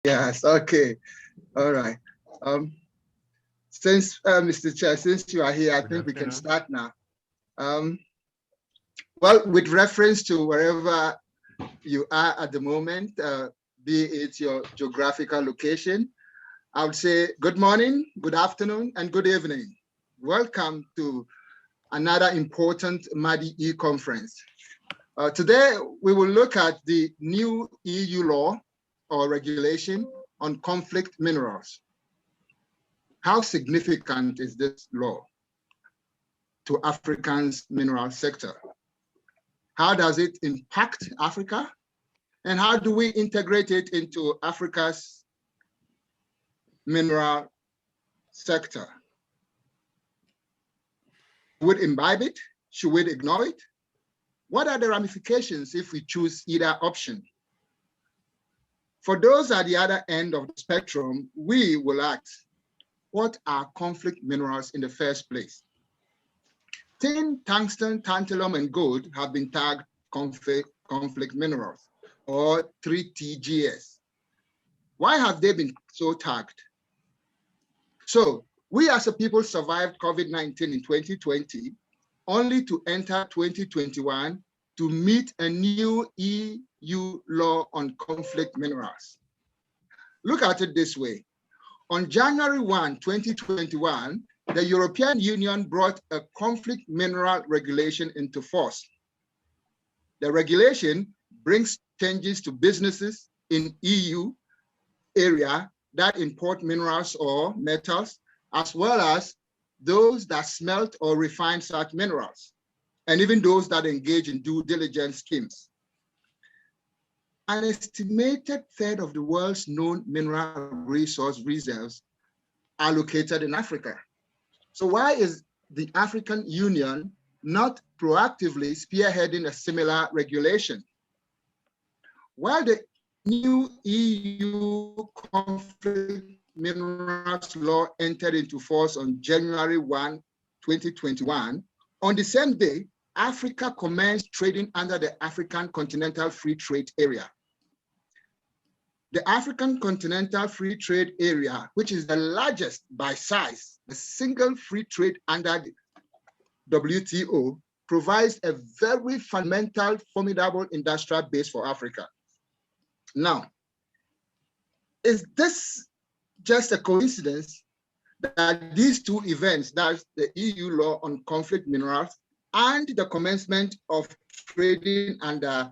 Yes, okay. All right. Since Mr. Chair, since you are here, I think we can start now. Well, with reference to wherever you are at the moment, be it your geographical location, I would say good morning, good afternoon, and good evening. Welcome to another important MADI e-conference. Today, we will look at the new EU law or regulation on conflict minerals. How significant is this law to Africa's mineral sector? How does it impact Africa? And how do we integrate it into Africa's mineral sector? Would imbibe it? Should we ignore it? What are the ramifications if we choose either option? For those at the other end of the spectrum, we will ask, what are conflict minerals in the first place? Tin, tungsten, tantalum, and gold have been tagged conflict minerals, or 3TGS. Why have they been so tagged? So we as a people survived COVID-19 in 2020, only to enter 2021 to meet a new EU law on conflict minerals. Look at it this way. On January 1, 2021, the European Union brought a conflict mineral regulation into force. The regulation brings changes to businesses in EU area that import minerals or metals, as well as those that smelt or refine such minerals, and even those that engage in due diligence schemes. An estimated third of the world's known mineral resource reserves are located in Africa. So why is the African Union not proactively spearheading a similar regulation? While the new EU conflict minerals law entered into force on January 1, 2021, on the same day, Africa commenced trading under the African Continental Free Trade Area. The African Continental Free Trade Area, which is the largest by size, the single free trade under the WTO, provides a very fundamental, formidable industrial base for Africa. Now, is this just a coincidence that these two events, that's the EU law on conflict minerals and the commencement of trading under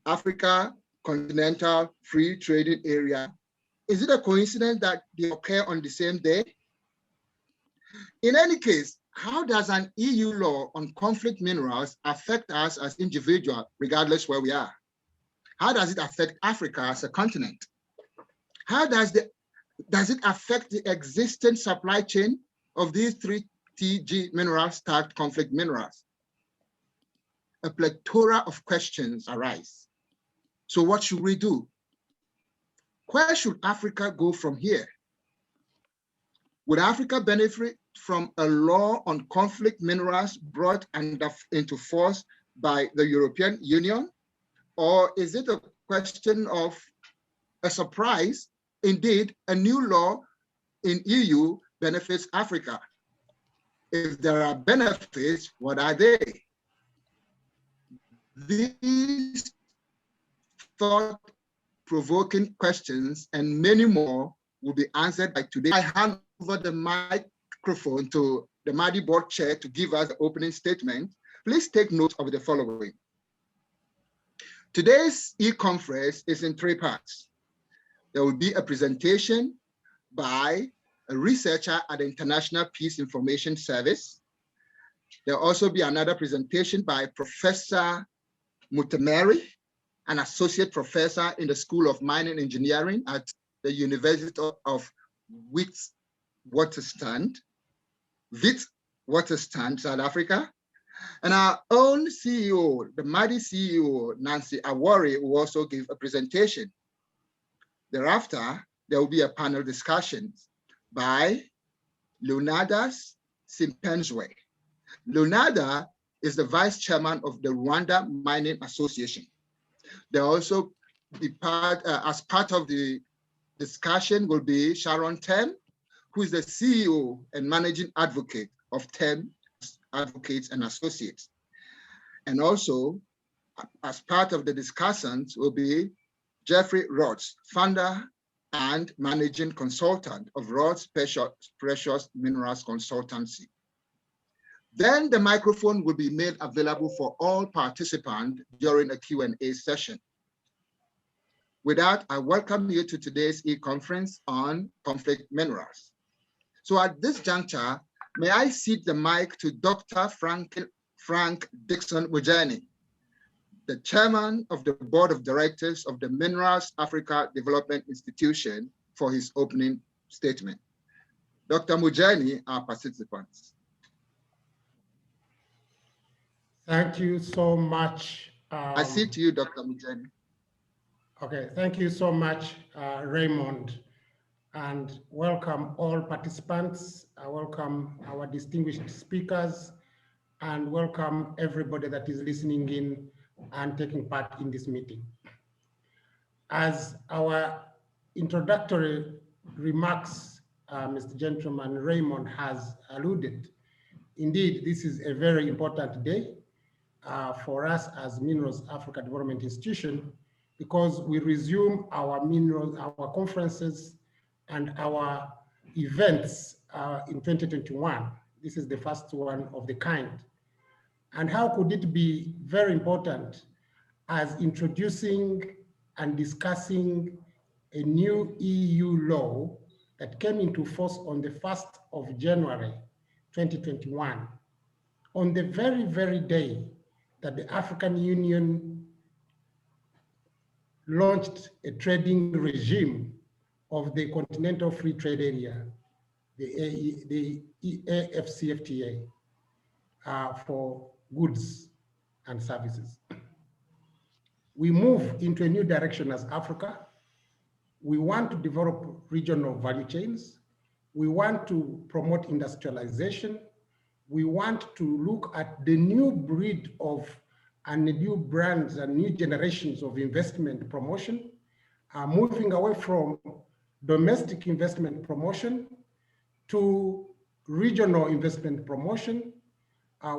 Africa Continental Free Trading Area, is it a coincidence that they occur on the same day? In any case, how does an EU law on conflict minerals affect us as individuals, regardless where we are? How does it affect Africa as a continent? How does it affect the existing supply chain of these 3TG minerals tagged conflict minerals? A plethora of questions arise. So what should we do? Where should Africa go from here? Would Africa benefit from a law on conflict minerals brought into force by the European Union? Or is it a question of a surprise? Indeed, a new law in EU benefits Africa. If there are benefits, what are they? These thought-provoking questions and many more will be answered by today. I hand over the microphone to the MADI board chair to give us the opening statement. Please take note of the following. Today's e-conference is in three parts. There will be a presentation by a researcher at the International Peace Information Service. There will also be another presentation by Professor MUTEMERI, an associate professor in the School of Mining Engineering at the University of Witwatersrand, South Africa. And our own CEO, the MADI CEO, Nancy AWORI, will also give a presentation. Thereafter, there will be a panel discussion by Leonidas Simpenzwe. Leonarda is the vice chairman of the Rwanda Mining Association. They also be as part of the discussion will be Sharon Tem, who is the CEO and Managing Advocate of Tem Advocates and Associates. And also, as part of the discussants will be Jeffrey Rhodes, founder and managing consultant of Rhodes Precious Minerals Consultancy. Then the microphone will be made available for all participants during a Q&A session. With that, I welcome you to today's e-conference on conflict minerals. So at this juncture, may I cede the mic to Dr. Frank Dixon MUGYENYI, the chairman of the board of directors of the Minerals Africa Development Institution, for his opening statement. Dr. MUGYENYI, our participants. Thank you so much. I cede to you, Dr. MUGYENYI. Okay, thank you so much, Raymond, and welcome all participants. I welcome our distinguished speakers, and welcome everybody that is listening in and taking part in this meeting. As our introductory remarks, Mr. Gentleman Raymond has alluded, indeed, this is a very important day for us as Minerals Africa Development Institution, because we resume our conferences and our events in 2021. This is the first one of the kind. And how could it be very important as introducing and discussing a new EU law that came into force on the 1st of January, 2021, on the very, very day that the African Union launched a trading regime of the Continental Free Trade Area, the AFCFTA, for goods and services. We move into a new direction as Africa. We want to develop regional value chains. We want to promote industrialization. We want to look at the new breed of and the new brands and new generations of investment promotion, moving away from domestic investment promotion to regional investment promotion.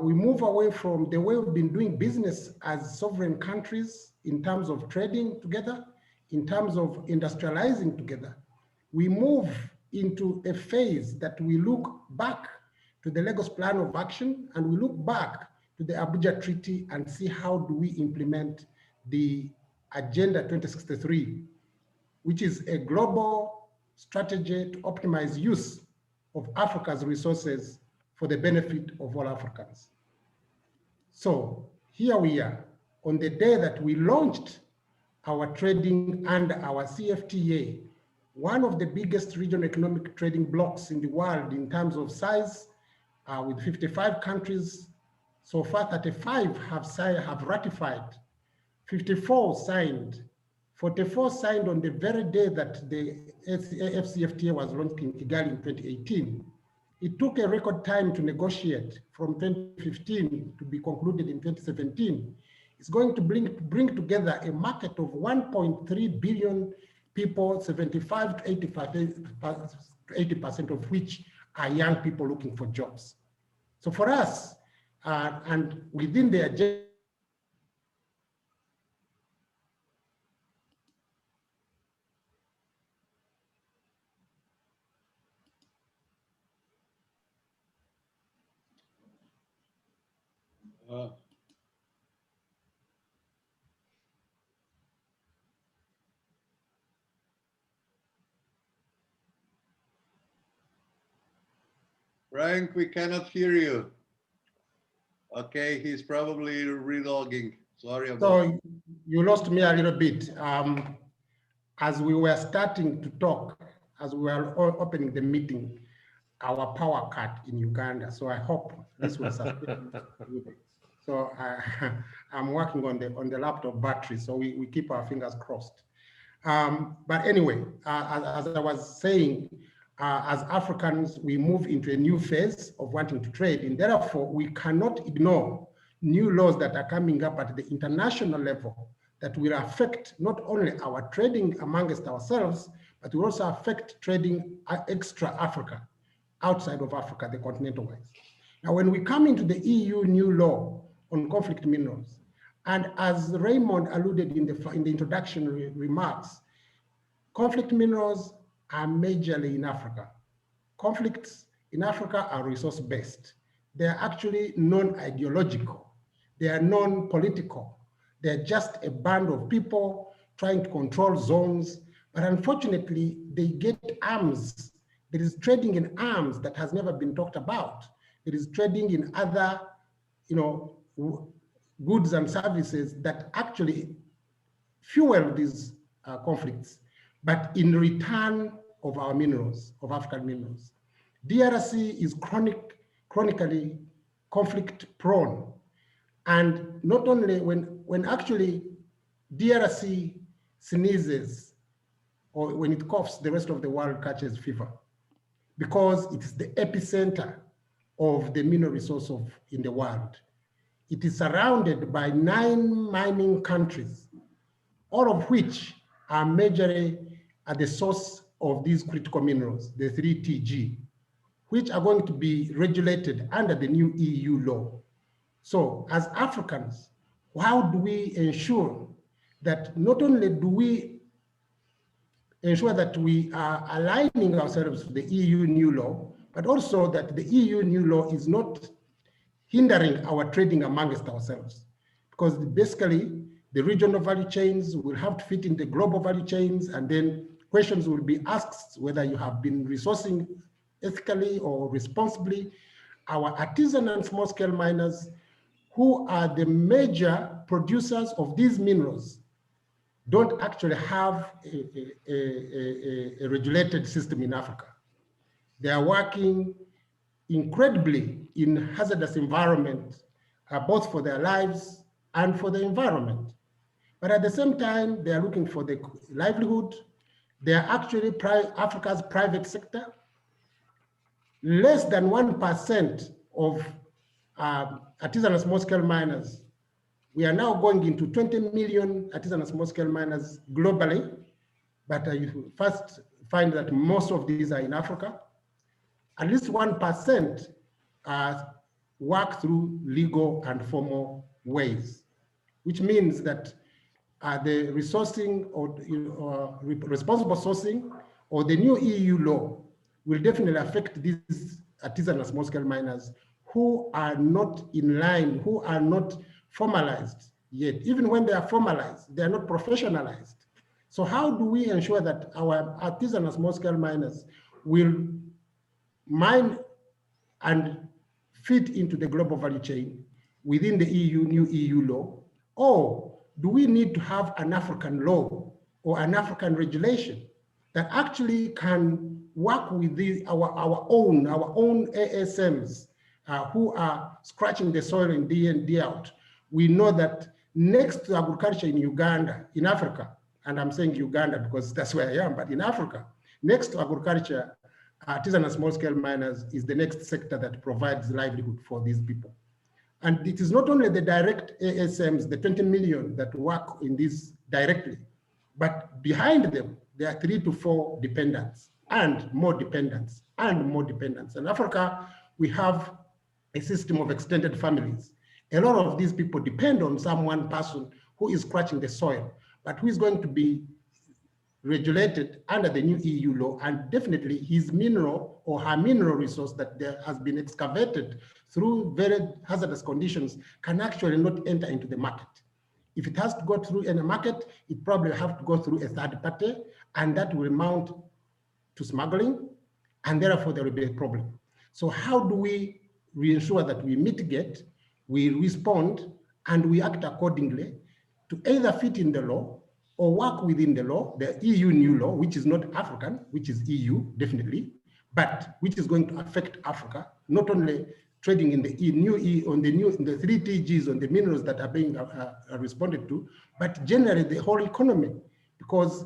We move away from the way we've been doing business as sovereign countries in terms of trading together, in terms of industrializing together. We move into a phase that we look back to the Lagos Plan of Action, and we look back to the Abuja Treaty and see how do we implement the Agenda 2063, which is a global strategy to optimize use of Africa's resources for the benefit of all Africans. So here we are on the day that we launched our trading under our CFTA, one of the biggest regional economic trading blocks in the world in terms of size, with 55 countries. So far, 35 have ratified, 54 signed, 44 signed on the very day that the FCFTA was launched in Kigali in 2018. It took a record time to negotiate from 2015 to be concluded in 2017. It's going to bring together a market of 1.3 billion people, 75 to 80% of which are young people looking for jobs. So for us, and within the agenda, Frank, we cannot hear you. Okay, he's probably relogging. Sorry about that. So you lost me a little bit. As we were starting to talk, as we were opening the meeting, our power cut in Uganda. So I hope this will sustain. So I'm working on the laptop battery, so we keep our fingers crossed. But anyway, as I was saying, as Africans, we move into a new phase of wanting to trade, and therefore we cannot ignore new laws that are coming up at the international level that will affect not only our trading amongst ourselves, but will also affect trading extra Africa, outside of Africa, the continental wise. Now, when we come into the EU new law on conflict minerals, and as Raymond alluded in the introduction remarks, conflict minerals are majorly in Africa. Conflicts in Africa are resource-based. They are actually non-ideological. They are non-political. They're just a band of people trying to control zones. But unfortunately, they get arms. There is trading in arms that has never been talked about. There is trading in other, goods and services that actually fuel these conflicts, but in return of our minerals, of African minerals. DRC is chronically conflict prone. And not only when actually DRC sneezes or when it coughs, the rest of the world catches fever, because it is the epicenter of the mineral resource in the world. It is surrounded by 9 mining countries, all of which are majorly at the source of these critical minerals, the 3TG, which are going to be regulated under the new EU law. So as Africans, how do we ensure that not only do we ensure that we are aligning ourselves to the EU new law, but also that the EU new law is not hindering our trading amongst ourselves? Because basically, the regional value chains will have to fit in the global value chains, and then questions will be asked whether you have been resourcing ethically or responsibly. Our artisan and small-scale miners, who are the major producers of these minerals, don't actually have a regulated system in Africa. They are working incredibly in hazardous environments, both for their lives and for the environment. But at the same time, they are looking for the livelihood. They are actually Africa's private sector. Less than 1% of artisanal small-scale miners. We are now going into 20 million artisanal small-scale miners globally, but you first find that most of these are in Africa. At least 1% work through legal and formal ways, which means that the resourcing or responsible sourcing or the new EU law will definitely affect these artisanal small-scale miners who are not in line, who are not formalized yet. Even when they are formalized, they are not professionalized. So how do we ensure that our artisanal small-scale miners will mine and fit into the global value chain within the new EU law? Or do we need to have an African law or an African regulation that actually can work with our own ASMs who are scratching the soil in day in, day out? We know that next to agriculture in Uganda, in Africa, and I'm saying Uganda because that's where I am, but in Africa, next to agriculture, artisanal small-scale miners is the next sector that provides livelihood for these people. And it is not only the direct ASMs, the 20 million that work in this directly, but behind them, there are 3 to 4 dependents and more dependents and more dependents. In Africa, we have a system of extended families. A lot of these people depend on one person who is scratching the soil, but who is going to be regulated under the new EU law, and definitely his mineral or her mineral resource that there has been excavated through very hazardous conditions can actually not enter into the market. If it has to go through in a market, it probably have to go through a third party, and that will amount to smuggling, and therefore there will be a problem. So how do we ensure that we mitigate, we respond, and we act accordingly to either fit in the law or work within the law, the EU new law, which is not African, which is EU, definitely, but which is going to affect Africa, not only trading in the in the 3 TGs on the minerals that are being responded to, but generally the whole economy, because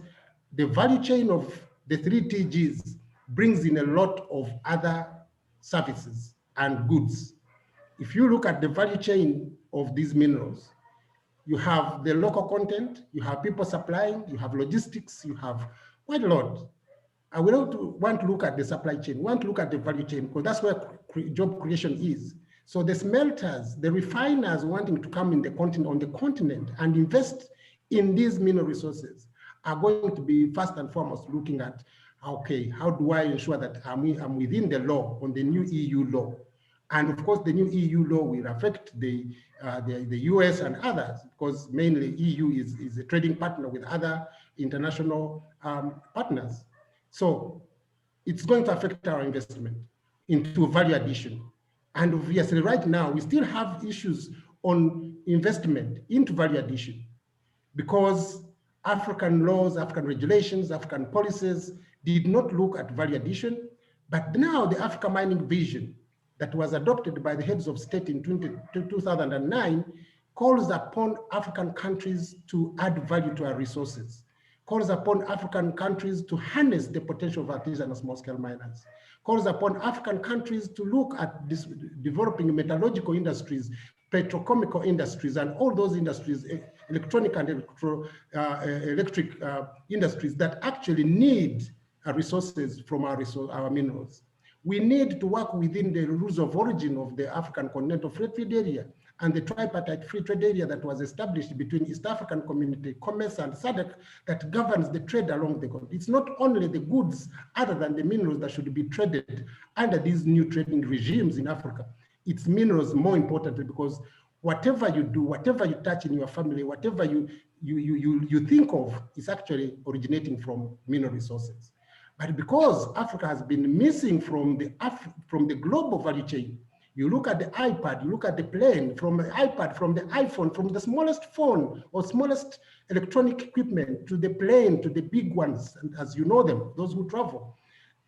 the value chain of the 3 TGs brings in a lot of other services and goods. If you look at the value chain of these minerals, you have the local content, you have people supplying, you have logistics, you have quite a lot. we don't want to look at the supply chain. We want to look at the value chain because that's where job creation is. So the smelters, the refiners wanting to come in the continent, on the continent and invest in these mineral resources are going to be first and foremost looking at, okay, how do I ensure that I'm within the law, on the new EU law? And of course, the new EU law will affect the US and others, because mainly EU is a trading partner with other international partners. So it's going to affect our investment into value addition. And obviously right now, we still have issues on investment into value addition because African laws, African regulations, African policies did not look at value addition. But now the Africa Mining Vision that was adopted by the heads of state in 2009 calls upon African countries to add value to our resources, calls upon African countries to harness the potential of artisanal small-scale miners, calls upon African countries to look at this, developing metallurgical industries, petrochemical industries, and all those industries, electronic and electric industries that actually need resources from our minerals. We need to work within the rules of origin of the African Continental Free Trade Area and the tripartite free trade area that was established between East African Community, Commerce, and SADC that governs the trade along the continent. It's not only the goods other than the minerals that should be traded under these new trading regimes in Africa. It's minerals more importantly, because whatever you do, whatever you touch in your family, whatever you think of is actually originating from mineral resources. But because Africa has been missing from the global value chain, you look at the iPad, you look at the plane, from the iPad, from the iPhone, from the smallest phone or smallest electronic equipment to the plane, to the big ones, and as you know them, those who travel,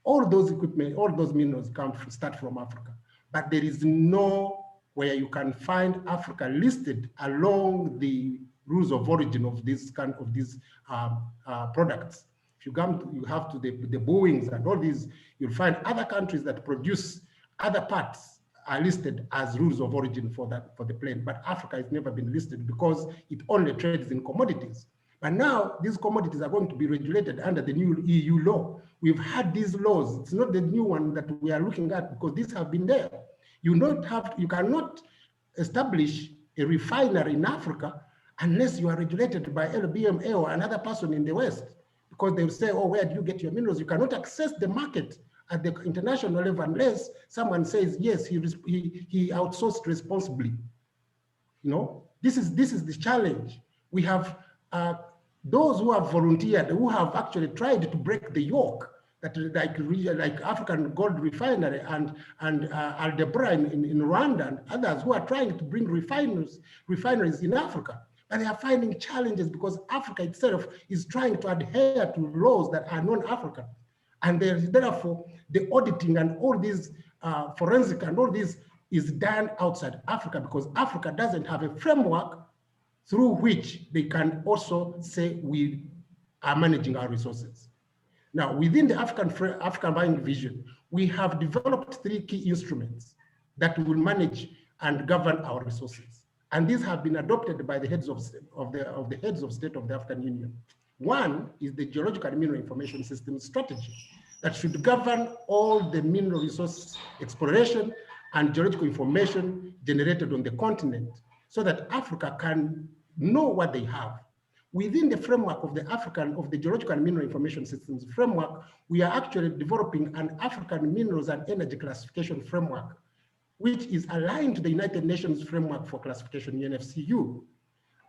all those equipment, all those minerals start from Africa. But there is no where you can find Africa listed along the rules of origin of these products. If you have to the Boeings and all these, you'll find other countries that produce other parts are listed as rules of origin for the plane. But Africa has never been listed because it only trades in commodities. But now these commodities are going to be regulated under the new EU law. We've had these laws. It's not the new one that we are looking at because these have been there. You cannot establish a refinery in Africa unless you are regulated by LBMA or another person in the West, because they will say, oh, where do you get your minerals? You cannot access the market at the international level unless someone says, yes, he outsourced responsibly. You know, this is the challenge. We have those who have volunteered, who have actually tried to break the yoke, that like African Gold Refinery and Aldebaran in Rwanda and others who are trying to bring refineries in Africa. But they are finding challenges because Africa itself is trying to adhere to laws that are non-African. And therefore, the auditing and all these forensic and all this is done outside Africa because Africa doesn't have a framework through which they can also say we are managing our resources. Now, within the African Mining Vision, we have developed 3 key instruments that will manage and govern our resources. And these have been adopted by the heads of state of the African Union. One is the Geological and Mineral Information System strategy that should govern all the mineral resource exploration and geological information generated on the continent so that Africa can know what they have. Within the framework of the Geological and Mineral Information Systems framework, we are actually developing an African Minerals and Energy Classification Framework, which is aligned to the United Nations Framework for Classification, UNFCU.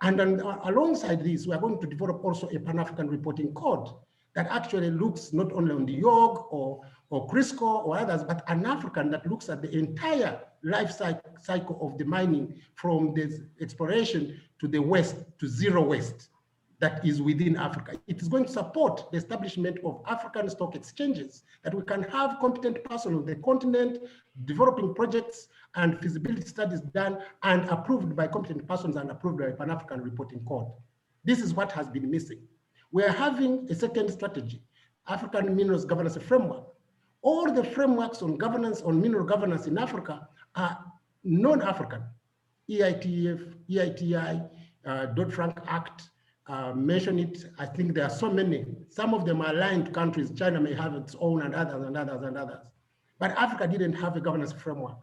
And then, alongside this, we are going to develop also a Pan-African reporting code that actually looks not only on the YOG or CRISCO or others, but an African that looks at the entire life cycle of the mining from the exploration to the waste, to zero waste that is within Africa. It is going to support the establishment of African stock exchanges, that we can have competent persons on the continent developing projects and feasibility studies done and approved by competent persons and approved by Pan-African reporting code. This is what has been missing. We are having a second strategy, African Minerals Governance Framework. All the frameworks on governance, on mineral governance in Africa are non-African. EITF, EITI, Dodd-Frank Act, mention it. I think there are so many. Some of them are aligned to countries. China may have its own and others and others and others. But Africa didn't have a governance framework.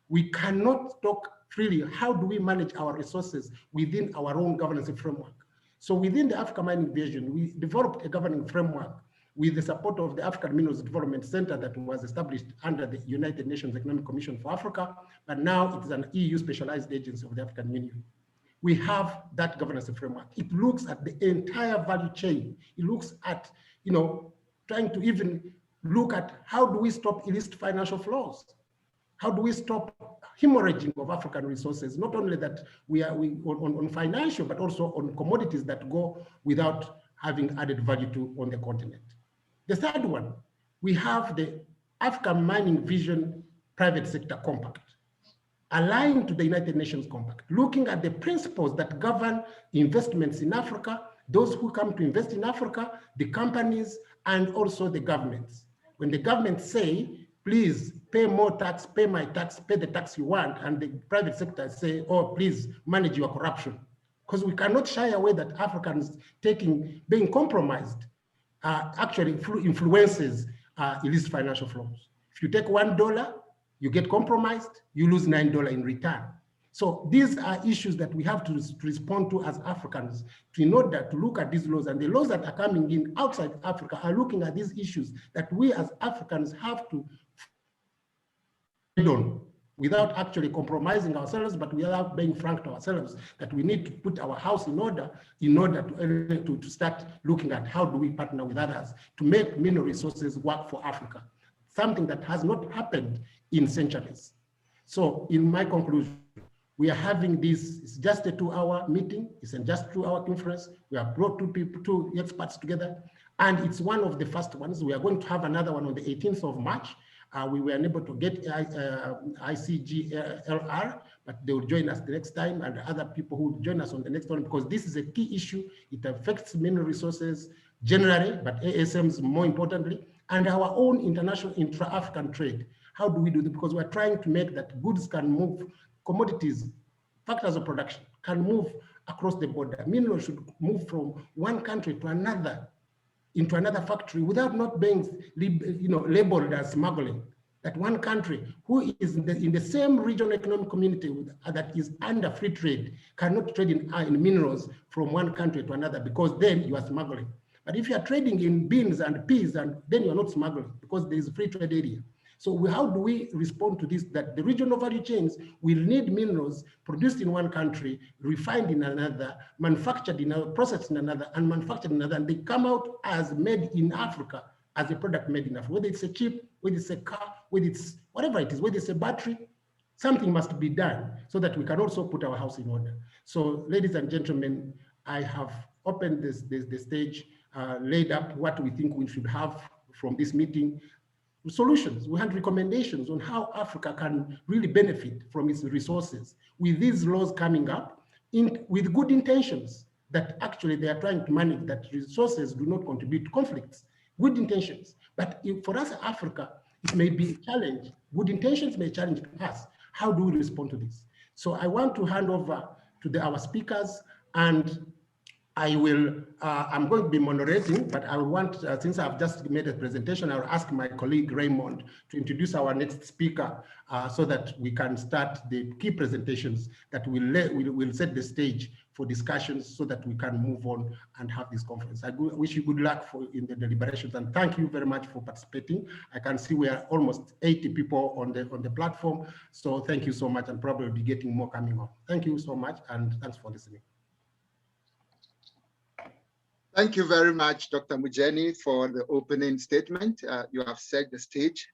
We cannot talk freely. How do we manage our resources within our own governance framework? So within the Africa Mining Vision, we developed a governing framework with the support of the African Minerals Development Center that was established under the United Nations Economic Commission for Africa, but now it is an EU specialized agency of the African Union. We have that governance framework. It looks at the entire value chain. It looks at, trying to even look at how do we stop illicit financial flows? How do we stop hemorrhaging of African resources? Not only that we on financial, but also on commodities that go without having added value to on the continent. The third one, we have the African Mining Vision Private Sector Compact, aligned to the United Nations Compact, looking at the principles that govern investments in Africa, those who come to invest in Africa, the companies, and also the governments. When the governments say, please pay more tax, pay my tax, pay the tax you want, and the private sector say, oh, please manage your corruption. Because we cannot shy away that Africans being compromised actually influences illicit financial flows. If you take $1, you get compromised, you lose $9 in return. So these are issues that we have to respond to as Africans in order to look at these laws. And the laws that are coming in outside Africa are looking at these issues that we as Africans have to on without actually compromising ourselves, but without being frank to ourselves that we need to put our house in order to start looking at how do we partner with others to make mineral resources work for Africa, something that has not happened in centuries. So in my conclusion, we are having this, it's just a 2-hour meeting, it's just a 2-hour conference. We have brought two experts together, and it's one of the first ones. We are going to have another one on the 18th of March. We were unable to get ICGLR, but they will join us the next time, and other people who will join us on the next one, because this is a key issue. It affects mineral resources generally, but ASMs more importantly, and our own international intra-African trade. How do we do this? Because we're trying to make that goods can move, commodities, factors of production can move across the border. Minerals should move from one country to another, into another factory without not being labeled as smuggling. That one country who is in the same regional economic community that is under free trade cannot trade in minerals from one country to another, because then you are smuggling. But if you are trading in beans and peas, and then you are not smuggling because there is a free trade area. So how do we respond to this? That the regional value chains will need minerals produced in one country, refined in another, manufactured in another, processed in another, and manufactured in another, and they come out as made in Africa, as a product made in Africa. Whether it's a chip, whether it's a car, whether it's whatever it is, whether it's a battery, something must be done so that we can also put our house in order. So, ladies and gentlemen, I have opened the stage, laid up what we think we should have from this meeting. Solutions, we had recommendations on how Africa can really benefit from its resources with these laws coming up with good intentions that actually they are trying to manage that resources do not contribute to conflicts. Good intentions. But for us, Africa, it may be a challenge. Good intentions may challenge us. How do we respond to this? So I want to hand over to our speakers, and I'm going to be moderating, but I want, since I've just made a presentation, I'll ask my colleague Raymond to introduce our next speaker so that we can start the key presentations that will set the stage for discussions so that we can move on and have this conference. I wish you good luck in the deliberations, and thank you very much for participating. I can see we are almost 80 people on the platform, so thank you so much, and probably will be getting more coming on. Thank you so much, and thanks for listening. Thank you very much, Dr. MUGYENYI, for the opening statement. You have set the stage.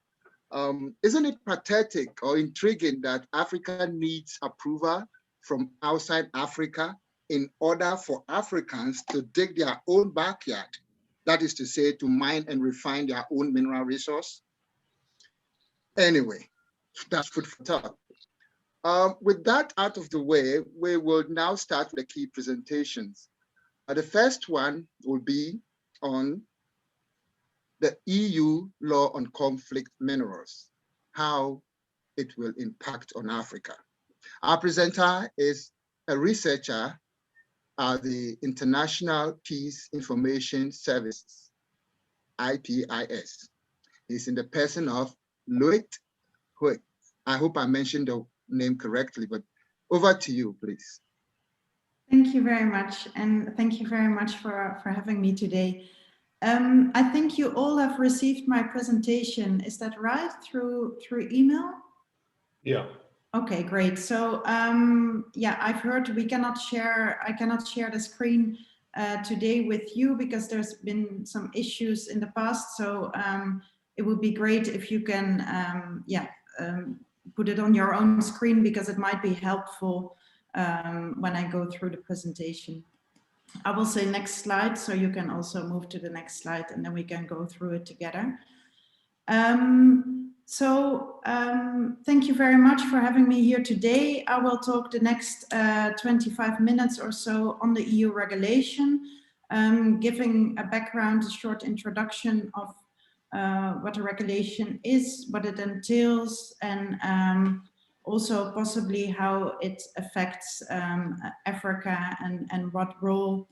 Isn't it pathetic or intriguing that Africa needs approval from outside Africa in order for Africans to dig their own backyard? That is to say, to mine and refine their own mineral resource. Anyway, that's food for thought. With that out of the way, we will now start with the key presentations. The first one will be on the EU law on conflict minerals, how it will impact on Africa. Our presenter is a researcher are the International Peace Information Services, IPIS. He's in the person of HOEX. I hope I mentioned the name correctly, but over to you, please. Thank you very much. And thank you very much for having me today. I think you all have received my presentation. Is that right? Through email? Yeah. Okay, great. So yeah, I've heard I cannot share the screen today with you because there's been some issues in the past. So it would be great if you can put it on your own screen, because it might be helpful when I go through the presentation. I will say next slide, so you can also move to the next slide, and then we can go through it together. Thank you very much for having me here today. I will talk the next 25 minutes or so on the EU regulation, giving a background, a short introduction of what a regulation is, what it entails, and also possibly how it affects Africa, and what role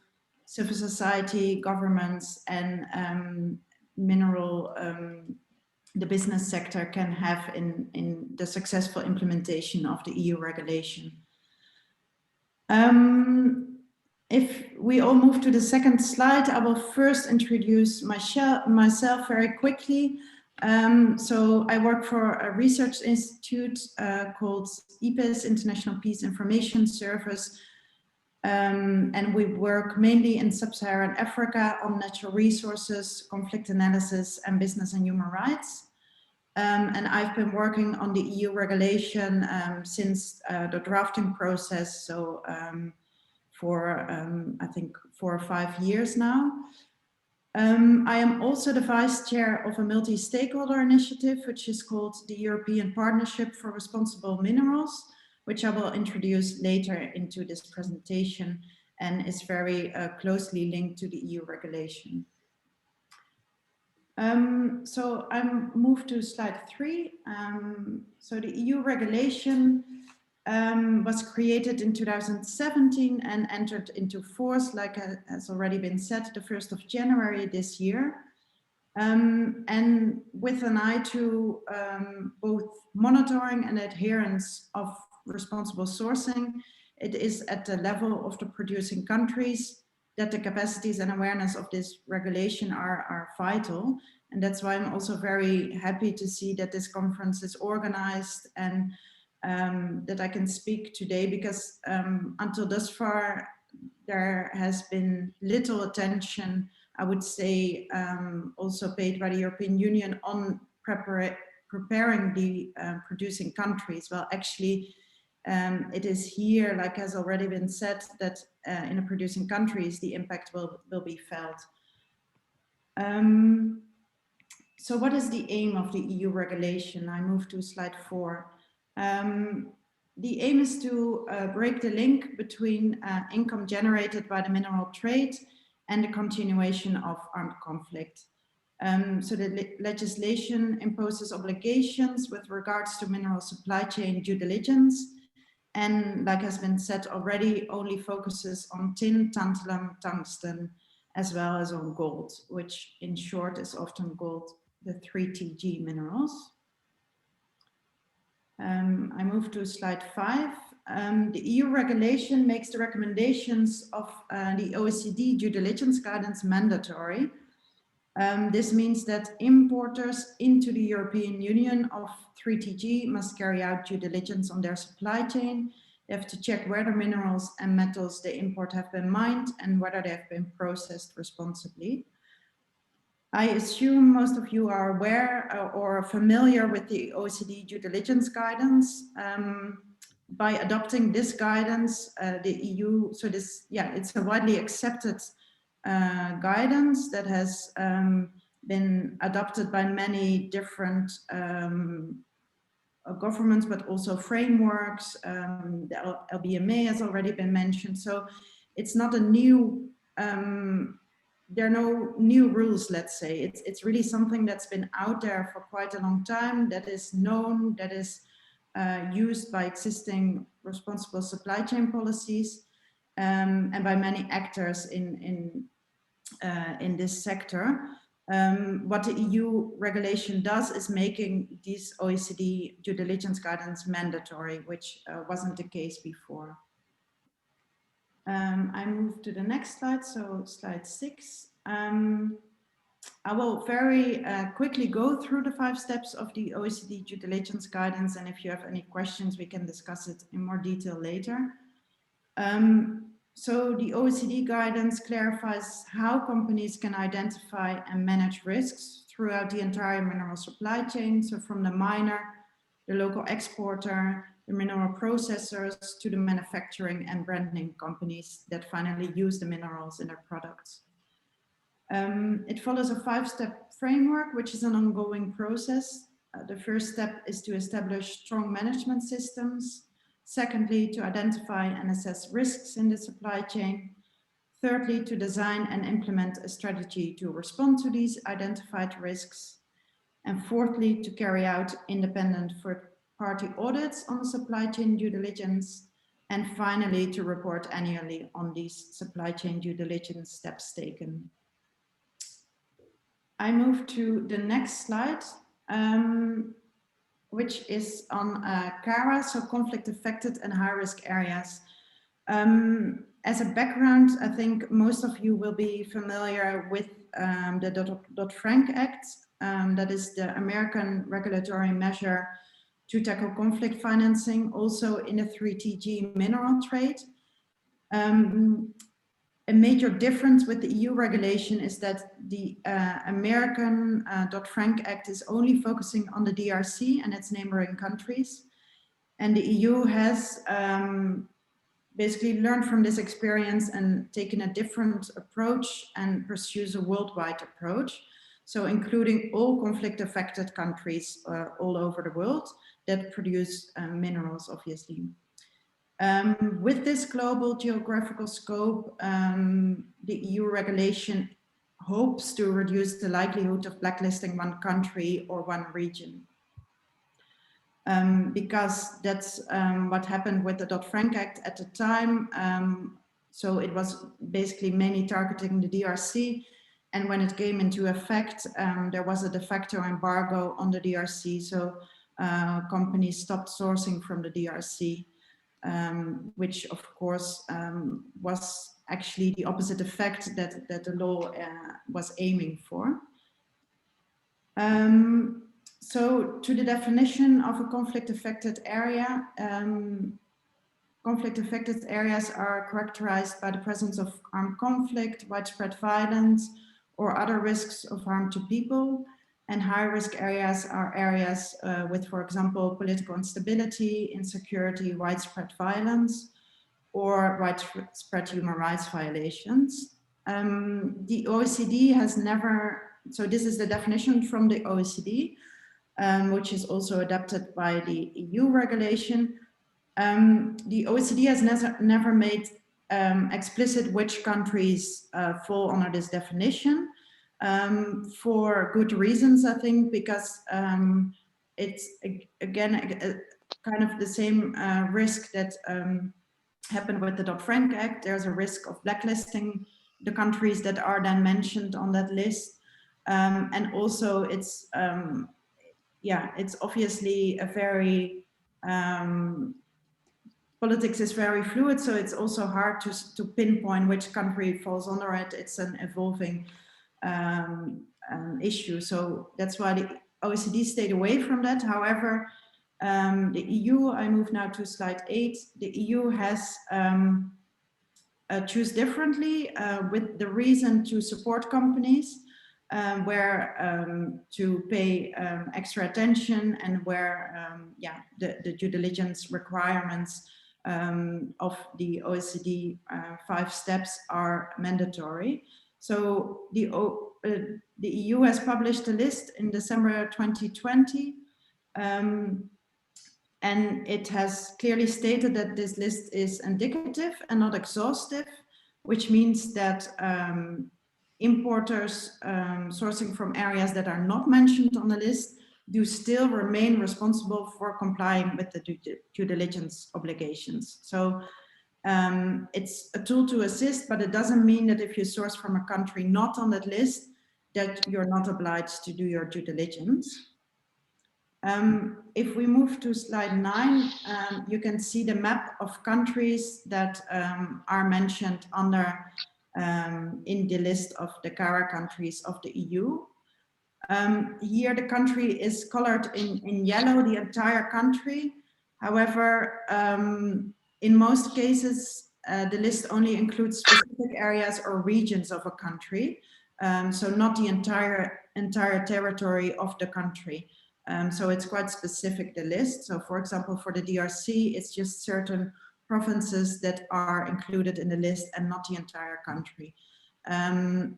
civil society, governments, and the business sector can have in the successful implementation of the EU regulation. If we all move to the second slide, I will first introduce myself very quickly. So I work for a research institute called IPIS, International Peace Information Service. And we work mainly in sub-Saharan Africa on natural resources, conflict analysis, and business and human rights. And I've been working on the EU regulation since the drafting process, so for I think 4 or 5 years now. I am also the vice chair of a multi-stakeholder initiative, which is called the European Partnership for Responsible Minerals, which I will introduce later into this presentation, and is very closely linked to the EU regulation. So I move to slide 3. So the EU regulation was created in 2017 and entered into force, like has already been said, the 1st of January this year. And with an eye to both monitoring and adherence of responsible sourcing, it is at the level of the producing countries that the capacities and awareness of this regulation are vital. And that's why I'm also very happy to see that this conference is organized, and that I can speak today, because until thus far, there has been little attention, I would say, also paid by the European Union on preparing the producing countries. Well, actually, it is here, like has already been said, that in the producing countries, the impact will be felt. So what is the aim of the EU regulation? I move to slide 4. The aim is to break the link between income generated by the mineral trade and the continuation of armed conflict. So the legislation imposes obligations with regards to mineral supply chain due diligence, and like has been said already, only focuses on tin, tantalum, tungsten, as well as on gold, which in short is often called the 3TG minerals. I move to slide 5. The EU regulation makes the recommendations of the OECD due diligence guidance mandatory. This means that importers into the European Union of 3TG must carry out due diligence on their supply chain. They have to check whether minerals and metals they import have been mined and whether they have been processed responsibly. I assume most of you are aware or familiar with the OECD due diligence guidance. By adopting this guidance, the EU, so this, yeah, it's a widely accepted guidance that has been adopted by many different governments, but also frameworks. The LBMA has already been mentioned. So it's not a new, there are no new rules, let's say. It's really something that's been out there for quite a long time, that is known, that is used by existing responsible supply chain policies. and by many actors in this sector. What the EU regulation does is making these OECD due diligence guidance mandatory, which wasn't the case before. I move to the next slide, so slide 6. I will very quickly go through the 5 steps of the OECD due diligence guidance, and if you have any questions, we can discuss it in more detail later. So the OECD guidance clarifies how companies can identify and manage risks throughout the entire mineral supply chain, so from the miner, the local exporter, the mineral processors, to the manufacturing and branding companies that finally use the minerals in their products. It follows a 5-step framework, which is an ongoing process. The first step is to establish strong management systems. Secondly, to identify and assess risks in the supply chain. Thirdly, to design and implement a strategy to respond to these identified risks. And fourthly, to carry out independent third-party audits on the supply chain due diligence. And finally, to report annually on these supply chain due diligence steps taken. I move to the next slide, which is on CARA, so conflict affected and high risk areas. As a background, I think most of you will be familiar with the Dodd-Frank Act. That is the American regulatory measure to tackle conflict financing, also in the 3TG mineral trade. A major difference with the EU regulation is that the American Dodd-Frank Act is only focusing on the DRC and its neighboring countries. And the EU has basically learned from this experience and taken a different approach and pursues a worldwide approach. So including all conflict affected countries all over the world that produce minerals, obviously. With this global geographical scope, the EU regulation hopes to reduce the likelihood of blacklisting one country or one region. Because that's what happened with the Dodd-Frank Act at the time. So it was basically mainly targeting the DRC. And when it came into effect, there was a de facto embargo on the DRC. So companies stopped sourcing from the DRC. Which of course was actually the opposite effect that the law was aiming for. So to the definition of a conflict affected area, conflict affected areas are characterized by the presence of armed conflict, widespread violence, or other risks of harm to people. And high risk areas are areas with, for example, political instability, insecurity, widespread violence, or widespread human rights violations. The OECD has never, so this is the definition from the OECD, which is also adapted by the EU regulation. The OECD has never made explicit which countries fall under this definition. For good reasons, I think, because it's again kind of the same risk that happened with the Dodd-Frank Act. There's a risk of blacklisting the countries that are then mentioned on that list, and also it's it's obviously a very politics is very fluid, so it's also hard to pinpoint which country falls under it. It's an evolving issue. So that's why the OECD stayed away from that. However, the EU, I move now to slide 8, the EU has choose differently with the reason to support companies where to pay extra attention and where the due diligence requirements of the OECD 5 steps are mandatory. So the EU has published a list in December 2020, and it has clearly stated that this list is indicative and not exhaustive, which means that importers sourcing from areas that are not mentioned on the list do still remain responsible for complying with the due diligence obligations. So It's a tool to assist, but it doesn't mean that if you source from a country not on that list, that you're not obliged to do your due diligence. If we move to slide 9, you can see the map of countries that are mentioned under in the list of the CARA countries of the EU. Here the country is colored in yellow, the entire country. However, in most cases, the list only includes specific areas or regions of a country, so not the entire territory of the country. So it's quite specific, the list. So for example, for the DRC, it's just certain provinces that are included in the list and not the entire country. You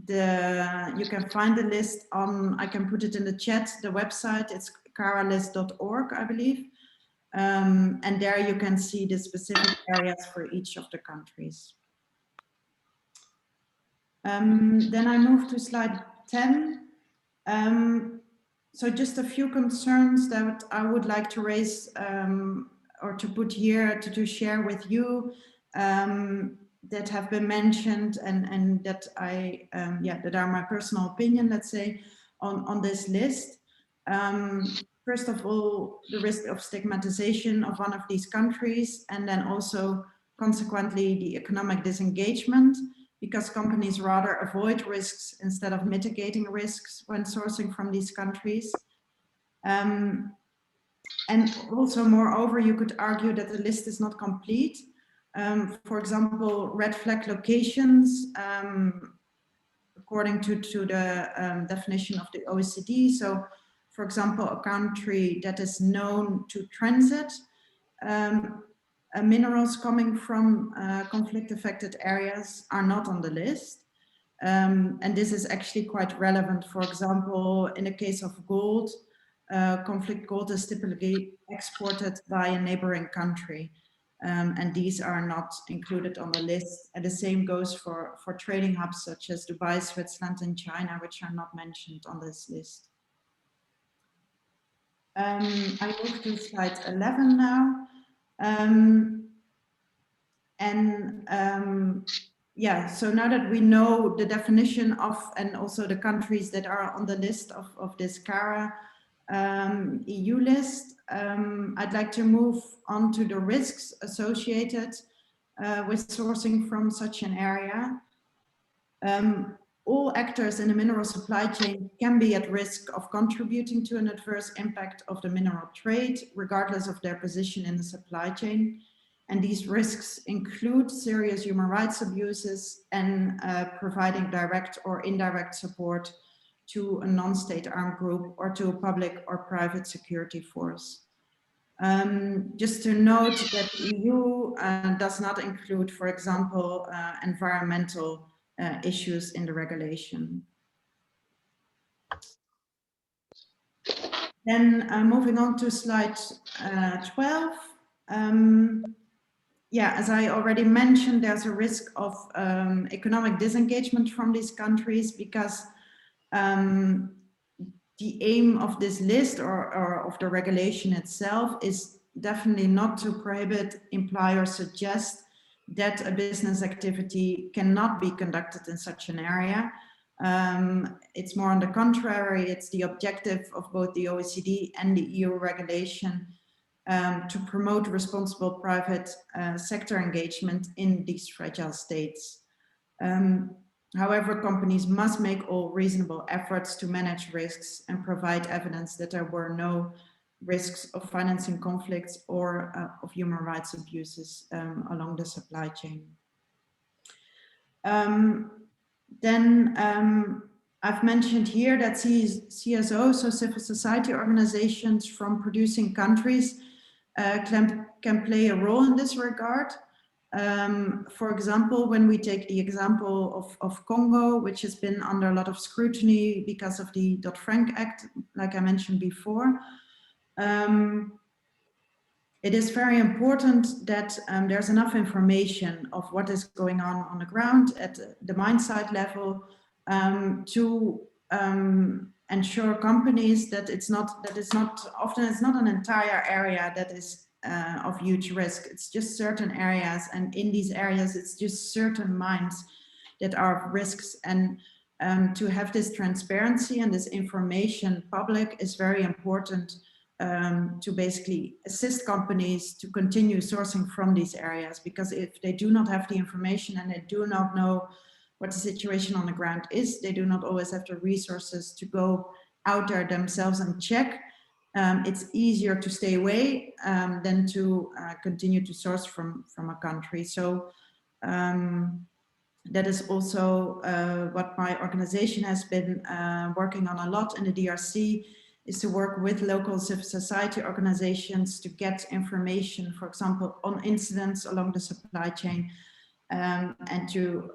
can find the list on, I can put it in the chat, the website, it's caralist.org, I believe. And there you can see the specific areas for each of the countries. Then I move to slide 10. So just a few concerns that I would like to raise or to put here to share with you that have been mentioned and that that are my personal opinion, let's say, on this list. First of all, the risk of stigmatization of one of these countries, and then also consequently the economic disengagement, because companies rather avoid risks instead of mitigating risks when sourcing from these countries. And also, moreover, you could argue that the list is not complete. For example, red flag locations, according to the definition of the OECD. So, for example, a country that is known to transit minerals coming from conflict-affected areas are not on the list. And this is actually quite relevant. For example, in the case of gold, conflict gold is typically exported by a neighboring country. And these are not included on the list. And the same goes for trading hubs such as Dubai, Switzerland, and China, which are not mentioned on this list. I move to slide 11 now. Yeah, so now that we know the definition of and also the countries that are on the list of this CARA EU list, I'd like to move on to the risks associated with sourcing from such an area. All actors in the mineral supply chain can be at risk of contributing to an adverse impact of the mineral trade, regardless of their position in the supply chain. And these risks include serious human rights abuses and providing direct or indirect support to a non-state armed group or to a public or private security force. Just to note that the EU does not include, for example, environmental issues in the regulation. Then moving on to slide 12. Yeah, as I already mentioned, there's a risk of economic disengagement from these countries because the aim of this list or of the regulation itself is definitely not to prohibit, imply, or suggest that a business activity cannot be conducted in such an area. It's more on the contrary, it's the objective of both the OECD and the EU regulation to promote responsible private sector engagement in these fragile states. However, companies must make all reasonable efforts to manage risks and provide evidence that there were no risks of financing conflicts or of human rights abuses along the supply chain. I've mentioned here that CSOs, so civil society organizations from producing countries, can play a role in this regard. For example, when we take the example of Congo, which has been under a lot of scrutiny because of the Dodd-Frank Act, like I mentioned before, it is very important that there's enough information of what is going on the ground at the mine site level to ensure companies that it's not often an entire area that is of huge risk. It's just certain areas, and in these areas, it's just certain mines that are of risks. And to have this transparency and this information public is very important to basically assist companies to continue sourcing from these areas, because if they do not have the information and they do not know what the situation on the ground is, they do not always have the resources to go out there themselves and check. It's easier to stay away than to continue to source from a country. So that is also what my organization has been working on a lot in the DRC, is to work with local civil society organizations to get information, for example, on incidents along the supply chain, and to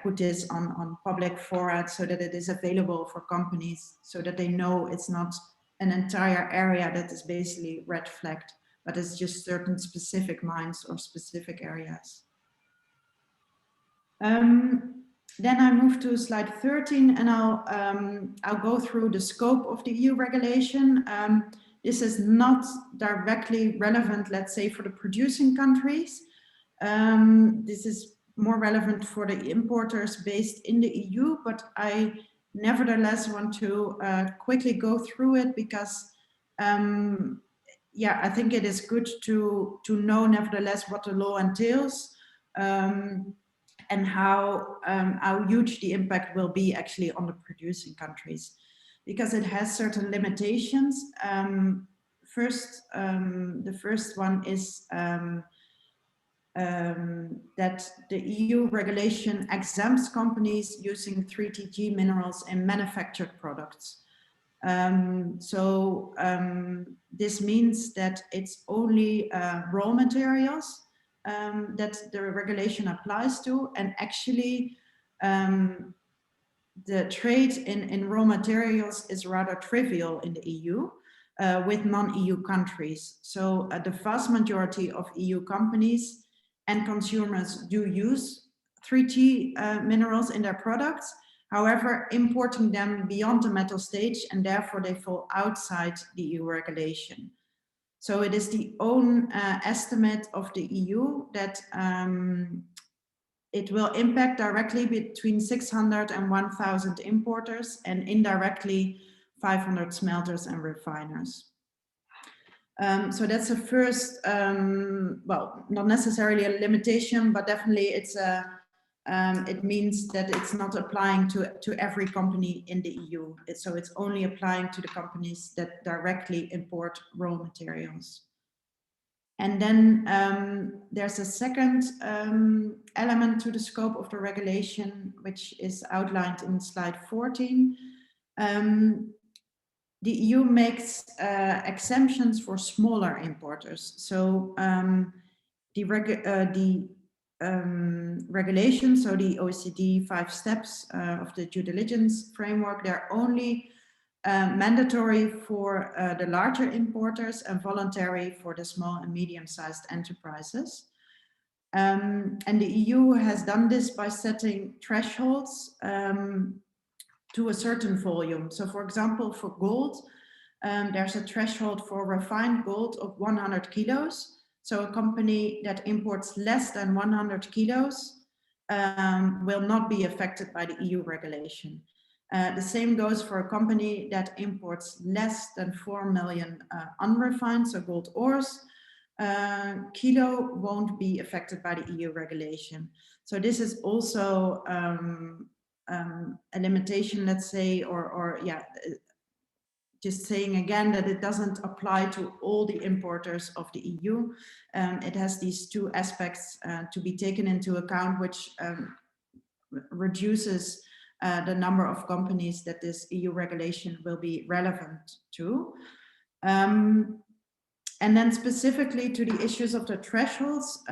put this on public fora so that it is available for companies, so that they know it's not an entire area that is basically red flagged, but it's just certain specific mines or specific areas. Then I move to slide 13, and I'll go through the scope of the EU regulation. This is not directly relevant, let's say, for the producing countries. This is more relevant for the importers based in the EU, but I nevertheless want to quickly go through it, because I think it is good to know nevertheless what the law entails, and how huge the impact will be actually on the producing countries, because it has certain limitations. The first one is that the EU regulation exempts companies using 3TG minerals in manufactured products. This means that it's only raw materials that the regulation applies to, and actually the trade in raw materials is rather trivial in the EU with non-EU countries. So the vast majority of EU companies and consumers do use 3T minerals in their products. However, importing them beyond the metal stage, and therefore they fall outside the EU regulation. So it is the own estimate of the EU that it will impact directly between 600 and 1,000 importers, and indirectly 500 smelters and refiners. So that's the first, well, not necessarily a limitation, but definitely it's it means that it's not applying to every company in the EU. So it's only applying to the companies that directly import raw materials. And then there's a second element to the scope of the regulation, which is outlined in slide 14. The EU makes exemptions for smaller importers. So the regulations, so the OECD 5 steps of the due diligence framework, they're only mandatory for the larger importers and voluntary for the small and medium-sized enterprises. And the EU has done this by setting thresholds to a certain volume. So for example, for gold, there's a threshold for refined gold of 100 kilos. So a company that imports less than 100 kilos will not be affected by the EU regulation. The same goes for a company that imports less than 4 million unrefined, so gold ores. Kilo won't be affected by the EU regulation. So this is also a limitation, let's say, or just saying again that it doesn't apply to all the importers of the EU. It has these two aspects to be taken into account, which reduces the number of companies that this EU regulation will be relevant to. And then specifically to the issues of the thresholds,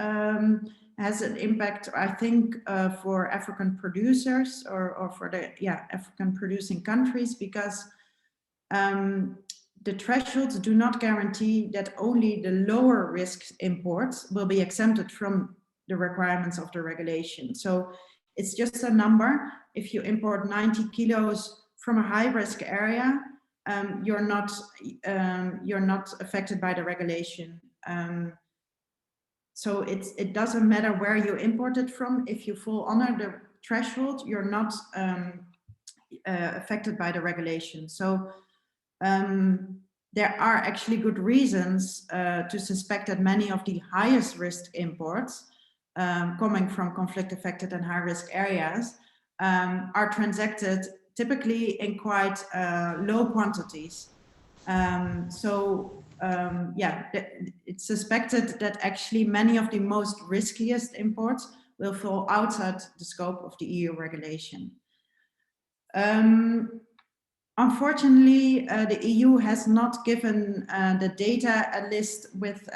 has an impact, I think, for African producers or for the African producing countries, because the thresholds do not guarantee that only the lower risk imports will be exempted from the requirements of the regulation. So it's just a number. If you import 90 kilos from a high risk area, you're not affected by the regulation. So it doesn't matter where you import it from. If you fall under the threshold, you're not affected by the regulation. So there are actually good reasons to suspect that many of the highest risk imports coming from conflict-affected and high-risk areas are transacted typically in quite low quantities. Yeah, it's suspected that actually many of the most riskiest imports will fall outside the scope of the EU regulation. Unfortunately, the EU has not given the data a list with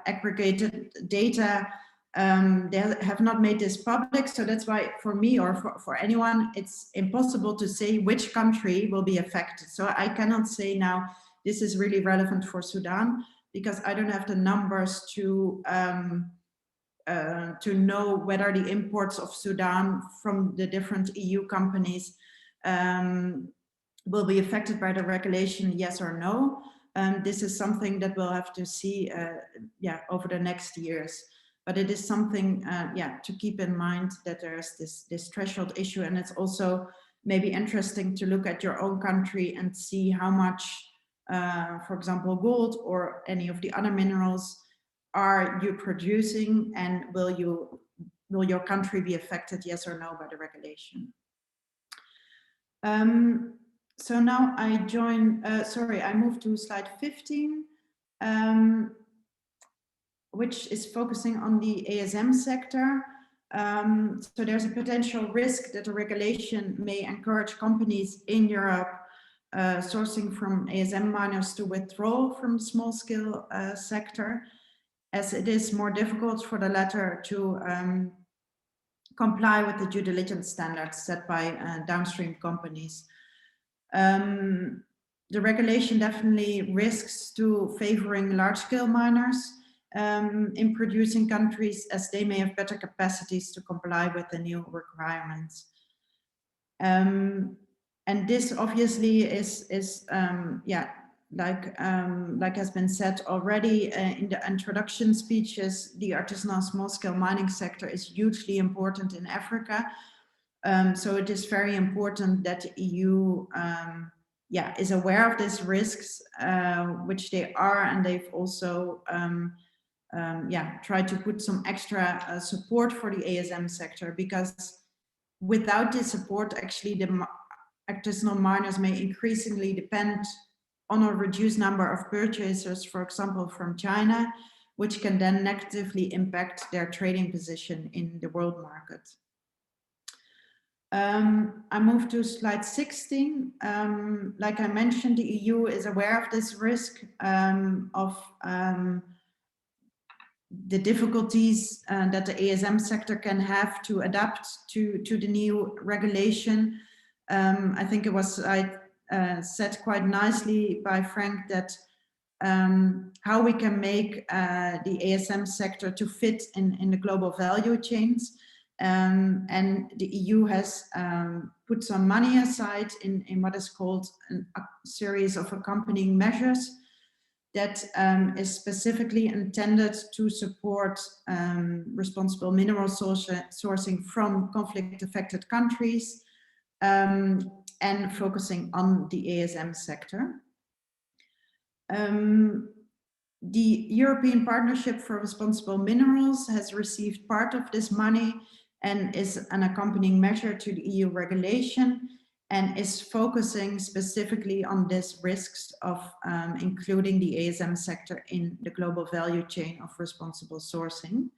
aggregated data. They have not made this public, so that's why for me or for anyone, it's impossible to say which country will be affected. So I cannot say now this is really relevant for Sudan because I don't have the numbers to know whether the imports of Sudan from the different EU companies will be affected by the regulation, yes or no. This is something that we'll have to see over the next years. But it is something to keep in mind that there's this threshold issue, and it's also maybe interesting to look at your own country and see how much, for example, gold or any of the other minerals are you producing, and will your country be affected, yes or no, by the regulation? So now I I move to slide 15, which is focusing on the ASM sector. So there's a potential risk that the regulation may encourage companies in Europe sourcing from ASM miners to withdraw from the small-scale sector, as it is more difficult for the latter to comply with the due diligence standards set by downstream companies. The regulation definitely risks to favoring large-scale miners in producing countries, as they may have better capacities to comply with the new requirements. And this obviously is like has been said already in the introduction speeches, the artisanal small-scale mining sector is hugely important in Africa. So it is very important that the EU is aware of these risks, which they are, and they've also tried to put some extra support for the ASM sector, because without this support, actually the artisanal miners may increasingly depend on a reduced number of purchasers, for example, from China, which can then negatively impact their trading position in the world market. I move to slide 16. Like I mentioned, the EU is aware of this risk of the difficulties that the ASM sector can have to adapt to the new regulation. I think it was said quite nicely by Frank that how we can make the ASM sector to fit in the global value chains. And the EU has put some money aside in what is called a series of accompanying measures that is specifically intended to support responsible mineral sourcing from conflict-affected countries and focusing on the ASM sector. The European Partnership for Responsible Minerals has received part of this money and is an accompanying measure to the EU regulation, and is focusing specifically on these risks of including the ASM sector in the global value chain of responsible sourcing.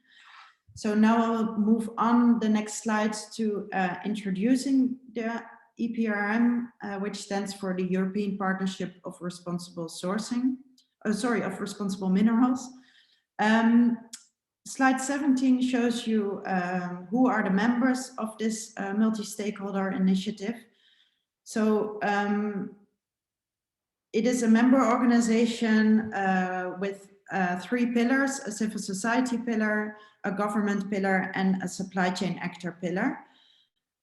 So now I'll move on the next slides to introducing the EPRM, which stands for the European Partnership of Responsible Sourcing, of Responsible Minerals. Slide 17 shows you who are the members of this multi-stakeholder initiative. So it is a member organization with 3 pillars: a civil society pillar, a government pillar, and a supply chain actor pillar.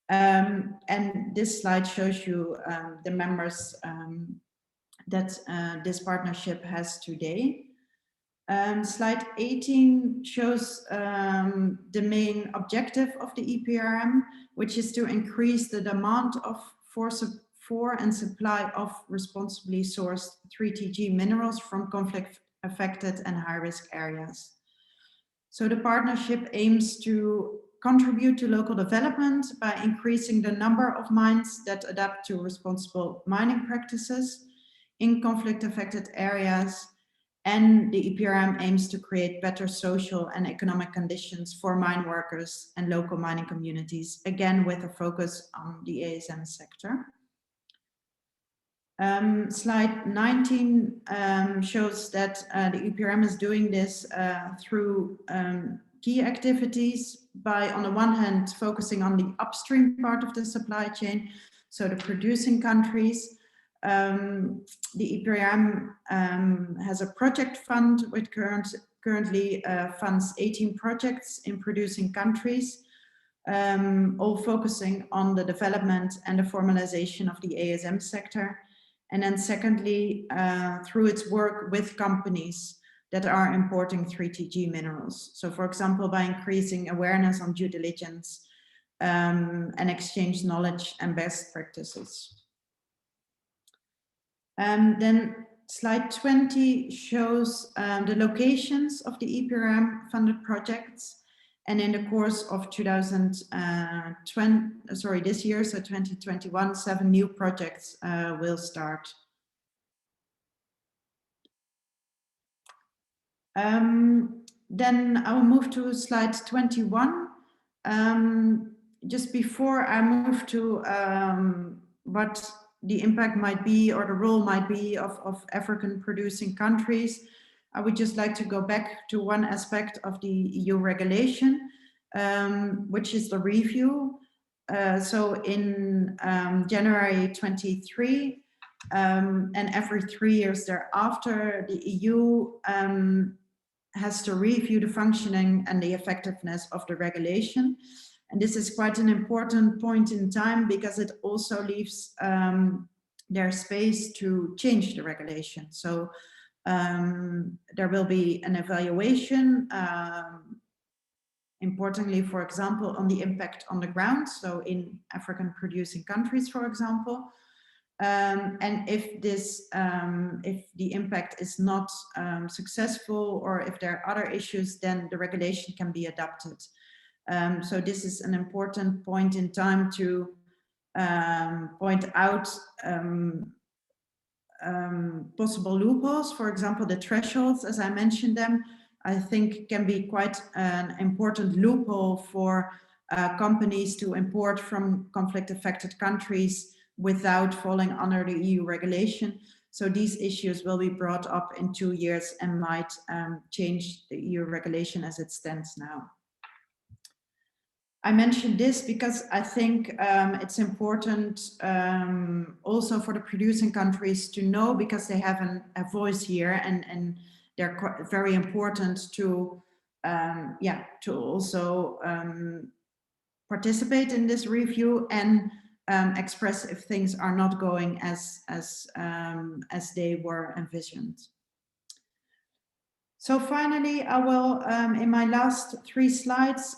And this slide shows you the members that this partnership has today. Slide 18 shows the main objective of the EPRM, which is to increase the demand for and supply of responsibly sourced 3TG minerals from conflict-affected and high-risk areas. So the partnership aims to contribute to local development by increasing the number of mines that adapt to responsible mining practices in conflict-affected areas. And the EPRM aims to create better social and economic conditions for mine workers and local mining communities, again with a focus on the ASM sector. Slide 19 shows that the EPRM is doing this through key activities by, on the one hand, focusing on the upstream part of the supply chain, so the producing countries. The EPRM has a project fund which currently funds 18 projects in producing countries, all focusing on the development and the formalization of the ASM sector. And then secondly, through its work with companies that are importing 3TG minerals. So for example, by increasing awareness on due diligence and exchange knowledge and best practices. Then slide 20 shows the locations of the EPRM funded projects. And in the course of this year, so 2021, 7 new projects will start. Then I will move to slide 21. Just before I move to what the impact might be or the role might be of African producing countries, I would just like to go back to one aspect of the EU regulation, which is the review. So in January 23, and every 3 years thereafter, the EU has to review the functioning and the effectiveness of the regulation. And this is quite an important point in time because it also leaves their space to change the regulation. So there will be an evaluation, importantly, for example, on the impact on the ground, so in African producing countries, for example. And if this, if the impact is not successful, or if there are other issues, then the regulation can be adapted. So this is an important point in time to point out possible loopholes. For example, the thresholds, as I mentioned them, I think can be quite an important loophole for companies to import from conflict-affected countries without falling under the EU regulation. So these issues will be brought up in 2 years and might change the EU regulation as it stands now. I mentioned this because I think it's important also for the producing countries to know, because they have a voice here, and they're very important to to also participate in this review and express if things are not going as they were envisioned. So finally, I will, in my last 3 slides,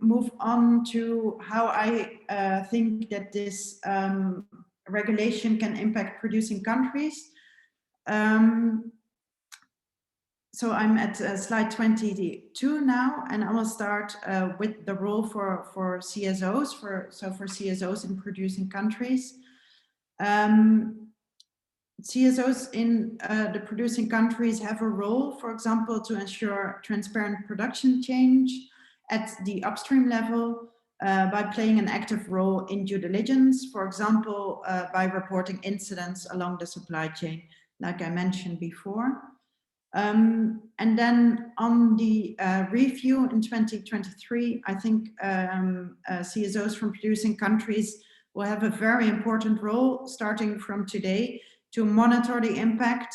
move on to how I think that this regulation can impact producing countries. So I'm at slide 22 now, and I will start with the role for CSOs, for CSOs in producing countries. CSOs in the producing countries have a role, for example, to ensure transparent production change at the upstream level by playing an active role in due diligence, for example, by reporting incidents along the supply chain, like I mentioned before. And then on the review in 2023, I think CSOs from producing countries will have a very important role starting from today to monitor the impact.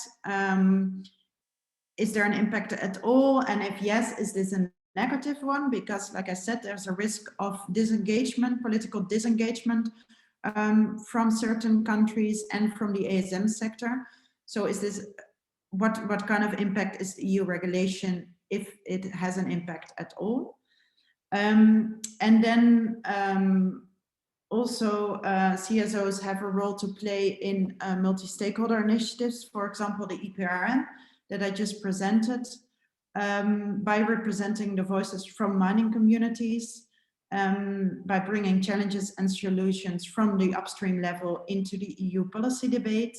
Is there an impact at all? And if yes, is this a negative one? Because like I said, there's a risk of disengagement, political disengagement from certain countries and from the ASM sector. So is this what kind of impact is the EU regulation, if it has an impact at all. And then also CSOs have a role to play in multi-stakeholder initiatives, for example, the IPRM that I just presented, by representing the voices from mining communities, by bringing challenges and solutions from the upstream level into the EU policy debate,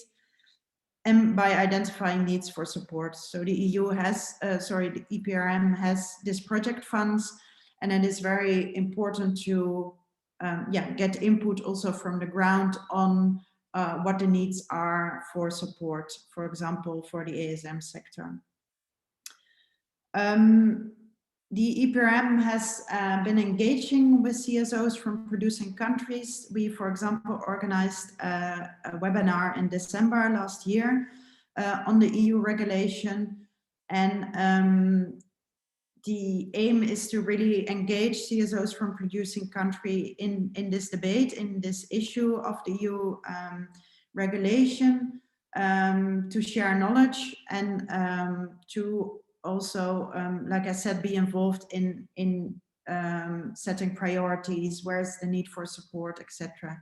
and by identifying needs for support. So the EU has, the EPRM has this project funds, and it is very important to get input also from the ground on what the needs are for support, for example, for the ASM sector. The EPRM has been engaging with CSOs from producing countries. We, for example, organized a webinar in December last year on the EU regulation. And the aim is to really engage CSOs from producing country in this debate, in this issue of the EU regulation, to share knowledge and to also, like I said, be involved in setting priorities, where's the need for support, etc.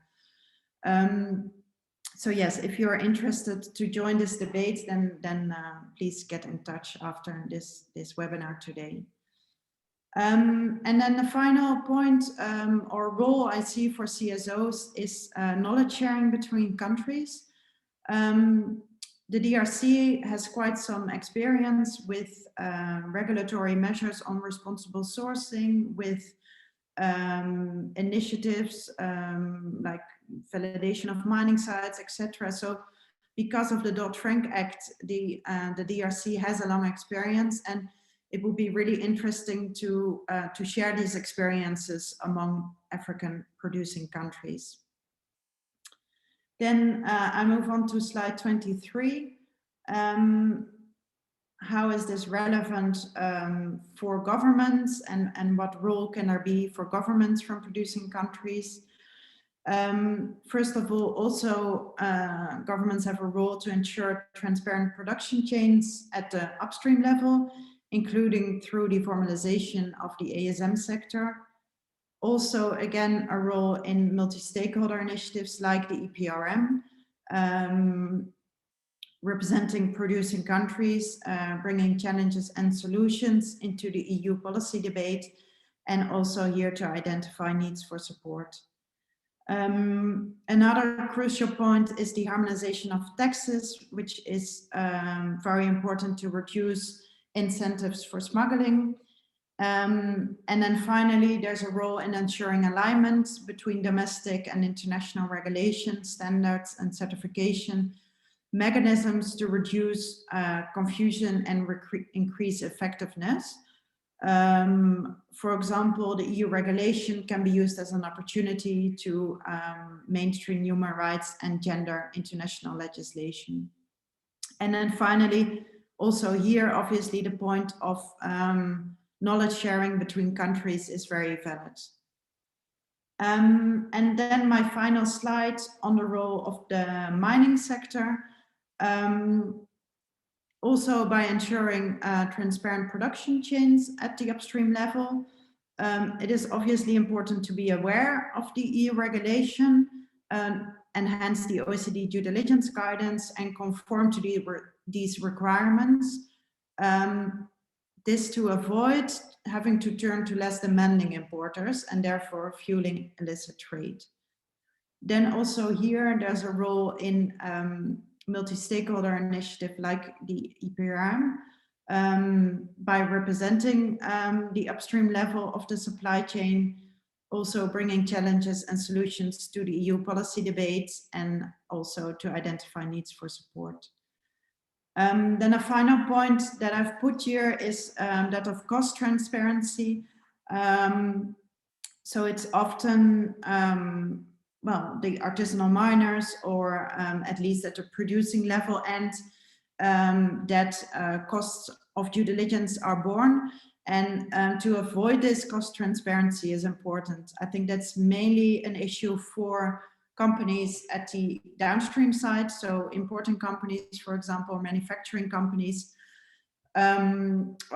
So yes, if you're interested to join this debate, then please get in touch after this webinar today. And then the final point or role I see for CSOs is knowledge sharing between countries. The DRC has quite some experience with regulatory measures on responsible sourcing, with initiatives like validation of mining sites, etc. So because of the Dodd-Frank Act, the DRC has a long experience, and it would be really interesting to share these experiences among African producing countries. Then I move on to slide 23. How is this relevant for governments, and what role can there be for governments from producing countries? First of all, also governments have a role to ensure transparent production chains at the upstream level, including through the formalization of the ASM sector. Also, again, a role in multi-stakeholder initiatives like the EPRM, representing producing countries, bringing challenges and solutions into the EU policy debate, and also here to identify needs for support. Another crucial point is the harmonization of taxes, which is very important to reduce incentives for smuggling. And then finally, there's a role in ensuring alignment between domestic and international regulation, standards and certification mechanisms to reduce confusion and increase effectiveness. For example, the EU regulation can be used as an opportunity to mainstream human rights and gender international legislation. And then finally, also here, obviously, the point of knowledge sharing between countries is very valid. And then my final slide on the role of the mining sector. Also by ensuring transparent production chains at the upstream level, it is obviously important to be aware of the EU regulation, enhance the OECD due diligence guidance, and conform to these requirements. This to avoid having to turn to less demanding importers and therefore fueling illicit trade. Then also here, there's a role in multi-stakeholder initiative like the EPRM by representing the upstream level of the supply chain, also bringing challenges and solutions to the EU policy debates, and also to identify needs for support. Then a final point that I've put here is that of cost transparency. So it's often, well, the artisanal miners, or at least at the producing level, and that costs of due diligence are borne. And to avoid this, cost transparency is important. I think that's mainly an issue for companies at the downstream side, so importing companies, for example, manufacturing companies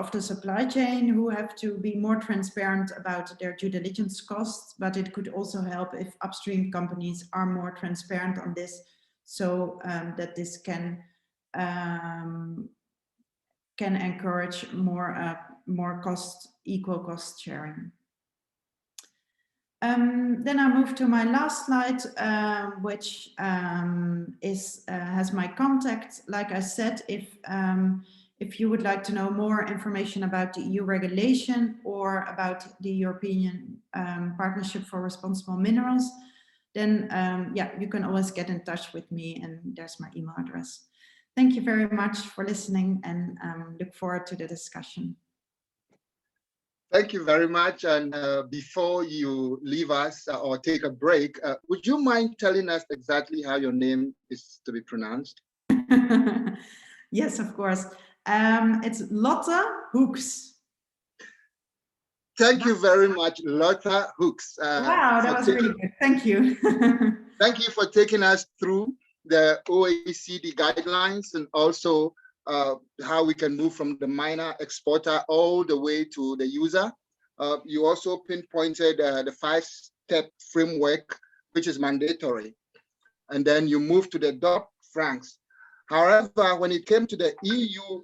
of the supply chain, who have to be more transparent about their due diligence costs, but it could also help if upstream companies are more transparent on this, so that this can encourage more equal cost sharing. Then I move to my last slide, which has my contact. Like I said, if you would like to know more information about the EU regulation or about the European Partnership for Responsible Minerals, then yeah, you can always get in touch with me, and there's my email address. Thank you very much for listening, and look forward to the discussion. Thank you very much. And before you leave us or take a break, would you mind telling us exactly how your name is to be pronounced? Yes, of course. It's Lotte HOEX. Thank you very much, Lotte HOEX. Wow, that was really good. Thank you. Thank you for taking us through the OECD guidelines, and also how we can move from the miner exporter all the way to the user. You also pinpointed the 5-step framework, which is mandatory. And then you move to the Dodd-Franks. However, when it came to the EU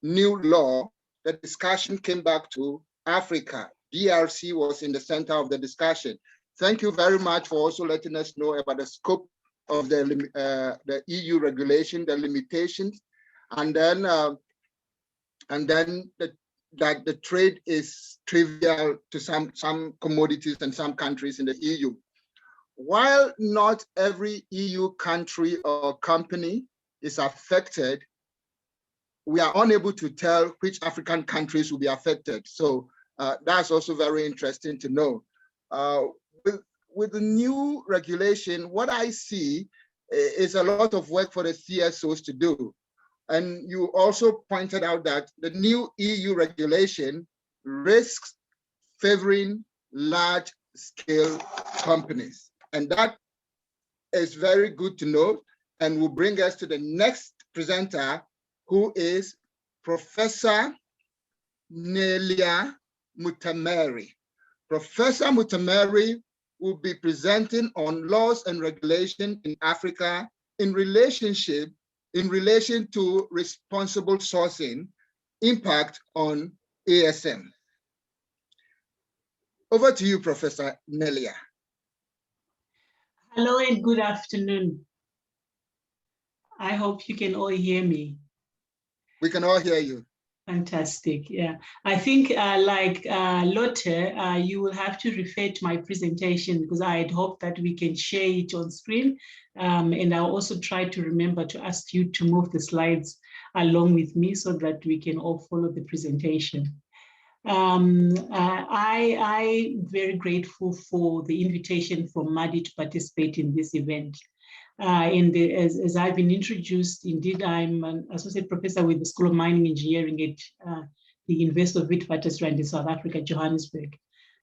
new law, the discussion came back to Africa. DRC was in the center of the discussion. Thank you very much for also letting us know about the scope of the EU regulation, the limitations, and then that the trade is trivial to some commodities and some countries in the EU. While not every EU country or company is affected, we are unable to tell which African countries will be affected. So that's also very interesting to know. With the new regulation, what I see is a lot of work for the CSOs to do. And you also pointed out that the new EU regulation risks favoring large-scale companies. And that is very good to know, and will bring us to the next presenter, who is Professor NELLIE MUTEMERI. Professor MUTEMERI will be presenting on laws and regulation in Africa in relation to responsible sourcing, impact on ASM. Over to you, Professor NELLIE. Hello and good afternoon. I hope you can all hear me. We can all hear you. Fantastic. Yeah, I think like Lotte, you will have to refer to my presentation, because I had hoped that we can share it on screen. And I'll also try to remember to ask you to move the slides along with me so that we can all follow the presentation. I'm very grateful for the invitation from MADI to participate in this event. As I've been introduced, indeed, I'm an associate professor with the School of Mining Engineering at the University of Witwatersrand in South Africa, Johannesburg.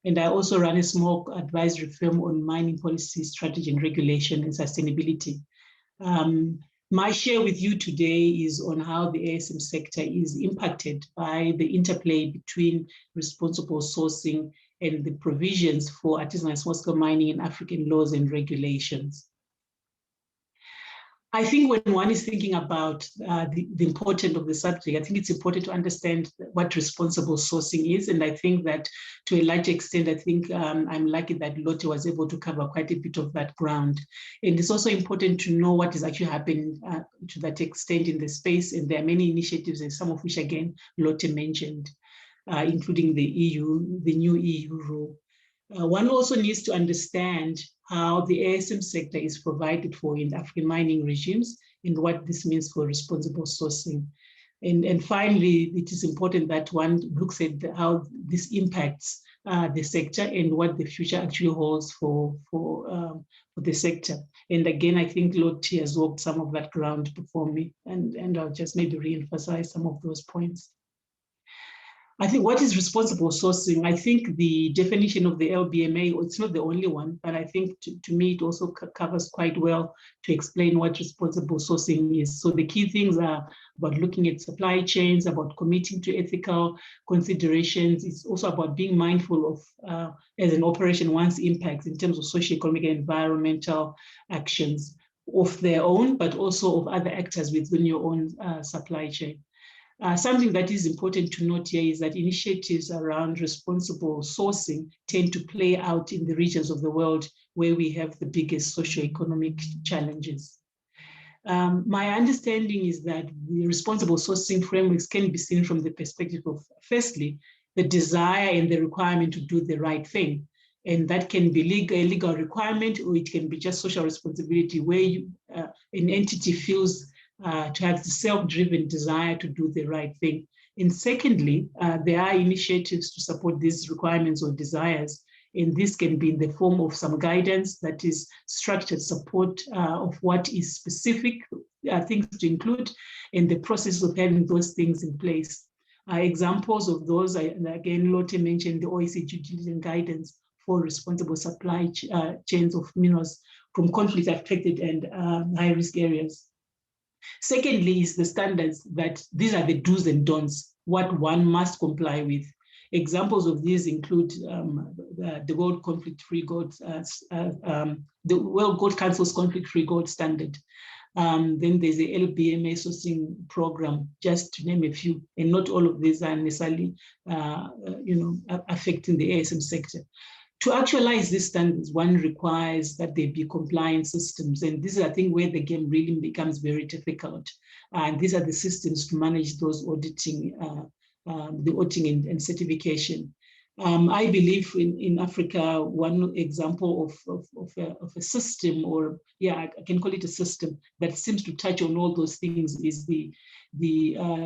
And I also run a small advisory firm on mining policy, strategy, and regulation and sustainability. My share with you today is on how the ASM sector is impacted by the interplay between responsible sourcing and the provisions for artisanal small-scale mining in African laws and regulations. I think when one is thinking about the importance of the subject, I think it's important to understand what responsible sourcing is. And I think that to a large extent, I think I'm lucky that Lotte was able to cover quite a bit of that ground. And it's also important to know what is actually happening to that extent in the space. And there are many initiatives, and some of which, again, Lotte mentioned, including the new EU rule. One also needs to understand how the ASM sector is provided for in African mining regimes and what this means for responsible sourcing. And finally, it is important that one looks at how this impacts the sector and what the future actually holds for the sector. And again, I think Lotte has walked some of that ground before me, and I'll just maybe re-emphasize some of those points. I think what is responsible sourcing, I think the definition of the LBMA, it's not the only one, but I think to me it also covers quite well to explain what responsible sourcing is. So the key things are about looking at supply chains, about committing to ethical considerations. It's also about being mindful of, as an operation, one's impacts in terms of socioeconomic and environmental actions of their own, but also of other actors within your own supply chain. Something that is important to note here is that initiatives around responsible sourcing tend to play out in the regions of the world where we have the biggest socioeconomic challenges. My understanding is that the responsible sourcing frameworks can be seen from the perspective of, firstly, the desire and the requirement to do the right thing. And that can be a legal requirement, or it can be just social responsibility where an entity feels to have the self-driven desire to do the right thing. And secondly, there are initiatives to support these requirements or desires. And this can be in the form of some guidance that is structured support of what is specific things to include and the process of having those things in place. Examples of those, again, Lotte mentioned the OECD due diligence guidance for responsible supply chains of minerals from conflict-affected and high-risk areas. Secondly is the standards, that these are the do's and don'ts, what one must comply with. Examples of these include the World Conflict-Free Gold, the World Gold Council's Conflict-Free Gold Standard. Then there's the LBMA sourcing program, just to name a few, and not all of these are necessarily affecting the ASM sector. To actualize these standards, one requires that there be compliance systems. And this is, I think, where the game really becomes very difficult. And these are the systems to manage those auditing, the auditing and certification. I believe in Africa, one example of a system, or I can call it a system, that seems to touch on all those things is the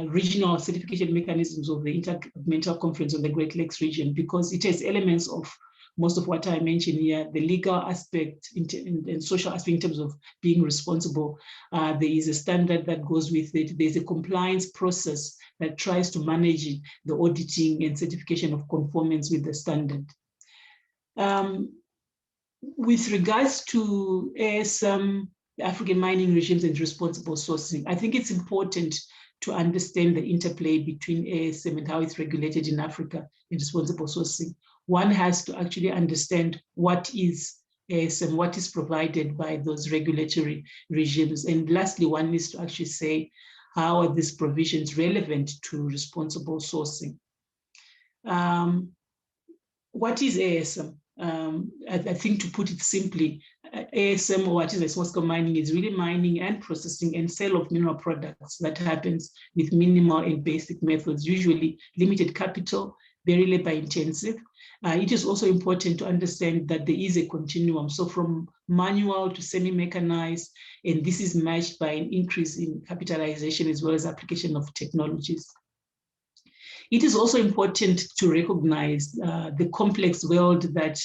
regional certification mechanisms of the Intergovernmental Conference on the Great Lakes region, because it has elements of most of what I mentioned here, the legal aspect and social aspect in terms of being responsible. There is a standard that goes with it. There's a compliance process that tries to manage the auditing and certification of conformance with the standard. With regards to ASM, African mining regimes and responsible sourcing, I think it's important to understand the interplay between ASM and how it's regulated in Africa in responsible sourcing. One has to actually understand what is ASM, what is provided by those regulatory regimes. And lastly, one needs to actually say, how are these provisions relevant to responsible sourcing? What is ASM? I think, to put it simply, ASM, or what is responsible mining, is really mining and processing and sale of mineral products that happens with minimal and basic methods, usually limited capital, very labor intensive. It is also important to understand that there is a continuum. So from manual to semi-mechanized, and this is matched by an increase in capitalization as well as application of technologies. It is also important to recognize the complex world that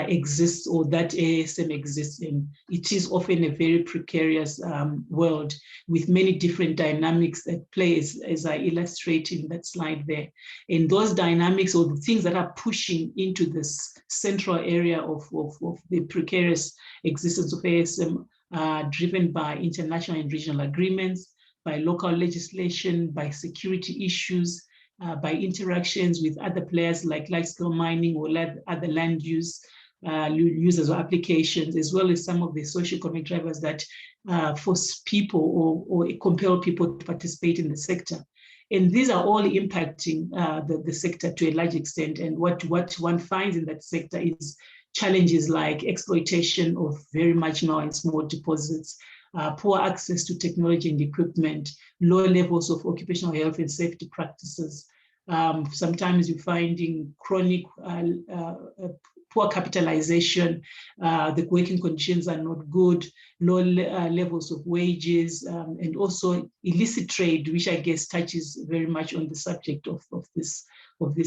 exists, or that ASM exists in. It is often a very precarious world with many different dynamics at play, as I illustrate in that slide there. And those dynamics, or the things that are pushing into this central area of the precarious existence of ASM, are driven by international and regional agreements, by local legislation, by security issues, by interactions with other players like large-scale mining or other land use users or applications, as well as some of the socioeconomic drivers that force people or compel people to participate in the sector. And these are all impacting the sector to a large extent. And what one finds in that sector is challenges like exploitation of very marginal and small deposits, poor access to technology and equipment, low levels of occupational health and safety practices. Sometimes you're finding chronic poor capitalization, the working conditions are not good, low levels of wages, and also illicit trade, which I guess touches very much on the subject of this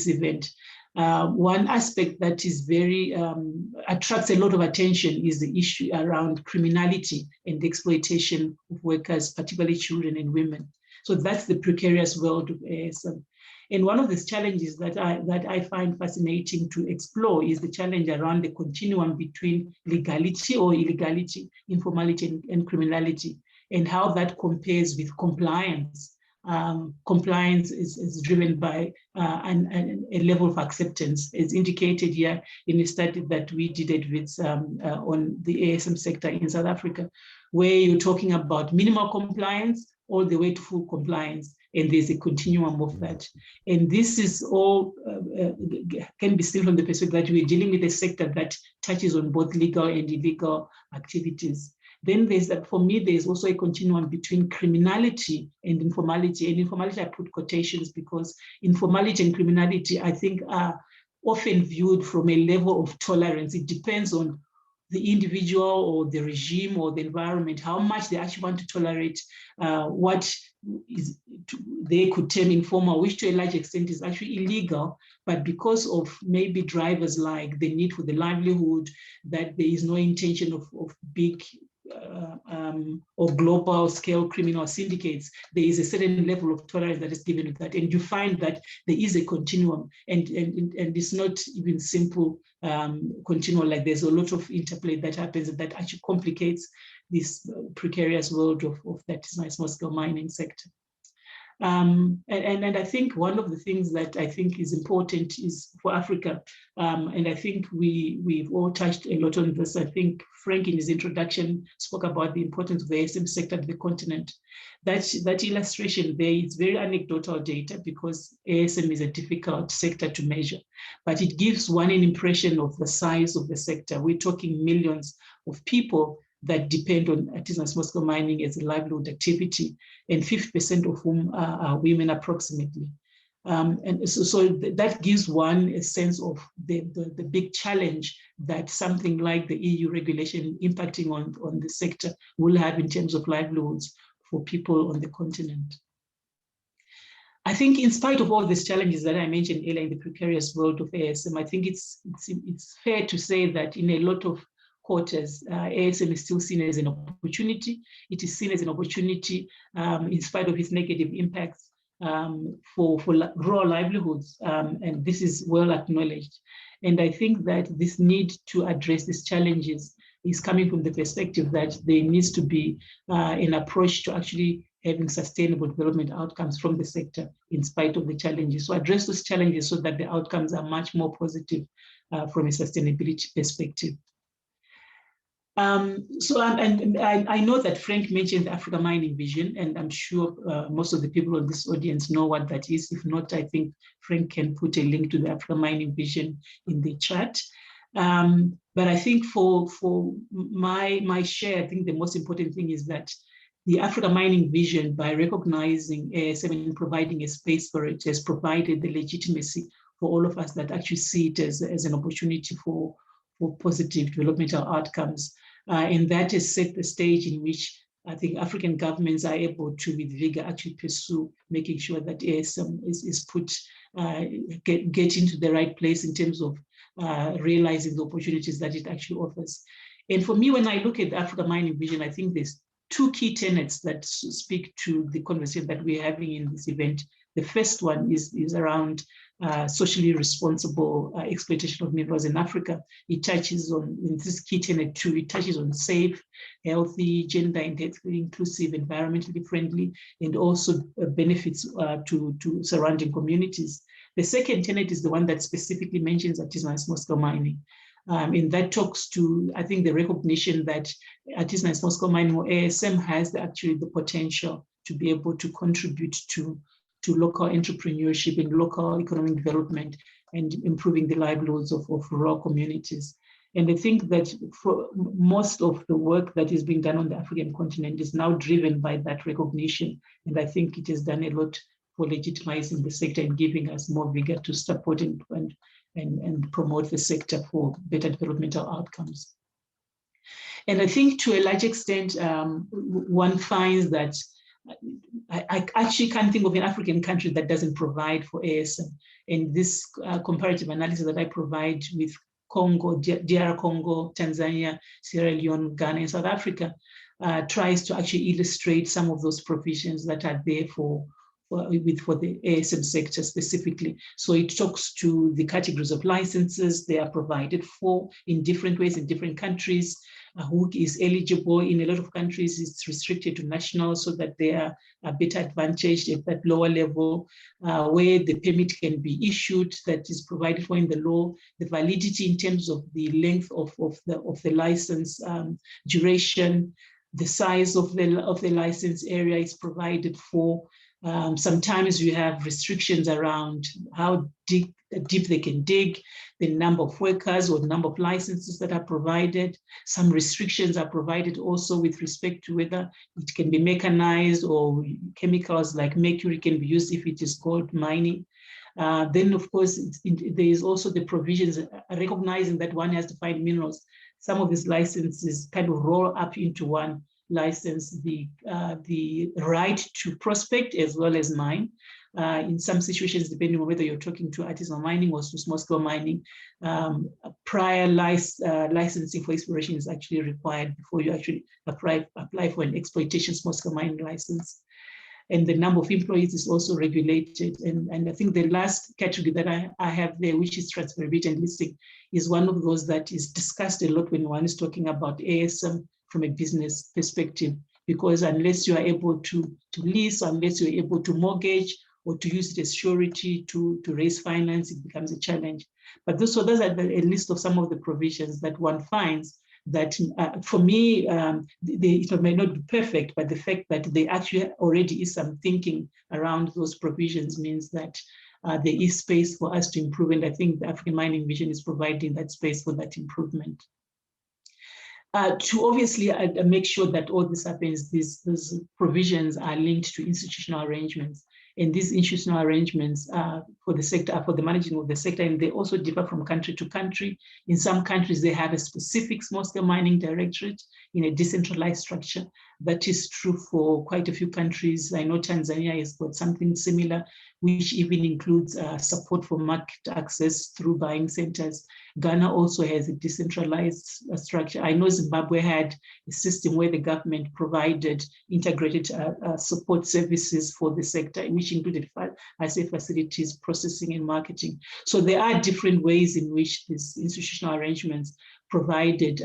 event. One aspect that is very attracts a lot of attention is the issue around criminality and the exploitation of workers, particularly children and women. So that's the precarious world of ASM. And one of these challenges that I find fascinating to explore is the challenge around the continuum between legality or illegality, informality and criminality, and how that compares with compliance. Compliance is driven by a level of acceptance, as indicated here in a study that we did at WITS on the ASM sector in South Africa, where you're talking about minimal compliance all the way to full compliance, and there's a continuum of that. And this is all can be seen from the perspective that we're dealing with a sector that touches on both legal and illegal activities. Then there's that, for me, there's also a continuum between criminality and informality. And informality, I put quotations because informality and criminality, I think, are often viewed from a level of tolerance. It depends on the individual or the regime or the environment, how much they actually want to tolerate what is they could term informal, which to a large extent is actually illegal, but because of maybe drivers like the need for the livelihood, that there is no intention of big or global scale criminal syndicates, there is a certain level of tolerance that is given to that. And you find that there is a continuum, and it's not even simple continuum, like there's a lot of interplay that happens that actually complicates this precarious world of that small scale mining sector. And I think one of the things that I think is important is for Africa, and I think we've all touched a lot on this. I think Frank in his introduction spoke about the importance of the ASM sector to the continent. That illustration there is very anecdotal data because ASM is a difficult sector to measure, but it gives one an impression of the size of the sector. We're talking millions of people that depend on artisanal small-scale mining as a livelihood activity, and 50% of whom are women approximately. And so that gives one a sense of the big challenge that something like the EU regulation impacting on the sector will have in terms of livelihoods for people on the continent. I think in spite of all these challenges that I mentioned earlier in the precarious world of ASM, I think it's fair to say that in a lot of quarters, ASM is still seen as an opportunity. It is seen as an opportunity in spite of its negative impacts for rural livelihoods, and this is well acknowledged. And I think that this need to address these challenges is coming from the perspective that there needs to be an approach to actually having sustainable development outcomes from the sector in spite of the challenges. So address those challenges so that the outcomes are much more positive from a sustainability perspective. So I know that Frank mentioned the Africa Mining Vision, and I'm sure most of the people on this audience know what that is. If not, I think Frank can put a link to the Africa Mining Vision in the chat. But I think for my share, I think the most important thing is that the Africa Mining Vision, by recognizing ASM and providing a space for it, has provided the legitimacy for all of us that actually see it as an opportunity for positive developmental outcomes. And that has set the stage in which I think African governments are able to, with vigor, actually pursue making sure that ASM is put, get into the right place in terms of realizing the opportunities that it actually offers. And for me, when I look at the Africa Mining Vision, I think there's two key tenets that speak to the conversation that we're having in this event. The first one is around socially responsible exploitation of minerals in Africa. It touches on, in this key tenet too, it touches on safe, healthy, gender and ethnically inclusive, environmentally friendly, and also benefits to surrounding communities. The second tenet is the one that specifically mentions artisanal small-scale mining. And that talks to, I think, the recognition that artisanal small-scale mining, or ASM, has actually the potential to be able to contribute to local entrepreneurship and local economic development and improving the livelihoods of rural communities. And I think that for most of the work that is being done on the African continent is now driven by that recognition. And I think it has done a lot for legitimizing the sector and giving us more vigor to support and promote the sector for better developmental outcomes. And I think to a large extent, one finds that I actually can't think of an African country that doesn't provide for ASM. And this comparative analysis that I provide with Congo, DR Congo, Tanzania, Sierra Leone, Ghana, and South Africa tries to actually illustrate some of those provisions that are there for for the ASM sector specifically. So it talks to the categories of licenses they are provided for in different ways in different countries. Who is eligible in a lot of countries? It's restricted to nationals so that they are a bit advantaged at that lower level, where the permit can be issued that is provided for in the law, the validity in terms of the length of the license duration, the size of the license area is provided for. Sometimes you have restrictions around how deep they can dig, the number of workers or the number of licenses that are provided. Some restrictions are provided also with respect to whether it can be mechanized or chemicals like mercury can be used if it is gold mining. Then, of course, there is also the provisions recognizing that one has to find minerals. Some of these licenses kind of roll up into one license, the right to prospect as well as mine. In some situations, depending on whether you're talking to artisanal mining or to small-scale mining, prior licensing for exploration is actually required before you actually apply for an exploitation small-scale mining license. And the number of employees is also regulated. And I think the last category that I have there, which is transferability and listing, is one of those that is discussed a lot when one is talking about ASM from a business perspective, because unless you are able to lease, unless you're able to mortgage or to use it as surety to raise finance, it becomes a challenge. But those are a list of some of the provisions that one finds that for me, it may not be perfect, but the fact that there actually already is some thinking around those provisions means that there is space for us to improve. And I think the African Mining Vision is providing that space for that improvement. To obviously make sure that all this happens, these provisions are linked to institutional arrangements. And these institutional arrangements for the sector, for the managing of the sector, and they also differ from country to country. In some countries, they have a specific small-scale mining directorate in a decentralized structure. That is true for quite a few countries. I know Tanzania has got something similar, which even includes support for market access through buying centers. Ghana also has a decentralized structure. I know Zimbabwe had a system where the government provided integrated support services for the sector, which included, I say, facilities, processing, and marketing. So there are different ways in which these institutional arrangements provided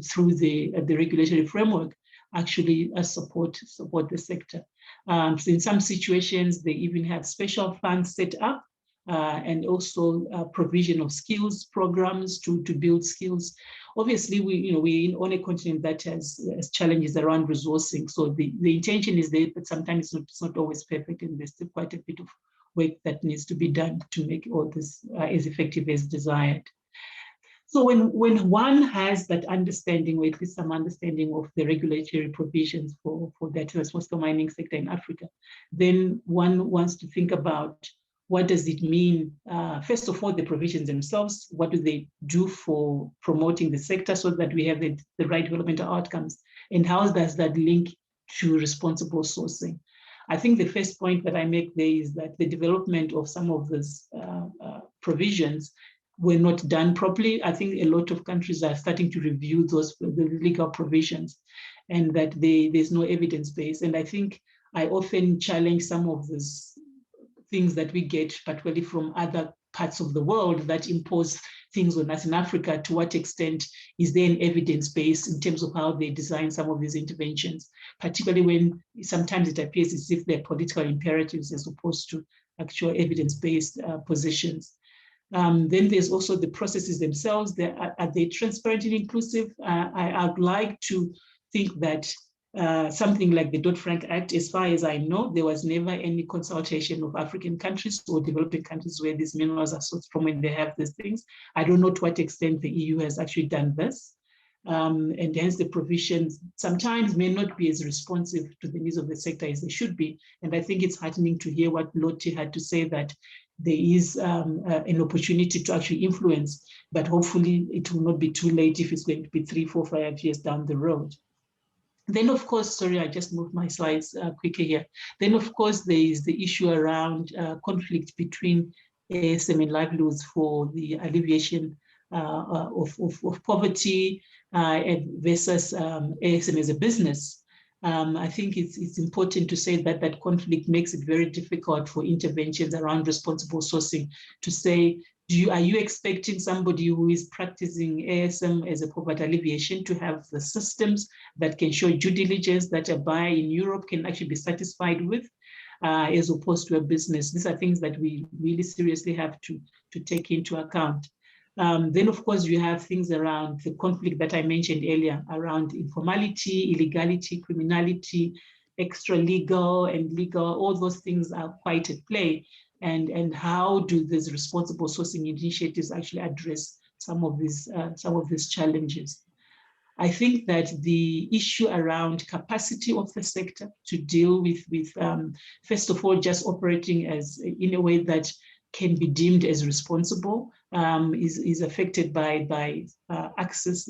through the regulatory framework actually support the sector. So in some situations, they even have special funds set up and also provision of skills programs to build skills. Obviously, we're on a continent that has challenges around resourcing. So the intention is there, but sometimes it's not always perfect, and there's still quite a bit of work that needs to be done to make all this as effective as desired. So when one has that understanding, or at least some understanding of the regulatory provisions for that small-scale mining sector in Africa, then one wants to think about what does it mean, first of all, the provisions themselves, what do they do for promoting the sector so that we have the right developmental outcomes, and how does that link to responsible sourcing? I think the first point that I make there is that the development of some of these provisions were not done properly. I think a lot of countries are starting to review the legal provisions, and that there's no evidence base. And I think I often challenge some of these things that we get, particularly from other parts of the world, that impose things on us in Africa. To what extent is there an evidence base in terms of how they design some of these interventions, particularly when sometimes it appears as if they're political imperatives as opposed to actual evidence-based positions. Then there's also the processes themselves. Are they transparent and inclusive? I'd like to think that something like the Dodd-Frank Act, as far as I know, there was never any consultation of African countries or developing countries where these minerals are sourced from when they have these things. I don't know to what extent the EU has actually done this. And hence the provisions sometimes may not be as responsive to the needs of the sector as they should be. And I think it's heartening to hear what LOTTE had to say, that there is an opportunity to actually influence, but hopefully it will not be too late if it's going to be 3, 4, 5 years down the road. Then, of course, sorry, I just moved my slides quicker here. Then, of course, there is the issue around conflict between ASM and livelihoods for the alleviation of poverty versus ASM as a business. I think it's important to say that that conflict makes it very difficult for interventions around responsible sourcing to say, are you expecting somebody who is practicing ASM as a poverty alleviation to have the systems that can show due diligence that a buyer in Europe can actually be satisfied with, as opposed to a business? These are things that we really seriously have to take into account. Then, of course, you have things around the conflict that I mentioned earlier around informality, illegality, criminality, extra legal and legal. All those things are quite at play. And how do these responsible sourcing initiatives actually address some of these challenges? I think that the issue around capacity of the sector to deal with first of all, just operating as in a way that can be deemed as responsible is affected by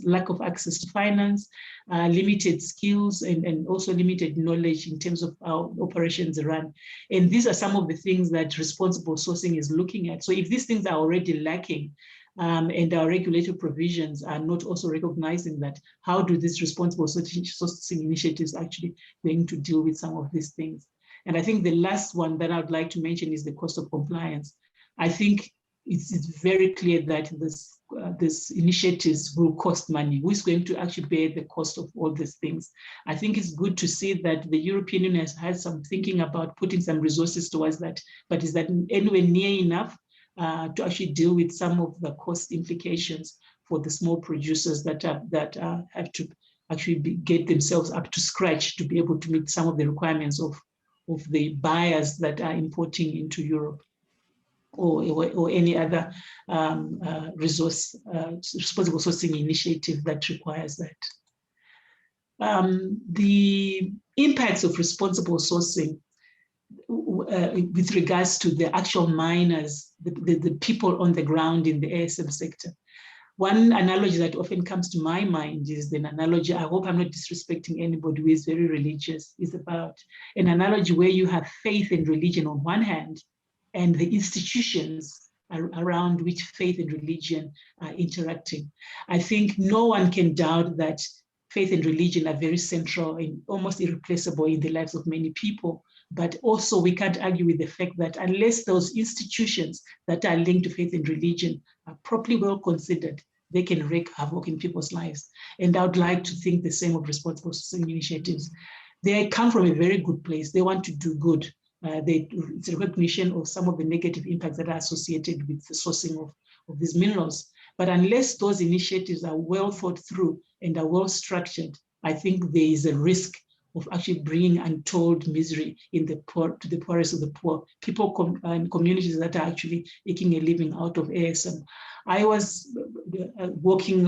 lack of access to finance, limited skills, and also limited knowledge in terms of how operations run. And these are some of the things that responsible sourcing is looking at. So if these things are already lacking, and our regulatory provisions are not also recognizing that, how do these responsible sourcing initiatives actually going to deal with some of these things? And I think the last one that I'd like to mention is the cost of compliance. I think it's very clear that this initiatives will cost money. Who's going to actually bear the cost of all these things? I think it's good to see that the European Union has had some thinking about putting some resources towards that, but is that anywhere near enough to actually deal with some of the cost implications for the small producers that have to actually get themselves up to scratch to be able to meet some of the requirements of the buyers that are importing into Europe, or any other responsible sourcing initiative that requires that. The impacts of responsible sourcing with regards to the actual miners, the people on the ground in the ASM sector. One analogy that often comes to my mind is an analogy, I hope I'm not disrespecting anybody who is very religious, is about an analogy where you have faith and religion on one hand, and the institutions around which faith and religion are interacting. I think no one can doubt that faith and religion are very central and almost irreplaceable in the lives of many people. But also we can't argue with the fact that unless those institutions that are linked to faith and religion are properly well considered, they can wreak havoc in people's lives. And I would like to think the same of responsible sourcing initiatives. They come from a very good place. They want to do good. It's a recognition of some of the negative impacts that are associated with the sourcing of these minerals. But unless those initiatives are well thought through and are well structured, I think there is a risk of actually bringing untold misery in the poor, to the poorest of the poor, people and communities that are actually making a living out of ASM. I was working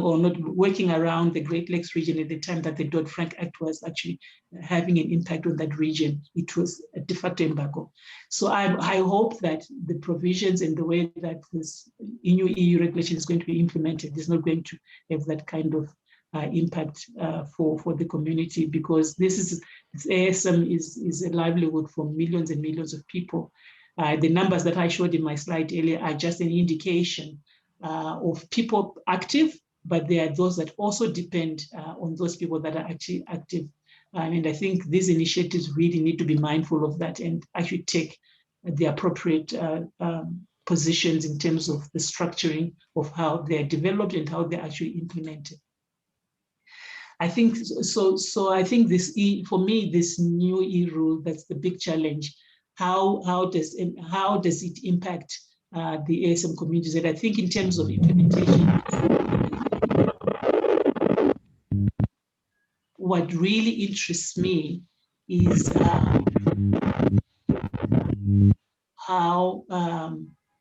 around the Great Lakes region at the time that the Dodd-Frank Act was actually having an impact on that region. It was a de facto embargo. So I hope that the provisions and the way that this new EU regulation is going to be implemented is not going to have that kind of impact for the community, because this ASM is a livelihood for millions and millions of people. The numbers that I showed in my slide earlier are just an indication of people active, but there are those that also depend on those people that are actually active. And I think these initiatives really need to be mindful of that and actually take the appropriate positions in terms of the structuring of how they're developed and how they're actually implemented. I think so. I think this, for me, this new e-rule, that's the big challenge. How does it impact the ASM communities? And I think in terms of implementation, what really interests me is how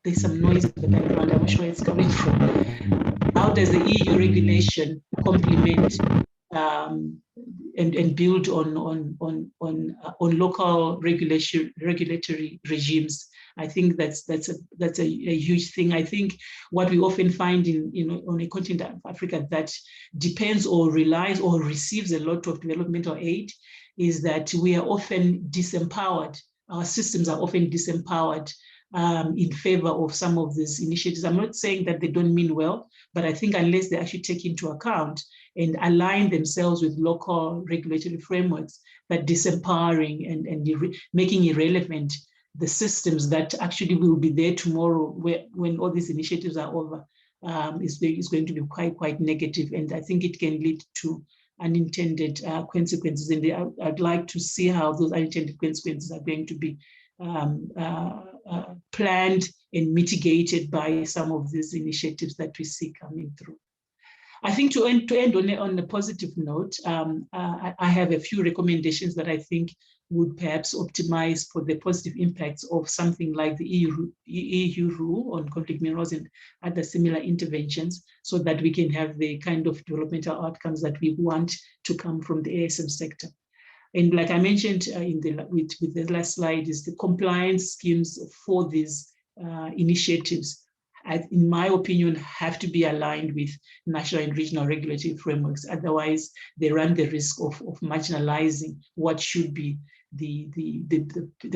there's some noise in the background. I'm sure it's coming from. How does the EU regulation complement and build on local regulatory regimes? I think that's a huge thing. I think what we often find on a continent of Africa that depends or relies or receives a lot of developmental aid is that we are often disempowered. Our systems are often disempowered in favor of some of these initiatives. I'm not saying that they don't mean well, but I think unless they actually take into account and align themselves with local regulatory frameworks that disempowering and making irrelevant the systems that actually will be there tomorrow when all these initiatives are over is going to be quite negative. And I think it can lead to unintended consequences. And I'd like to see how those unintended consequences are going to be planned and mitigated by some of these initiatives that we see coming through. I think to end on a positive note, I have a few recommendations that I think would perhaps optimize for the positive impacts of something like the EU rule on conflict minerals and other similar interventions, so that we can have the kind of developmental outcomes that we want to come from the ASM sector. And like I mentioned with the last slide, is the compliance schemes for these initiatives, in my opinion, have to be aligned with national and regional regulatory frameworks. Otherwise, they run the risk of marginalizing what should be the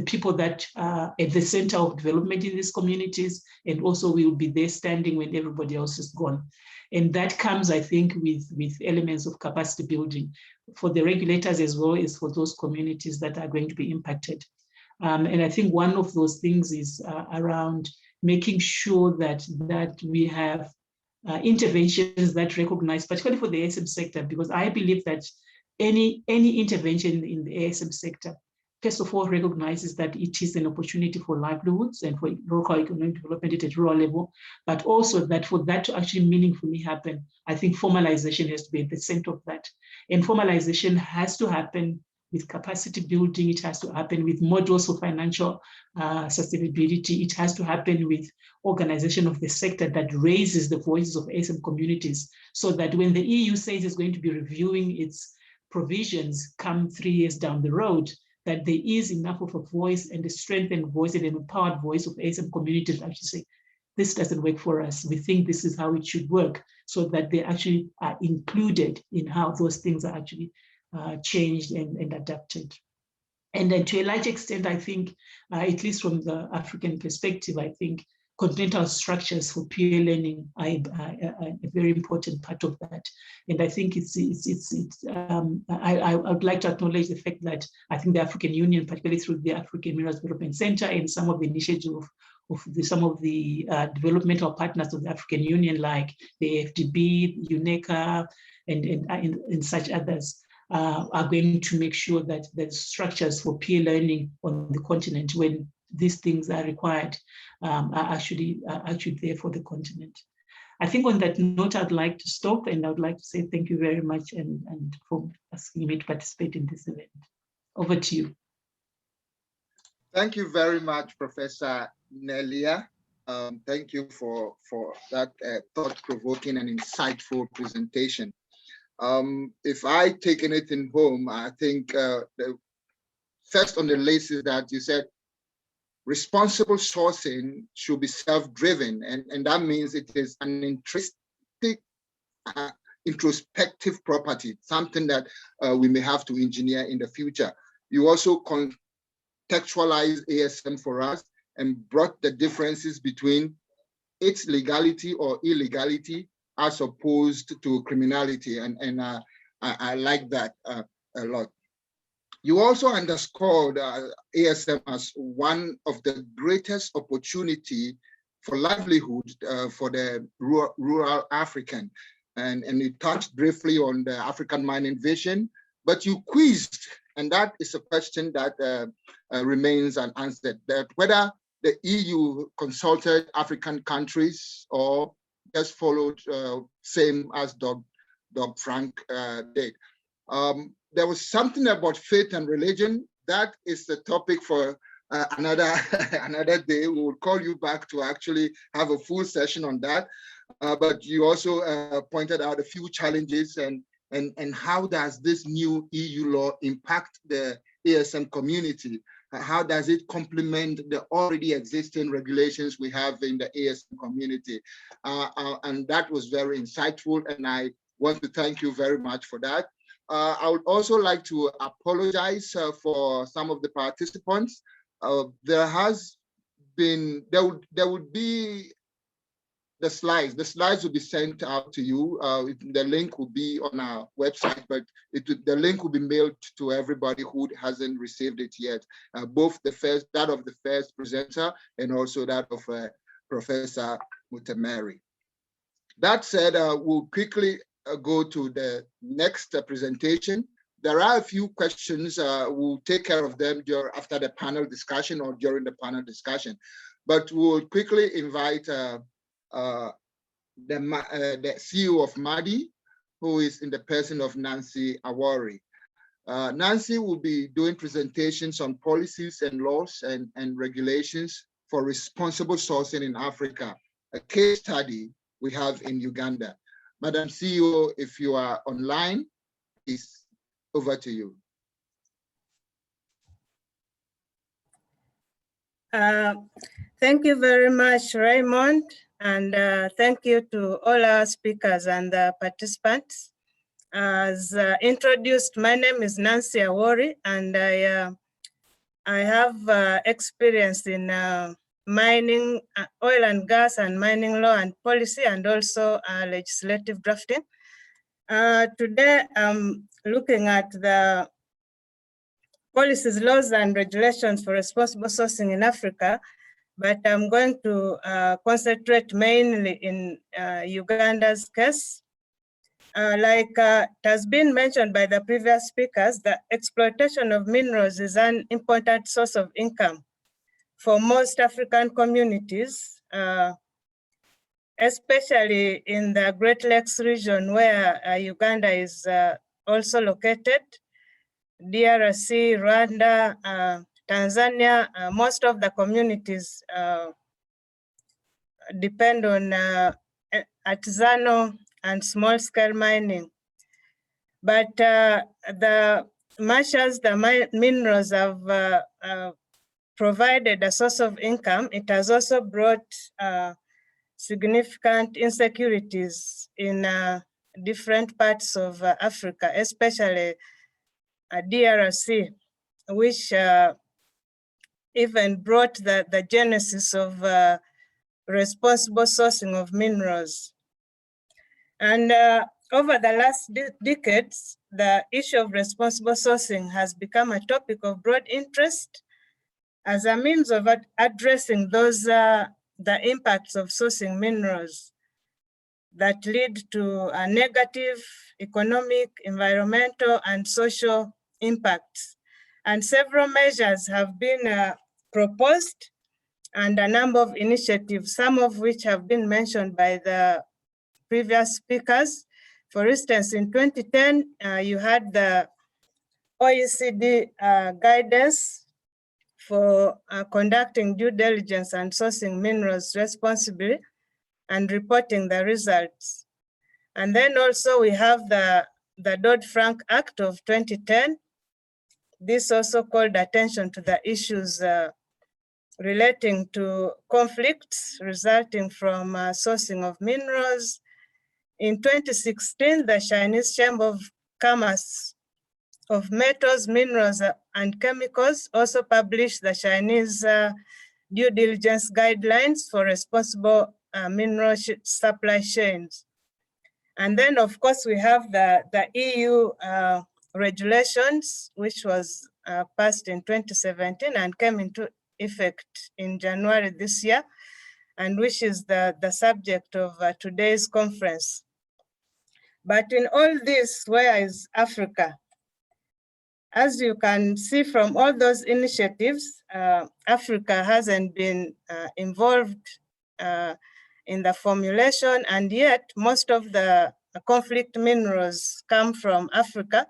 people that are at the center of development in these communities, and also will be there standing when everybody else is gone. And that comes, I think, with elements of capacity building for the regulators as well as for those communities that are going to be impacted. And I think one of those things is around making sure that we have interventions that recognize, particularly for the ASM sector, because I believe that any intervention in the ASM sector, first of all, recognizes that it is an opportunity for livelihoods and for local economic development at a rural level, but also that for that to actually meaningfully happen, I think formalization has to be at the center of that. And formalization has to happen with capacity building. It has to happen with models of financial sustainability. It has to happen with organization of the sector that raises the voices of ASM communities, so that when the EU says it's going to be reviewing its provisions come 3 years down the road, that there is enough of a voice and a strengthened voice and an empowered voice of ASM communities to actually say, this doesn't work for us. We think this is how it should work, so that they actually are included in how those things are actually changed and adapted. And then to a large extent, I think, at least from the African perspective, I think continental structures for peer learning are a very important part of that. And I think I would like to acknowledge the fact that I think the African Union, particularly through the African Minerals Development Center and some of the initiatives of some of the developmental partners of the African Union, like the FDB, UNECA, and such others, are going to make sure that the structures for peer learning on the continent, when these things are required, are actually there for the continent. I think on that note, I'd like to stop, and I would like to say thank you very much and for asking me to participate in this event. Over to you. Thank you very much, Professor NELLIE. Thank you for that thought-provoking and insightful presentation. If I take anything home, I think the first on the list is that you said responsible sourcing should be self-driven, and that means it is an intrinsic, introspective property, something that we may have to engineer in the future. You also contextualized ASM for us and brought the differences between its legality or illegality as opposed to criminality, and I like that a lot. You also underscored ASM as one of the greatest opportunity for livelihood for the rural African, and you touched briefly on the African mining vision, but you quizzed, and that is a question that remains unanswered, that whether the EU consulted African countries or just followed same as Dodd-Frank did. There was something about faith and religion. That is the topic for another day. We will call you back to actually have a full session on that. But you also pointed out a few challenges and how does this new EU law impact the ASM community? How does it complement the already existing regulations we have in the ASM community? And that was very insightful, and I want to thank you very much for that. I would also like to apologize for some of the participants. There would be the slides. The slides will be sent out to you. The link will be on our website, but the link will be mailed to everybody who hasn't received it yet. Both that of the first presenter and also that of Professor MUTEMERI. That said, we'll quickly go to the next presentation. There are a few questions. We'll take care of them after the panel discussion or during the panel discussion. But we'll quickly invite the CEO of MADI, who is in the person of Nancy AWORI. Nancy will be doing presentations on policies and laws and regulations for responsible sourcing in Africa, a case study we have in Uganda. Madam CEO, if you are online, please, over to you. Thank you very much, Raymond, and thank you to all our speakers and the participants. As introduced, my name is Nancy AWORI, and I have experience in mining, oil and gas and mining law and policy, and also legislative drafting. Today, I'm looking at the policies, laws, and regulations for responsible sourcing in Africa, but I'm going to concentrate mainly in Uganda's case. Like it has been mentioned by the previous speakers, the exploitation of minerals is an important source of income for most African communities, especially in the Great Lakes region where Uganda is also located, DRC, Rwanda, Tanzania. Most of the communities depend on artisanal and small-scale mining. But much as the minerals have provided a source of income, it has also brought significant insecurities in different parts of Africa, especially DRC, which even brought the genesis of responsible sourcing of minerals. And over the last decades, the issue of responsible sourcing has become a topic of broad interest as a means of addressing those the impacts of sourcing minerals that lead to a negative economic, environmental, and social impacts. And several measures have been proposed and a number of initiatives, some of which have been mentioned by the previous speakers. For instance, in 2010, you had the OECD guidance for conducting due diligence and sourcing minerals responsibly and reporting the results. And then also we have the Dodd-Frank Act of 2010. This also called attention to the issues relating to conflicts resulting from sourcing of minerals. In 2016, the Chinese Chamber of Commerce of Metals, Minerals, and Chemicals also published the Chinese due diligence guidelines for responsible mineral supply chains. And then, of course, we have the EU regulations, which was passed in 2017 and came into effect in January this year, and which is the subject of today's conference. But in all this, where is Africa? As you can see from all those initiatives, Africa hasn't been involved in the formulation, and yet most of the conflict minerals come from Africa,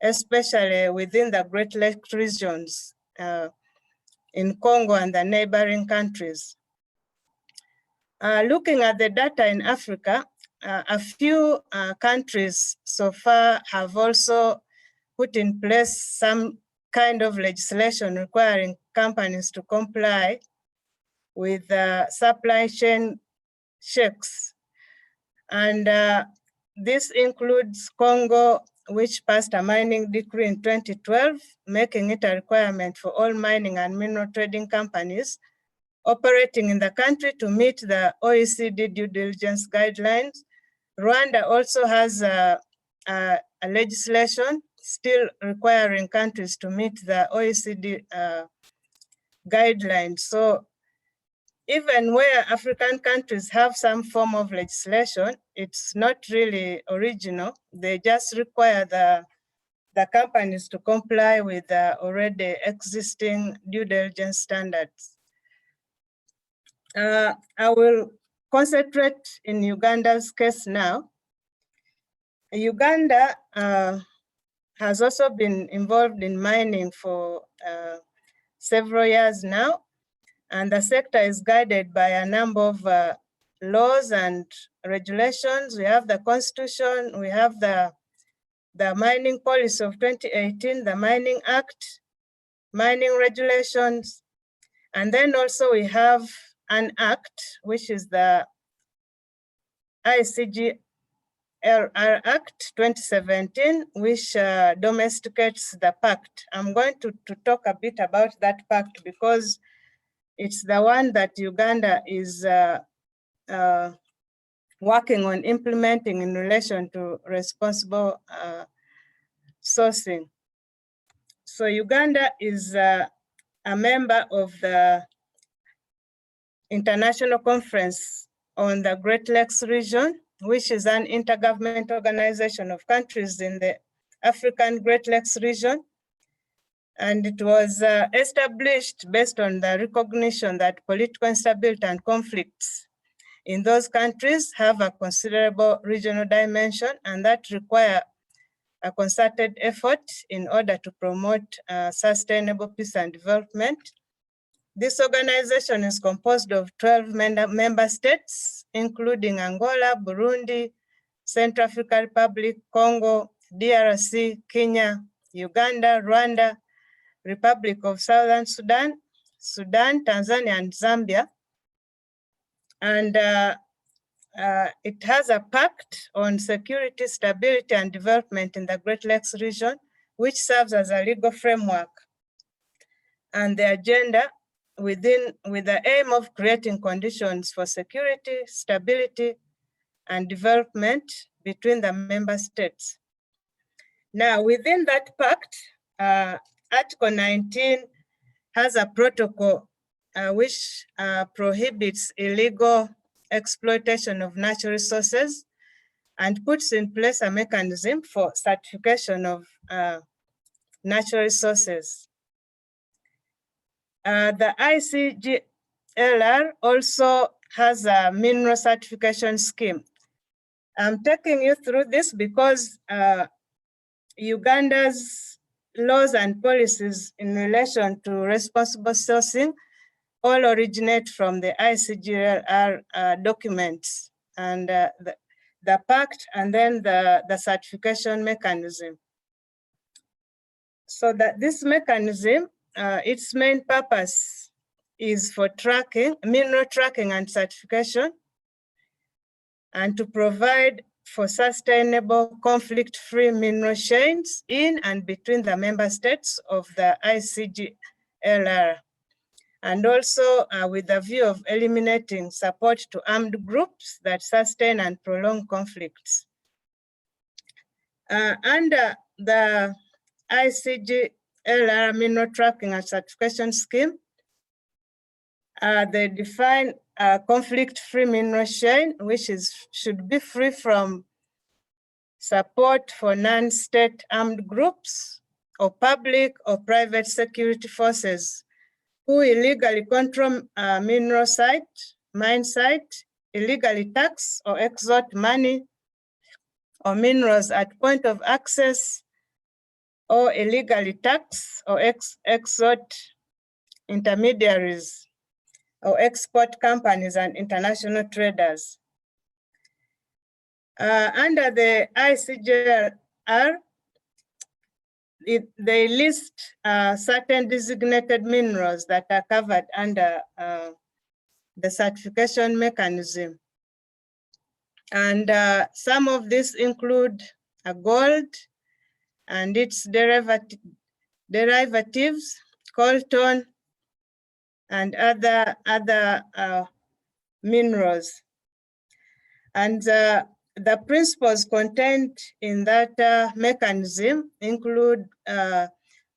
especially within the Great Lakes regions in Congo and the neighboring countries. Looking at the data in Africa, a few countries so far have also put in place some kind of legislation requiring companies to comply with supply chain checks. And this includes Congo, which passed a mining decree in 2012, making it a requirement for all mining and mineral trading companies operating in the country to meet the OECD due diligence guidelines. Rwanda also has a legislation still requiring countries to meet the OECD guidelines. So even where African countries have some form of legislation, it's not really original. They just require the companies to comply with the already existing due diligence standards. I will concentrate in Uganda's case now. Uganda has also been involved in mining for several years now, and the sector is guided by a number of laws and regulations. We have the Constitution, we have the Mining Policy of 2018, the Mining Act, mining regulations, and then also we have an act, which is the ICGLR Act 2017, which domesticates the pact. I'm going to talk a bit about that pact because it's the one that Uganda is working on implementing in relation to responsible sourcing. So Uganda is a member of the International Conference on the Great Lakes region, which is an intergovernmental organization of countries in the African Great Lakes region. And it was established based on the recognition that political instability and conflicts in those countries have a considerable regional dimension, and that require a concerted effort in order to promote sustainable peace and development. This organization is composed of 12 member states, including Angola, Burundi, Central African Republic, Congo, DRC, Kenya, Uganda, Rwanda, Republic of Southern Sudan, Tanzania, and Zambia. And it has a pact on security, stability, and development in the Great Lakes region, which serves as a legal framework and the agenda with the aim of creating conditions for security, stability, and development between the member states. Now, within that pact, Article 19 has a protocol which prohibits illegal exploitation of natural resources and puts in place a mechanism for certification of natural resources. The ICGLR also has a mineral certification scheme. I'm taking you through this because Uganda's laws and policies in relation to responsible sourcing all originate from the ICGLR documents and the pact and then the certification mechanism. So that this mechanism, its main purpose is for tracking, mineral tracking and certification, and to provide for sustainable conflict-free mineral chains in and between the member states of the ICGLR, and also with the view of eliminating support to armed groups that sustain and prolong conflicts. Under the ICGLR mineral tracking and certification scheme, they define a conflict-free mineral chain, which should be free from support for non-state armed groups or public or private security forces who illegally control mineral site, mine site, illegally tax or extort money or minerals at point of access, or illegally tax or extort intermediaries or export companies and international traders. Under the ICGLR, they list certain designated minerals that are covered under the certification mechanism. And some of these include gold and its derivatives, coltan, and other minerals. And the principles contained in that mechanism include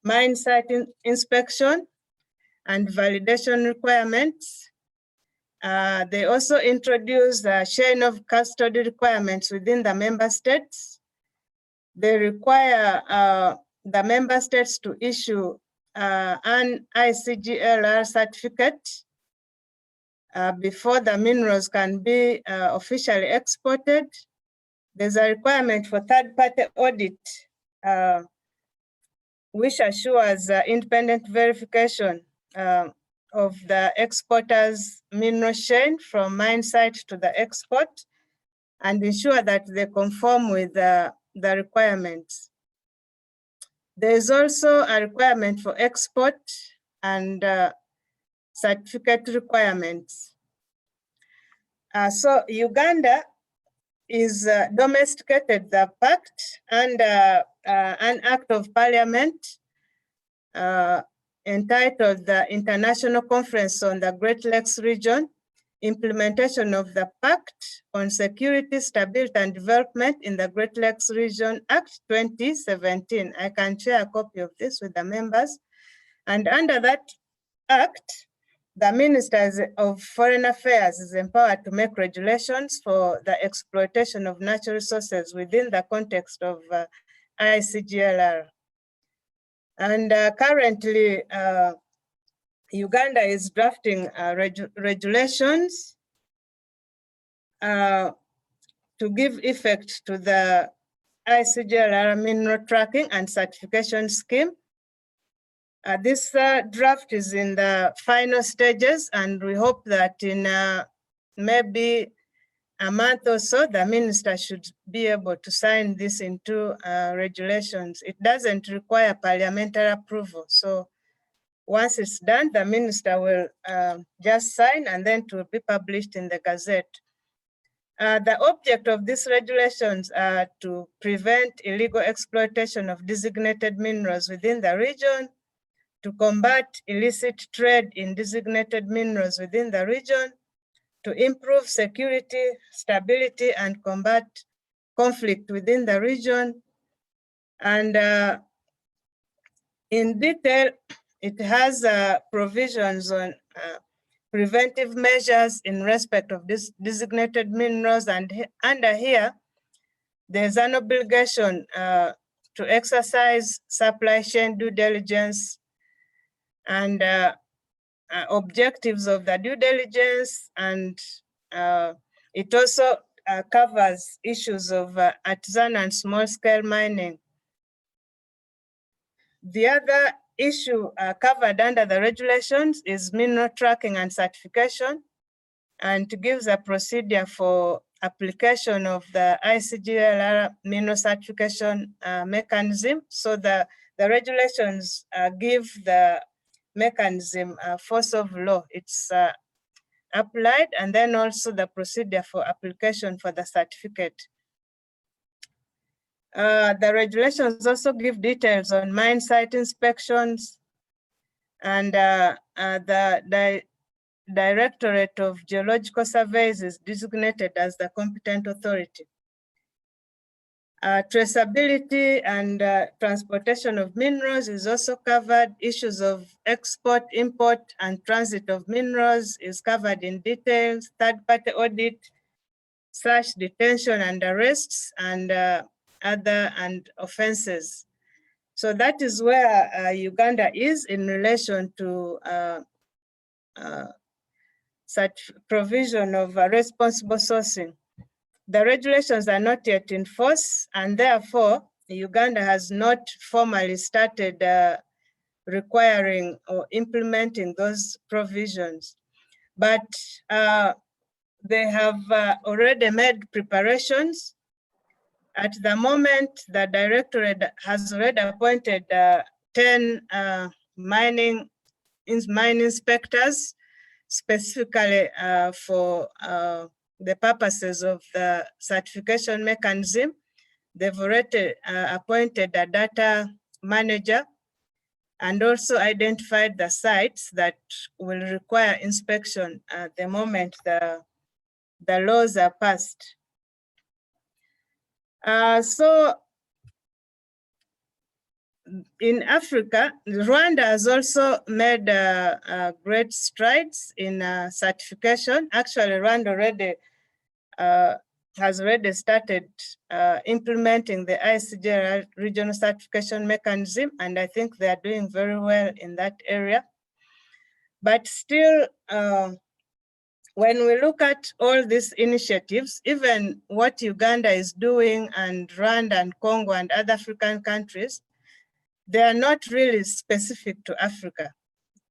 mine site inspection and validation requirements. They also introduce the chain of custody requirements within the member states. They require the member states to issue an ICGLR certificate before the minerals can be officially exported. There's a requirement for third-party audit, which assures independent verification of the exporter's mineral chain from mine site to the export and ensure that they conform with the requirements. There is also a requirement for export and certificate requirements. So Uganda is domesticated the pact under an act of parliament entitled the International Conference on the Great Lakes Region, Implementation of the Pact on Security, Stability and Development in the Great Lakes Region, Act 2017. I can share a copy of this with the members. And under that act, the Minister of Foreign Affairs is empowered to make regulations for the exploitation of natural resources within the context of ICGLR. And currently, Uganda is drafting regulations to give effect to the ICGLR mineral tracking and certification scheme. This draft is in the final stages, and we hope that in maybe a month or so, the minister should be able to sign this into regulations. It doesn't require parliamentary approval. So once it's done, the minister will just sign and then it will be published in the Gazette. The object of these regulations are to prevent illegal exploitation of designated minerals within the region, to combat illicit trade in designated minerals within the region, to improve security, stability, and combat conflict within the region. And in detail, it has provisions on preventive measures in respect of this designated minerals. And under here, there's an obligation to exercise supply chain due diligence and objectives of the due diligence, and it also covers issues of artisanal and small-scale mining. The other issue covered under the regulations is mineral tracking and certification, and it gives a procedure for application of the ICGLR mineral certification mechanism. So the regulations give the mechanism force of law. It's applied, and then also the procedure for application for the certificate. The regulations also give details on mine site inspections, and the Directorate of Geological Surveys is designated as the competent authority. Traceability and transportation of minerals is also covered. Issues of export, import, and transit of minerals is covered in details. Third-party audit, search, detention, and arrests, and other offenses. So that is where Uganda is in relation to such provision of responsible sourcing. The regulations are not yet in force, and therefore Uganda has not formally started requiring or implementing those provisions. But they have already made preparations. At the moment, the Directorate has already appointed 10 mine inspectors, specifically for the purposes of the certification mechanism. They've already appointed a data manager and also identified the sites that will require inspection at the moment the laws are passed. So in Africa, Rwanda has also made great strides in certification. Actually, Rwanda already has already started implementing the ICJ regional certification mechanism, and I think they are doing very well in that area. But still, when we look at all these initiatives, even what Uganda is doing and Rwanda and Congo and other African countries, they are not really specific to Africa.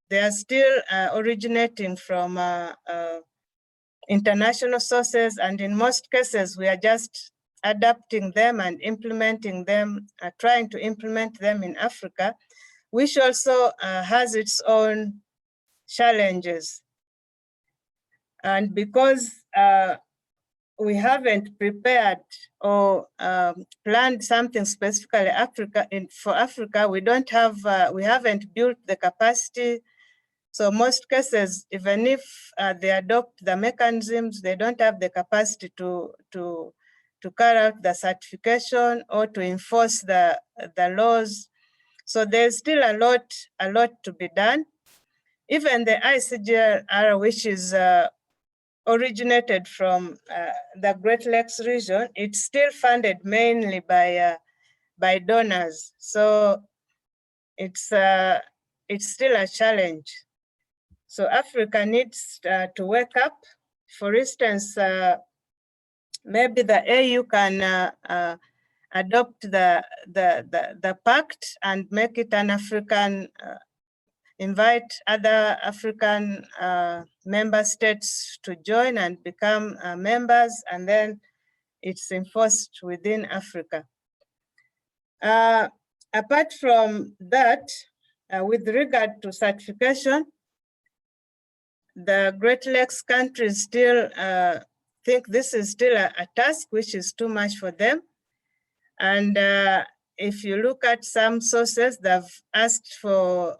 They are still originating from international sources, and in most cases, we are just adapting them and implementing them, trying to implement them in Africa, which also has its own challenges. And because we haven't prepared or planned something specifically for Africa, we don't have, we haven't built the capacity. So most cases, even if they adopt the mechanisms, they don't have the capacity to carry out the certification or to enforce the laws. So there's still a lot to be done. Even the ICJR, which is originated from the Great Lakes region, it's still funded mainly by donors. So it's still a challenge. So Africa needs to wake up. For instance, maybe the AU can adopt the pact and make it an African, invite other African member states to join and become members, and then it's enforced within Africa. Apart from that, with regard to certification, the Great Lakes countries still think this is still a task which is too much for them. And if you look at some sources, they've asked for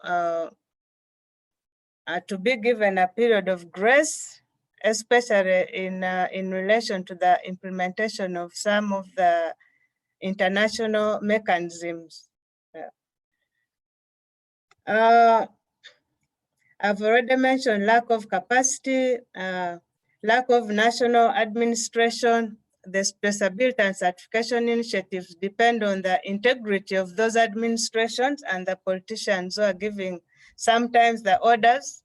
to be given a period of grace, especially in relation to the implementation of some of the international mechanisms. I've already mentioned lack of capacity, lack of national administration. The traceability and certification initiatives depend on the integrity of those administrations and the politicians who are giving sometimes the orders.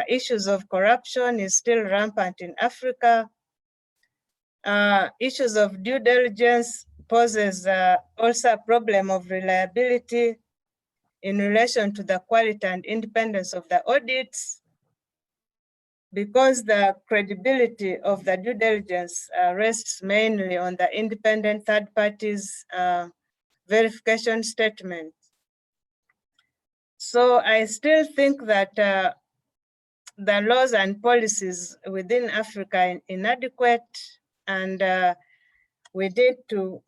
Issues of corruption is still rampant in Africa. Issues of due diligence poses also a problem of reliability in relation to the quality and independence of the audits, because the credibility of the due diligence rests mainly on the independent third parties' verification statement. So I still think that the laws and policies within Africa are inadequate, and we need to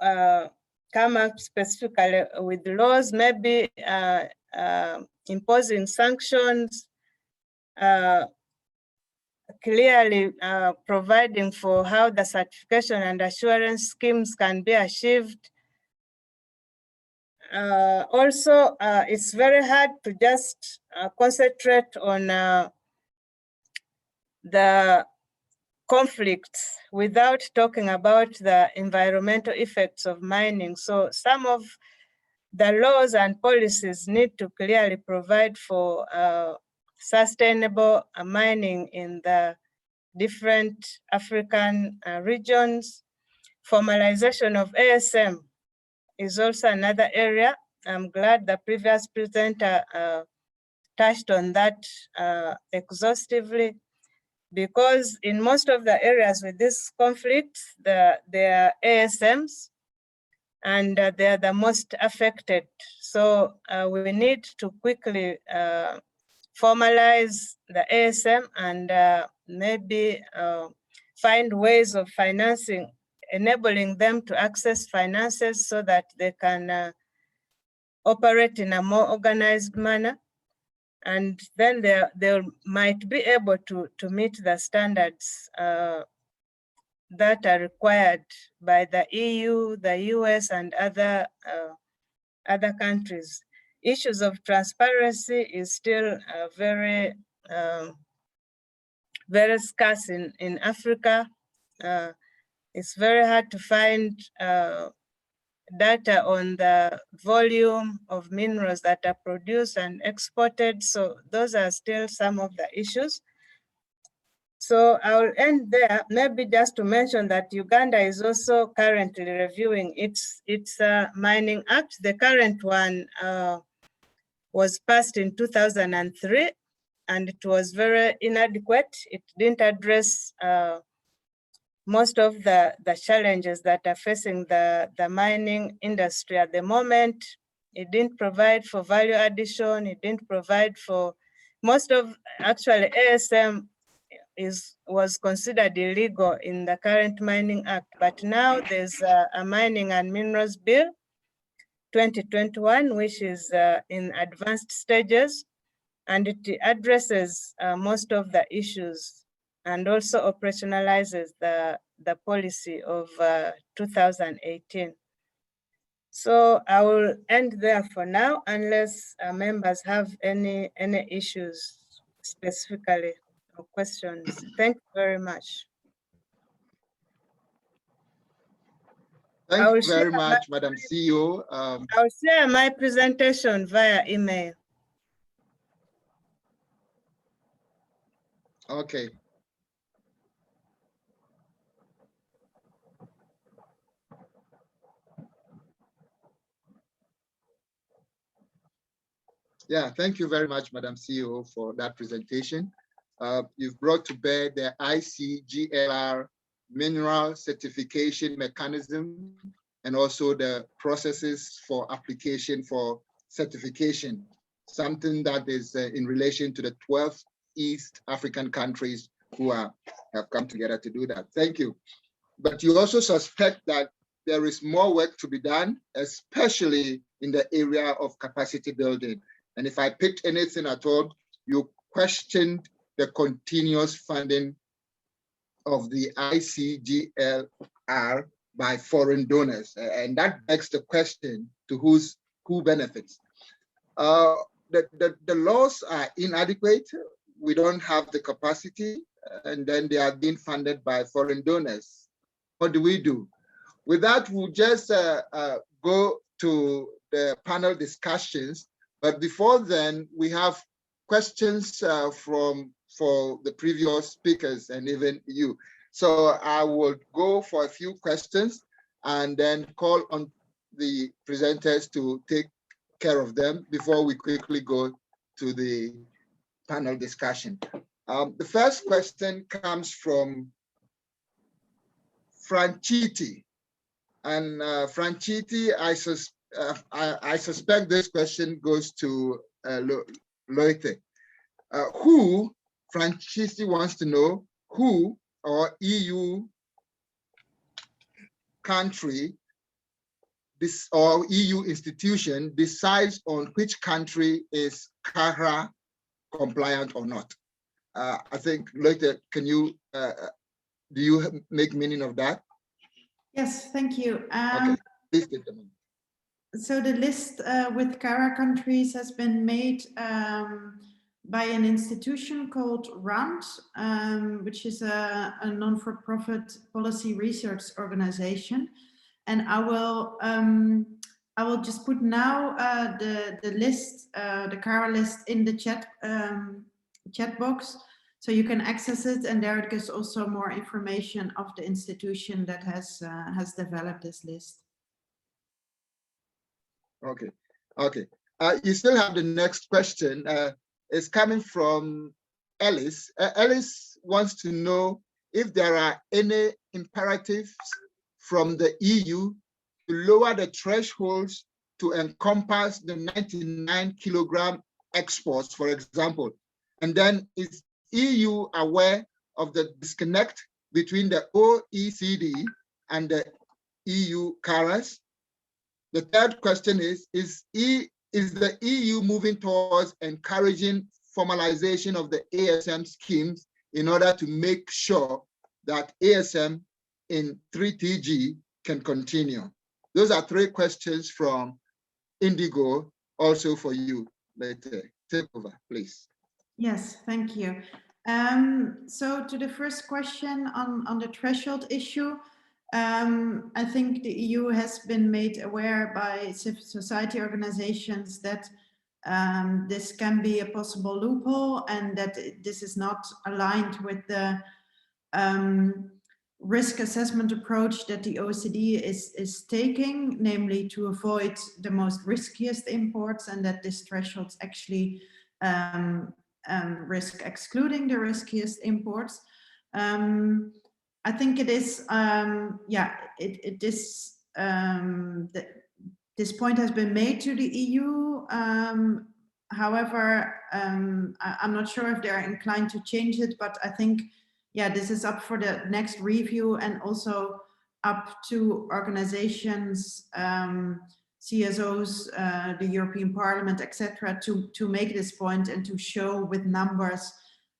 come up specifically with laws, maybe imposing sanctions, clearly providing for how the certification and assurance schemes can be achieved. Also, it's very hard to just concentrate on the conflicts without talking about the environmental effects of mining. So some of the laws and policies need to clearly provide for sustainable mining in the different African regions. Formalization of ASM is also another area. I'm glad the previous presenter touched on that exhaustively, because in most of the areas with this conflict, there are ASMs, and they are the most affected. So we need to quickly formalize the ASM and maybe find ways of financing, enabling them to access finances so that they can operate in a more organized manner. And then they might be able to meet the standards that are required by the EU, the US, and other countries. Issues of transparency is still very scarce in Africa. It's very hard to find data on the volume of minerals that are produced and exported. So those are still some of the issues. So I'll end there, maybe just to mention that Uganda is also currently reviewing its Mining Act. The current one was passed in 2003, and it was very inadequate. It didn't address most of the challenges that are facing the mining industry at the moment. It didn't provide for value addition. It didn't provide for most of, actually ASM was considered illegal in the current Mining Act, but now there's a Mining and Minerals Bill 2021, which is in advanced stages, and it addresses most of the issues and also operationalizes the policy of 2018. So I will end there for now, unless members have any issues specifically or questions. Thank you very much. Thank you very much, Madam CEO. I'll share my presentation via email. Okay. Yeah, thank you very much, Madam CEO, for that presentation. You've brought to bear the ICGLR mineral certification mechanism and also the processes for application for certification, something that is in relation to the 12 East African countries who have come together to do that. Thank you. But you also suspect that there is more work to be done, especially in the area of capacity building. And if I picked anything at all, you questioned the continuous funding of the ICGLR by foreign donors. And that begs the question to who benefits. The laws are inadequate. We don't have the capacity, and then they are being funded by foreign donors. What do we do? With that, we'll just go to the panel discussions. But before then, we have questions for the previous speakers and even you. So I will go for a few questions and then call on the presenters to take care of them before we quickly go to the panel discussion. The first question comes from Franchiti. And Franchiti, I suspect this question goes to Lotte. Franchiti wants to know who or EU country or EU institution decides on which country is CARA compliant or not. I think Lotte, can you, do you make meaning of that? Yes, thank you. Okay, please take the moment. So the list with CARA countries has been made by an institution called RAND, which is a non-for-profit policy research organization. And I will just put now the list, the CARA list in the chat box, so you can access it. And there it gives also more information of the institution that has developed this list. Okay, okay. You still have the next question. It's coming from Ellis. Ellis wants to know if there are any imperatives from the EU to lower the thresholds to encompass the 99 kilogram exports, for example. And then is EU aware of the disconnect between the OECD and the EU CARAs? The third question is is the EU moving towards encouraging formalization of the ASM schemes in order to make sure that ASM in 3TG can continue? Those are 3 questions from Indigo, also for you later. Take over, please. Yes, thank you. So to the first question on the threshold issue, I think the EU has been made aware by civil society organizations that this can be a possible loophole and that this is not aligned with the risk assessment approach that the OECD is taking, namely to avoid the most riskiest imports, and that this thresholds actually risk excluding the riskiest imports. I think it is, this point has been made to the EU. However, I'm not sure if they're inclined to change it, but I think, yeah, this is up for the next review and also up to organizations, CSOs, the European Parliament, etc., to make this point and to show with numbers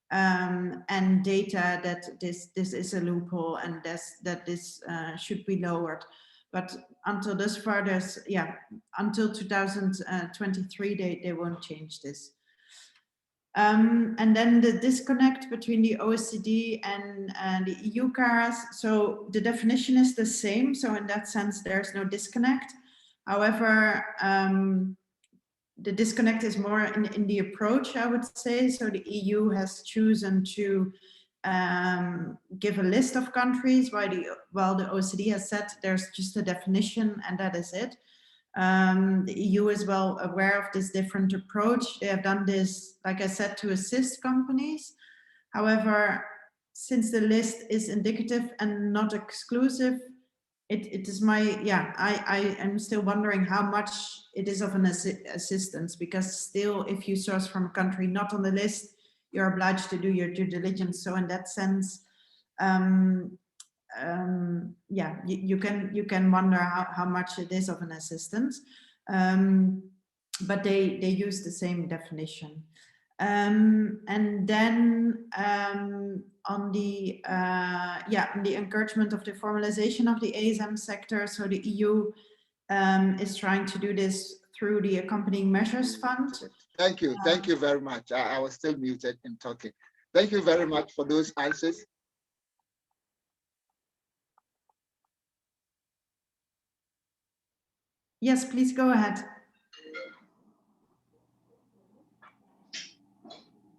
and data that this is a loophole and that this should be lowered. But until this far, there's, yeah, until 2023, they won't change this. And then the disconnect between the OECD and the EU CARAs. So the definition is the same. So in that sense, there's no disconnect. However, the disconnect is more in the approach, I would say. So the EU has chosen to give a list of countries, while the OECD has said there's just a definition and that is it. The EU is well aware of this different approach. They have done this, like I said, to assist companies. However, since the list is indicative and not exclusive, it is my, yeah, I am still wondering how much it is of an assistance, because still, if you source from a country not on the list, you're obliged to do your due diligence. So in that sense, yeah, you can wonder how much it is of an assistance, but they use the same definition. And then on the the encouragement of the formalization of the ASM sector, so the EU is trying to do this through the accompanying measures fund. Thank you very much. I was still muted in talking. Thank you very much for those answers. Yes, please go ahead.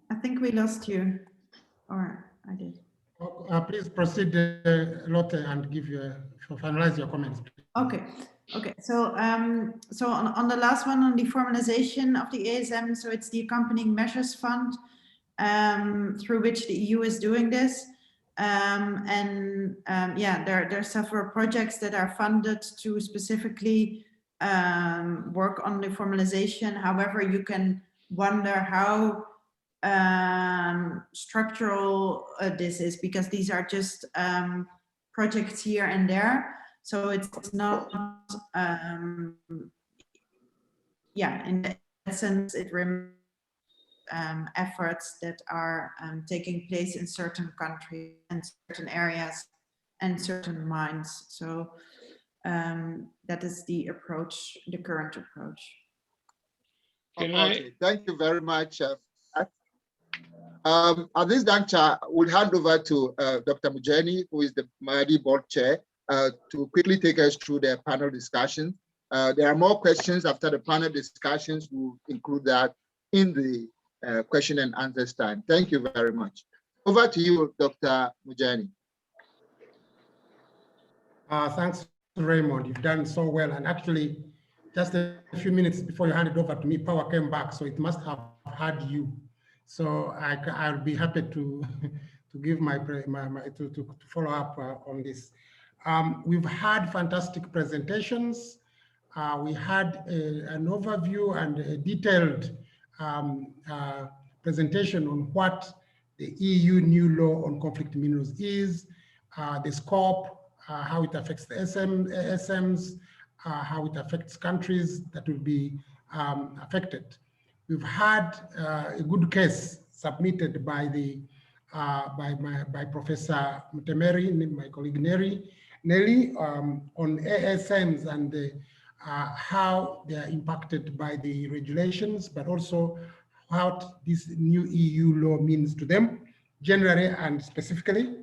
I think we lost you, or I did. Please proceed, Lotte, and give finalize your comments. Okay. So, so on the last one, on the formalization of the ASM, so it's the accompanying measures fund through which the EU is doing this. Yeah, there are several projects that are funded to specifically work on the formalization. However, you can wonder how structural this is, because these are just projects here and there. So it's not, yeah, in that sense, it remains efforts that are taking place in certain countries and certain areas and certain mines. So that is the approach, the current approach. Okay, thank you very much. At this juncture, we'll hand over to Dr. MUGYENYI, who is the MADI board chair, to quickly take us through the panel discussion. There are more questions after the panel discussions. We'll include that in the question and answers time. Thank you very much. Over to you, Dr. MUGYENYI. Thanks, Raymond. You've done so well. And actually, just a few minutes before you hand it over to me, power came back, so it must have had you. So I'll be happy to give to follow up on this. We've had fantastic presentations. We had an overview and a detailed presentation on what the EU new law on conflict minerals is, the scope, how it affects the ASMs, how it affects countries that will be affected. We've had a good case submitted by by Professor Mutemeri, my colleague Nellie, on ASMs and how they are impacted by the regulations, but also what this new EU law means to them, generally and specifically.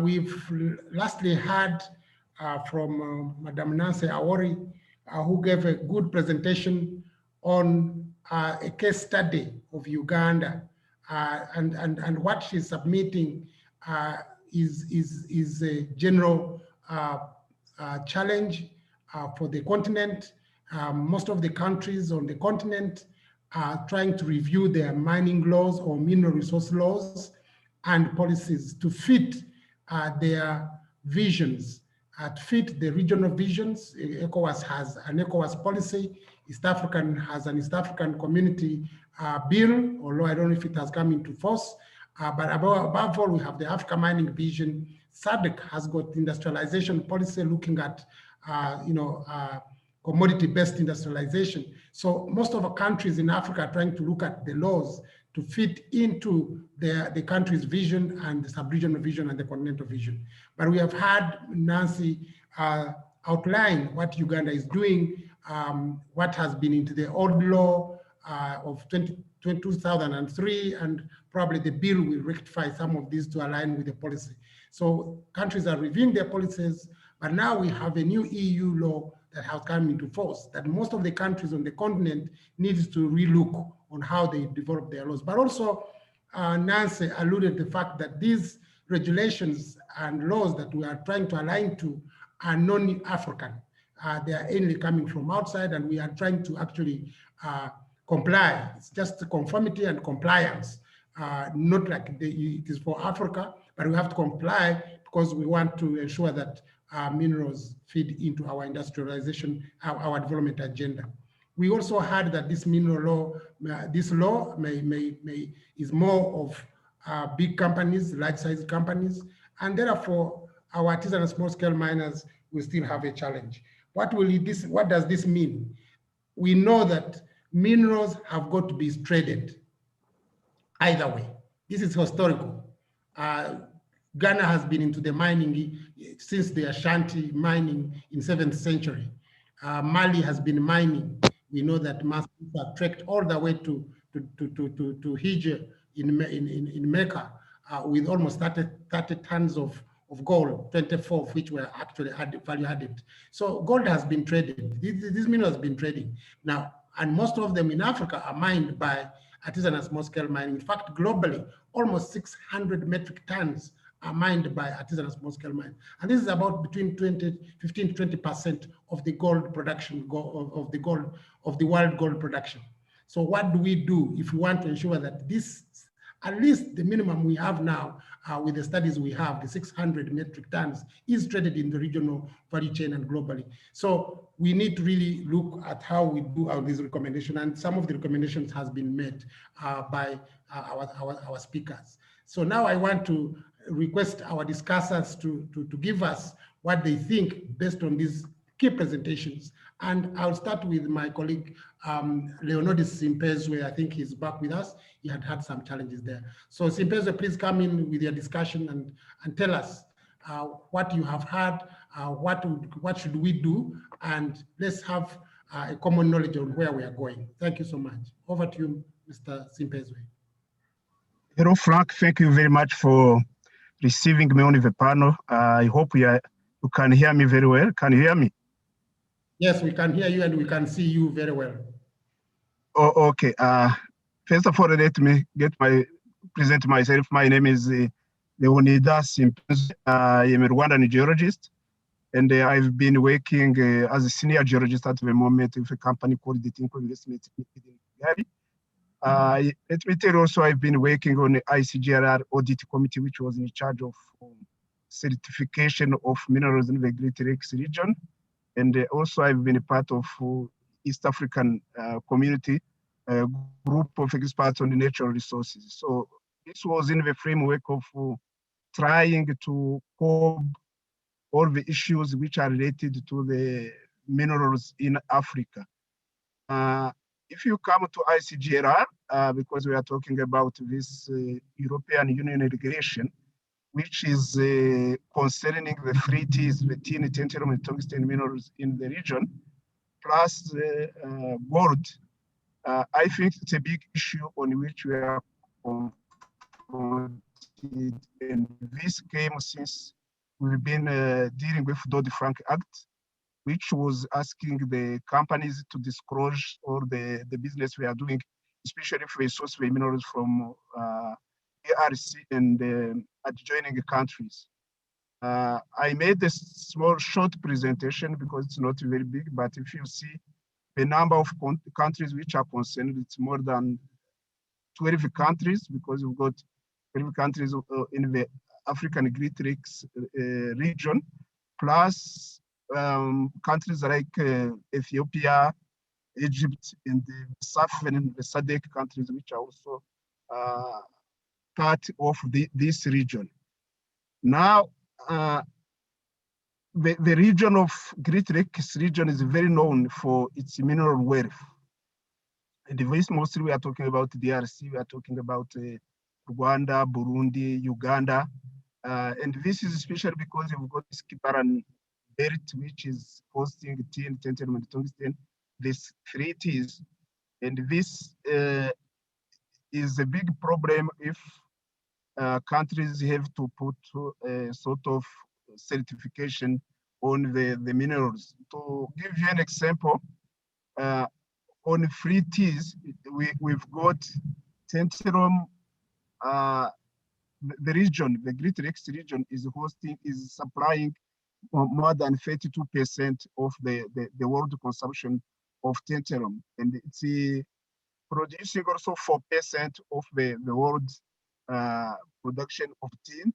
We've lastly heard from Madam Nancy AWORI, who gave a good presentation on a case study of Uganda, and what she's submitting is a general challenge for the continent. Most of the countries on the continent are trying to review their mining laws or mineral resource laws and policies to fit their visions, to fit the regional visions. ECOWAS has an ECOWAS policy. East African has an East African Community bill, although I don't know if it has come into force. But above all, we have the Africa Mining Vision. SADC has got industrialization policy looking at, commodity-based industrialization. So most of the countries in Africa are trying to look at the laws to fit into the country's vision and the sub-regional vision and the continental vision. But we have had Nancy outline what Uganda is doing, what has been into the old law of 2003, and probably the bill will rectify some of these to align with the policy. So countries are reviewing their policies, but now we have a new EU law that has come into force that most of the countries on the continent needs to relook on how they develop their laws. But also, Nancy alluded to the fact that these regulations and laws that we are trying to align to are non-African. They are only coming from outside, and we are trying to actually comply. It's just conformity and compliance, not like it is for Africa, but we have to comply because we want to ensure that minerals feed into our industrialization, our development agenda. We also heard that this mineral law, this law is more of big companies, large-sized companies, and therefore our artisanal small-scale miners will still have a challenge. What does this mean? We know that minerals have got to be traded either way. This is historical. Ghana has been into the mining since the Ashanti mining in 7th century. Mali has been mining. We know that Massa trekked all the way to Hijr in Mecca with almost 30 tons of gold, 24 of which were actually value added. So gold has been traded. This mineral has been trading. Now, and most of them in Africa are mined by artisanal small-scale mining. In fact, globally, almost 600 metric tons are mined by artisanal small-scale mining. And this is about between 15 to 20% of the gold production, of the world gold production. So what do we do if we want to ensure that this, at least the minimum we have now with the studies we have, the 600 metric tons is traded in the regional value chain and globally. So we need to really look at how we do all these recommendations, and some of the recommendations has been made by our speakers. So now I want to request our discussants to give us what they think based on these key presentations. And I'll start with my colleague, Leonidas Simpezwe. I think he's back with us. He had some challenges there. So Simpezwe, please come in with your discussion and tell us what you have heard, what should we do, and let's have a common knowledge on where we are going. Thank you so much. Over to you, Mr. Simpezwe. Hello, Frank. Thank you very much for receiving me on the panel. I hope you can hear me very well. Can you hear me? Yes, we can hear you and we can see you very well. Oh, okay. First of all, let me present myself. My name is Leonidas Simpezwe. I am a Rwandan geologist, and I've been working as a senior geologist at the moment with a company called the Tinko Investment in Kigali. Let me tell you also, I've been working on the ICGLR audit committee, which was in charge of certification of minerals in the Great Lakes region. And also I've been a part of East African community, group of experts on the natural resources. So this was in the framework of trying to curb all the issues which are related to the minerals in Africa. if you come to ICGLR, because we are talking about this European Union regulation, which is concerning the free T's, the tin, tantalum, and tungsten minerals in the region, plus gold, I think it's a big issue on which we are confronted, and this came since we've been dealing with Dodd-Frank Act, which was asking the companies to disclose all the business we are doing, especially if we source the minerals from ARC and adjoining countries. I made a small short presentation because it's not very big, but if you see the number of countries which are concerned, it's more than 12 countries, because we've got 12 countries in the African Great Lakes region, plus countries like Ethiopia, Egypt, and the Southern and the SADC countries, which are also part of this region. Now, the region of Great Lakes region is very known for its mineral wealth. And this mostly we are talking about DRC, we are talking about Rwanda, Burundi, Uganda. And this is especially because you've got this Kibaran belt, which is hosting tin, tantalum, and tungsten, these three T's. And this is a big problem if countries have to put a sort of certification on the minerals. To give you an example, on free T's, we've got tantalum, the region, the Great Lakes region is supplying more than 32% of the world consumption of tantalum. And it's producing also 4% of the world production of tin.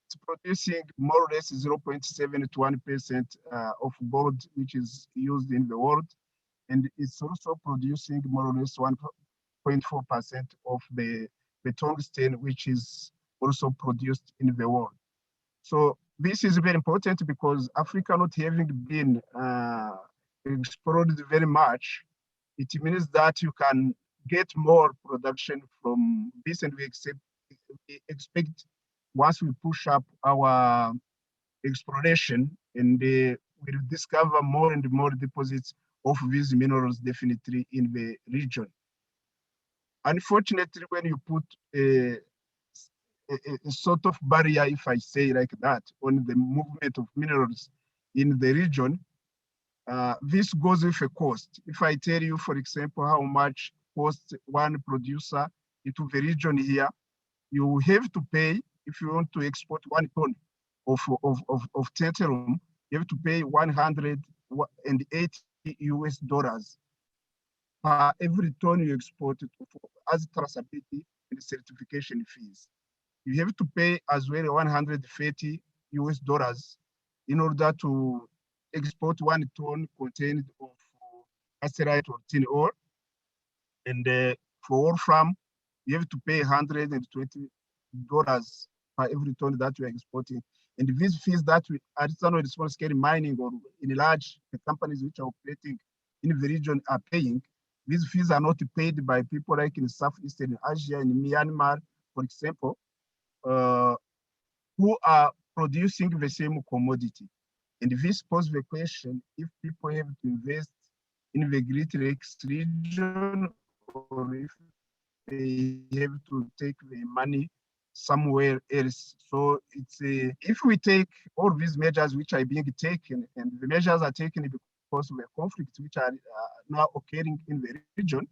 It's producing more or less 0.7 to 1% of gold, which is used in the world. And it's also producing more or less 1.4% of the tungsten, which is also produced in the world. So this is very important because Africa not having been explored very much, it means that you can get more production from this, and we expect once we push up our exploration and we'll discover more and more deposits of these minerals definitely in the region. Unfortunately, when you put a sort of barrier, if I say like that, on the movement of minerals in the region, this goes with a cost. If I tell you, for example, how much costs one producer into the region here, you have to pay, if you want to export 1 ton of tantalum, you have to pay $180 US per every ton you export as traceability and certification fees. You have to pay as well $130 US in order to export 1 ton contained of cassiterite or tin ore. And for Wolfram, you have to pay $120 per every ton that you are exporting. And these fees that we artisanal and small scale mining or in large companies which are operating in the region are paying, these fees are not paid by people like in Southeastern Asia, in Myanmar, for example, who are producing the same commodity. And this poses the question, if people have to invest in the Great Lakes region, or if they have to take the money somewhere else. So it's if we take all these measures which are being taken, and the measures are taken because of the conflicts which are now occurring in the region,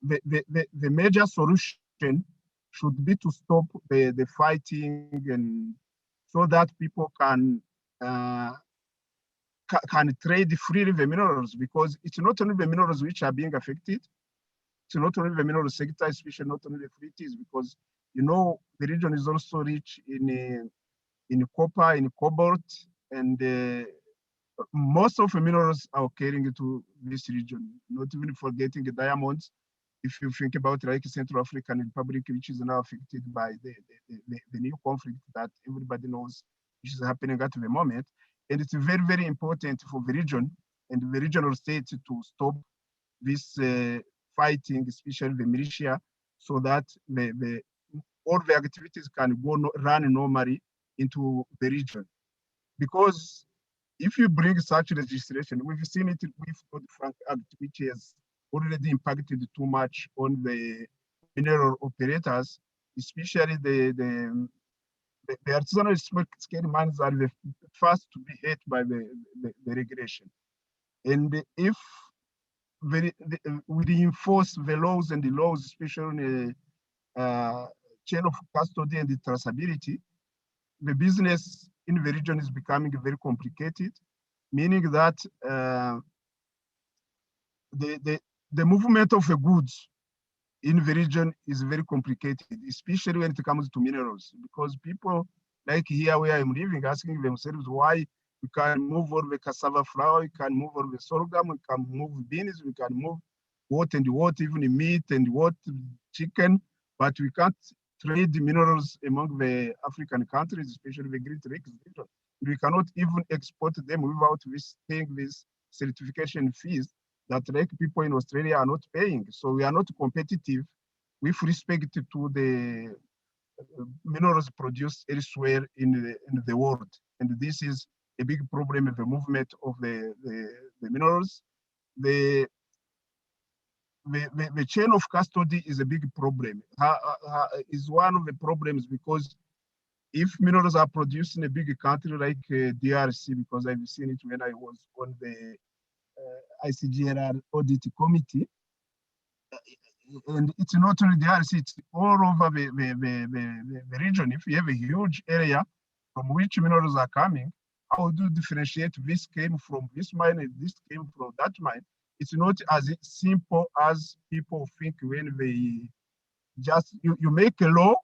the major solution should be to stop the fighting, and so that people can trade freely the minerals, because it's not only the minerals which are being affected, it's not only the mineral sector, especially not only the free T's, because you know the region is also rich in copper, in cobalt, and most of the minerals are occurring to this region, not even forgetting the diamonds. If you think about like Central African Republic, which is now affected by the new conflict that everybody knows which is happening at the moment. And it's very, very important for the region and the regional states to stop this fighting, especially the militia, so that all the activities can go run normally into the region. Because if you bring such legislation, we've seen it with Code-Frank Act, which has already impacted too much on the mineral operators, especially the artisanal small-scale mines are the first to be hit by the regulation. And if we reinforce the laws and the laws, especially on the chain of custody and the traceability, the business in the region is becoming very complicated, meaning that the movement of the goods in the region is very complicated, especially when it comes to minerals, because people like here where I'm living asking themselves why we can move all the cassava flour, we can move all the sorghum, we can move beans, we can move what and what, even meat and what, chicken, but we can't trade minerals among the African countries, especially the Great Lakes region. We cannot even export them without paying these certification fees that like people in Australia are not paying. So we are not competitive with respect to the minerals produced elsewhere in the world. And this is a big problem with the movement of the minerals. The chain of custody is a big problem. Is one of the problems, because if minerals are produced in a big country like DRC, because I've seen it when I was on the ICGLR audit committee, and it's not only DRC, it's all over the region. If you have a huge area from which minerals are coming, how do you differentiate this came from this mine and this came from that mine? It's not as simple as people think when they just, you make a law,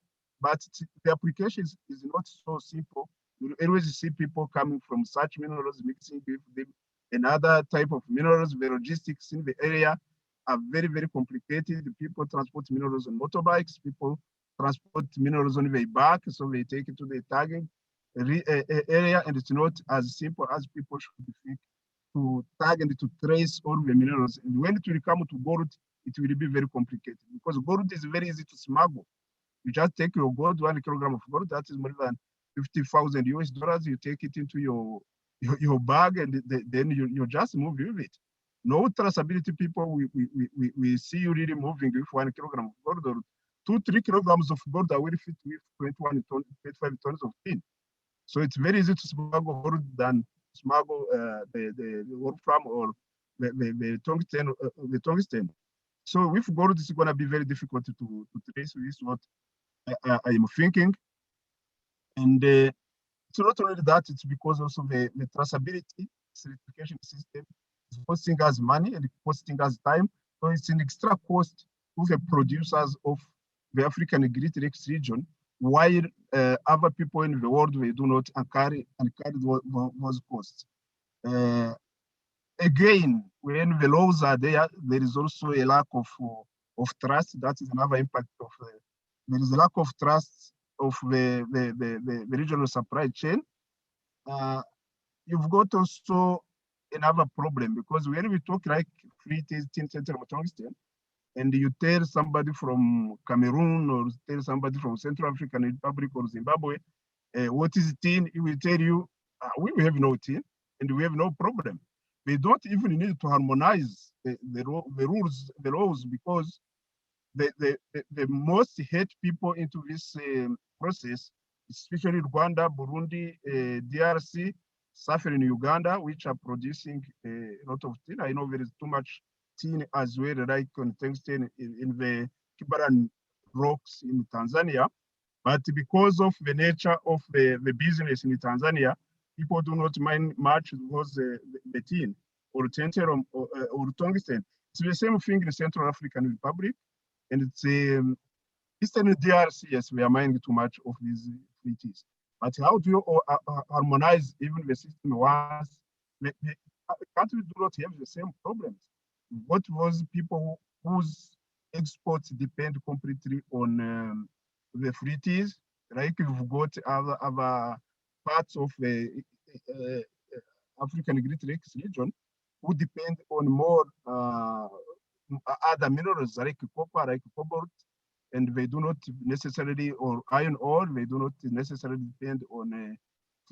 but the application is not so simple. You always see people coming from such minerals, mixing with them, another type of minerals. The logistics in the area are very, very complicated. People transport minerals on motorbikes, people transport minerals on their back, so they take it to the tagging area, and it's not as simple as people should think to tag and to trace all the minerals. And when it will come to gold, it will be very complicated, because gold is very easy to smuggle. You just take your gold, 1 kilogram of gold, that is more than 50,000 US dollars. You take it into your bag, and then you just move with it. No traceability. People, we see you really moving with 1 kilogram of gold, or 2-3 kilograms of gold that will fit with 25 tons of tin. So it's very easy to smuggle gold than smuggle the wolfram or the tungsten. So with gold, it's going to be very difficult to trace. This is what I am thinking. And it's not only that, it's because also the traceability certification system is costing us money and costing us time. So it's an extra cost to the producers of the African Great Lakes region, while other people in the world, they do not carry those costs. Again, when the laws are there, there is also a lack of trust. That is another impact of there is a lack of trust of the regional supply chain. You've got also another problem, because when we talk like free tin center of tungsten, and you tell somebody from Cameroon or tell somebody from Central African Republic or Zimbabwe, what is tin? He will tell you, we have no tin and we have no problem. They don't even need to harmonize the rules, the laws, because the most hate people into this process, especially Rwanda, Burundi, DRC, Southern Uganda, which are producing a lot of tin. I know there is too much tin as well, like on tungsten in the Kibaran rocks in Tanzania. But because of the nature of the business in Tanzania, people do not mind much because the tin or tantalum or tungsten. It's the same thing in the Central African Republic, and it's Eastern DRC. Yes, we are mining too much of these treaties. But how do you harmonize even the system once the countries do not have the same problems? What was people whose exports depend completely on the treaties, like we've got other parts of the African Great Lakes region who depend on more other minerals like copper, like cobalt, and they do not necessarily, or iron ore, they do not necessarily depend on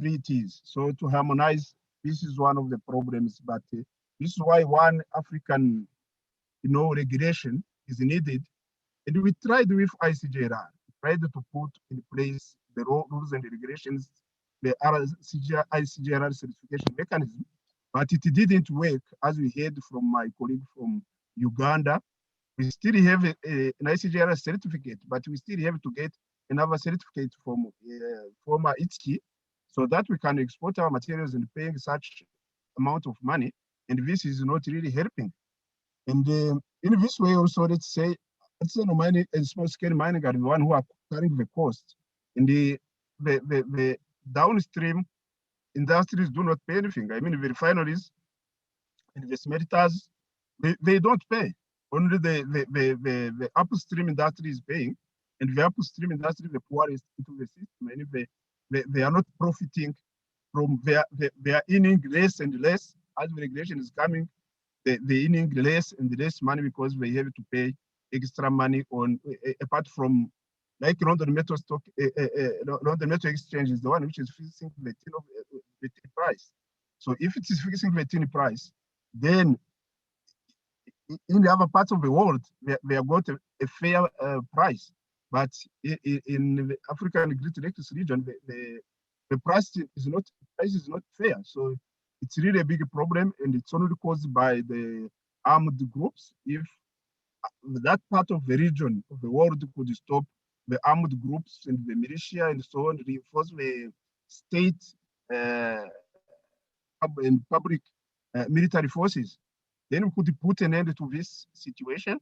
treaties. So to harmonize, this is one of the problems, but this is why one African, regulation is needed. And we tried with ICJR, tried to put in place the rules and regulations, the ICJR certification mechanism, but it didn't work, as we heard from my colleague from Uganda. We still have an ICJR certificate, but we still have to get another certificate from former ITSKI, so that we can export our materials and paying such amount of money. And this is not really helping. And in this way also, let's say, artisanal mining and small scale mining are the one who are carrying the cost. And the downstream industries do not pay anything. I mean, the refineries and the smelters, they don't pay. Only the upstream industry is paying, and the upstream industry, the poorest into the system, and they are not profiting from they are earning less and less as the regulation is coming. They earning less and less money because they have to pay extra money on apart from like London Metal Stock, London Metal Exchange is the one which is fixing the tin price. So if it is fixing the tin price, then in the other parts of the world, they have got a fair price. But in the African Great Lakes region, the price is not fair. So it's really a big problem, and it's only caused by the armed groups. If that part of the region of the world could stop the armed groups and the militia and so on, reinforce the state and public military forces, then we could put an end to this situation.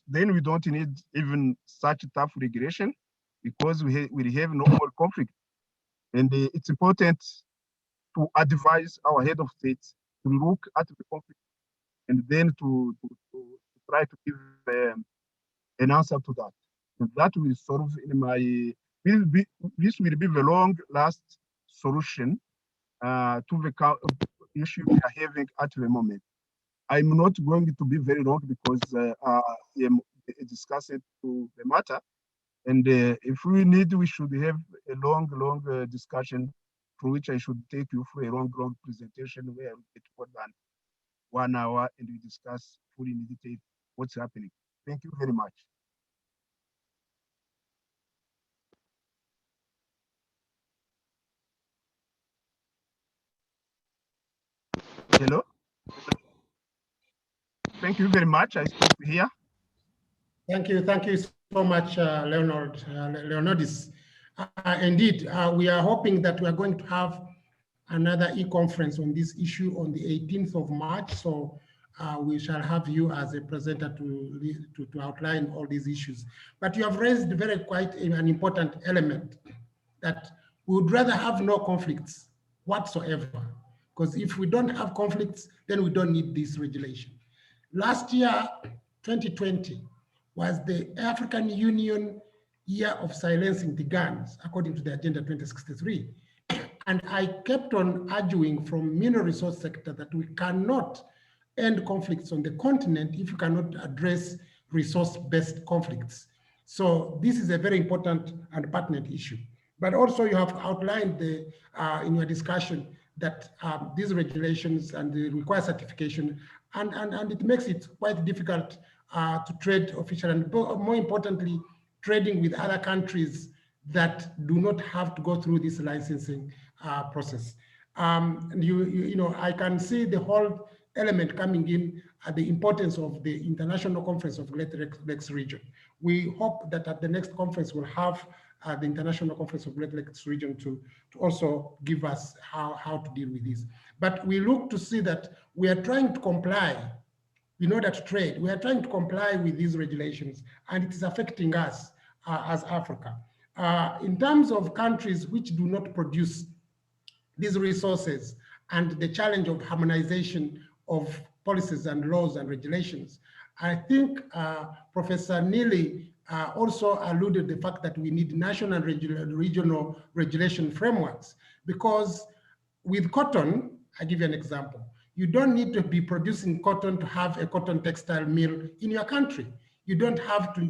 Then we don't need even such tough regulation because we have no more conflict. And it's important to advise our head of state to look at the conflict and then to try to give an answer to that. And that will solve this will be the long last solution to the issue we are having at the moment. I'm not going to be very long because I am discussing to the matter. And if we need, we should have a long discussion for which I should take you for a long presentation where we get more than 1 hour and we discuss fully in detail what's happening. Thank you very much. Hello? Thank you very much. I stop here. Thank you so much, Leonardis. Indeed, we are hoping that we are going to have another e-conference on this issue on the 18th of March. So we shall have you as a presenter to outline all these issues. But you have raised quite an important element that we would rather have no conflicts whatsoever. Because if we don't have conflicts, then we don't need this regulation. Last year, 2020, was the African Union Year of Silencing the Guns, according to the Agenda 2063. And I kept on arguing from mineral resource sector that we cannot end conflicts on the continent if you cannot address resource-based conflicts. So this is a very important and pertinent issue. But also you have outlined in your discussion that these regulations and the require certification, and it makes it quite difficult to trade officially, and more importantly, trading with other countries that do not have to go through this licensing process. I can see the whole element coming in at the importance of the International Conference of Great Lakes Region. We hope that at the next conference we'll have the International Conference of Great Lakes Region to also give us how to deal with this. But we look to see that we are trying to comply in order to trade. We are trying to comply with these regulations, and it is affecting us as Africa. In terms of countries which do not produce these resources and the challenge of harmonization of policies and laws and regulations, I think Professor NELLIE also alluded to the fact that we need national and regional regulation frameworks, because with cotton, I give you an example. You don't need to be producing cotton to have a cotton textile mill in your country. You don't have to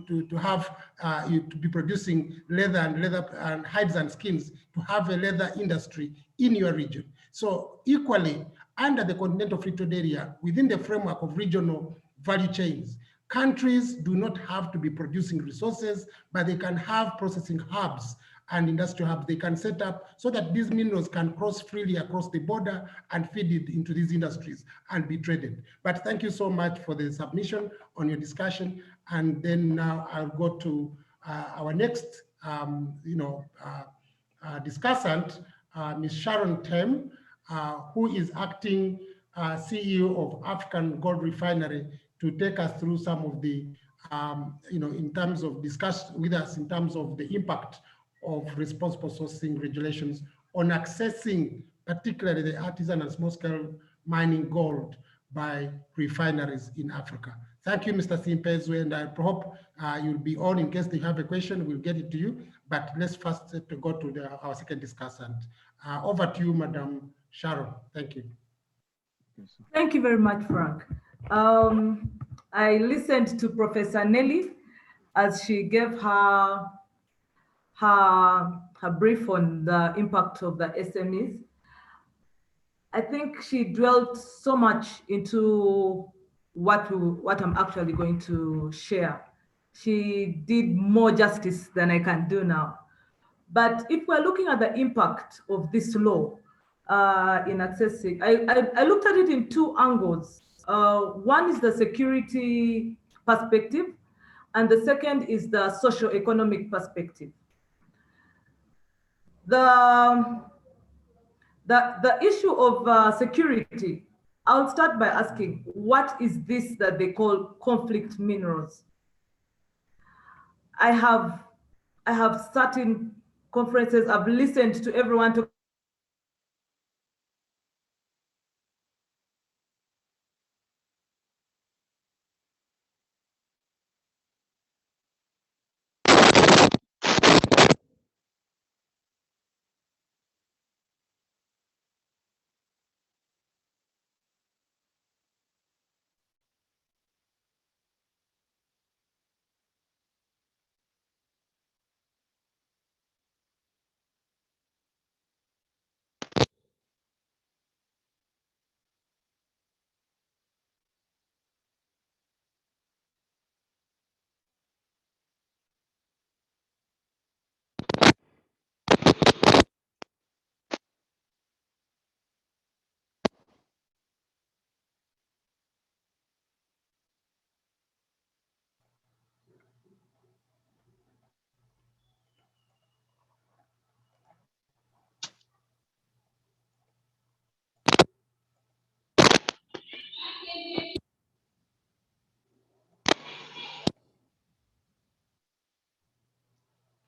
be producing leather and hides and skins to have a leather industry in your region. So equally, under the Continental Free Trade Area, within the framework of regional value chains, countries do not have to be producing resources, but they can have processing hubs and industrial hubs they can set up so that these minerals can cross freely across the border and feed it into these industries and be traded. But thank you so much for the submission on your discussion. And then now I'll go to our next discussant, Ms. Sharon Tem, who is acting CEO of African Gold Refinery, to take us through some of the, in terms of discuss with us in terms of the impact of responsible sourcing regulations on accessing particularly the artisan and small-scale mining gold by refineries in Africa. Thank you, Mr. Simpezwe, and I hope you'll be on in case they have a question, we'll get it to you. But let's first go to our second discussant. Over to you, Madam Sharon. Thank you. Thank you very much, Frank. I listened to Professor Nellie as she gave her brief on the impact of the SMEs. I think she dwelt so much into what I'm actually going to share. She did more justice than I can do now. But if we're looking at the impact of this law in accessing, I looked at it in two angles. One is the security perspective, and the second is the socio-economic perspective. The issue of security, I'll start by asking, what is this that they call conflict minerals? I have sat in conferences, I've listened to everyone talk.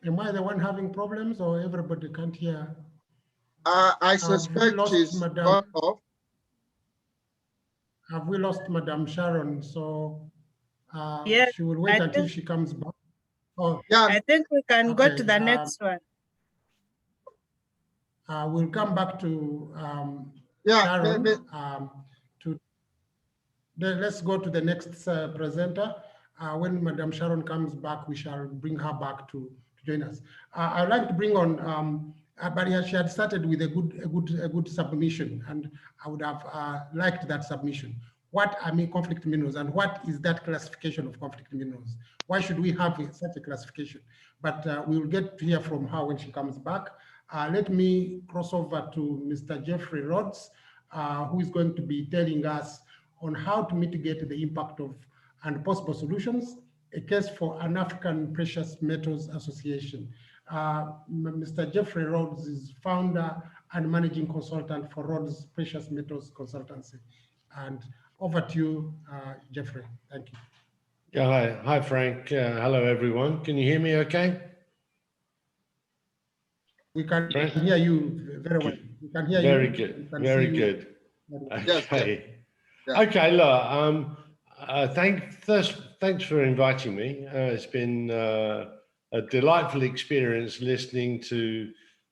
Am I the one having problems, or everybody can't hear? I suspect she's gone off. Have we lost Madam Sharon? So Yes, she will wait until she comes back. Oh, Yeah, I think we can go to the next one. We'll come back to yeah, Sharon. Let's go to the next presenter. When Madam Sharon comes back, we shall bring her back to join us. I'd like to bring on, but she had started with a good submission, and I would have liked that submission. What are conflict minerals, and what is that classification of conflict minerals? Why should we have such a classification? But we will get to hear from her when she comes back. Let me cross over to Mr. Jeffrey Rhodes, who is going to be telling us on how to mitigate the impact of and possible solutions, a case for an African Precious Metals Association. Mr. Jeffrey Rhodes is founder and managing consultant for Rhodes Precious Metals Consultancy. And over to you, Jeffrey. Thank you. Yeah, hi Frank. Hello, everyone. Can you hear me okay? We can hear you very well. We can hear very you. Good. Very good. Okay. Yeah. Okay, look, thanks for inviting me. It's been a delightful experience listening to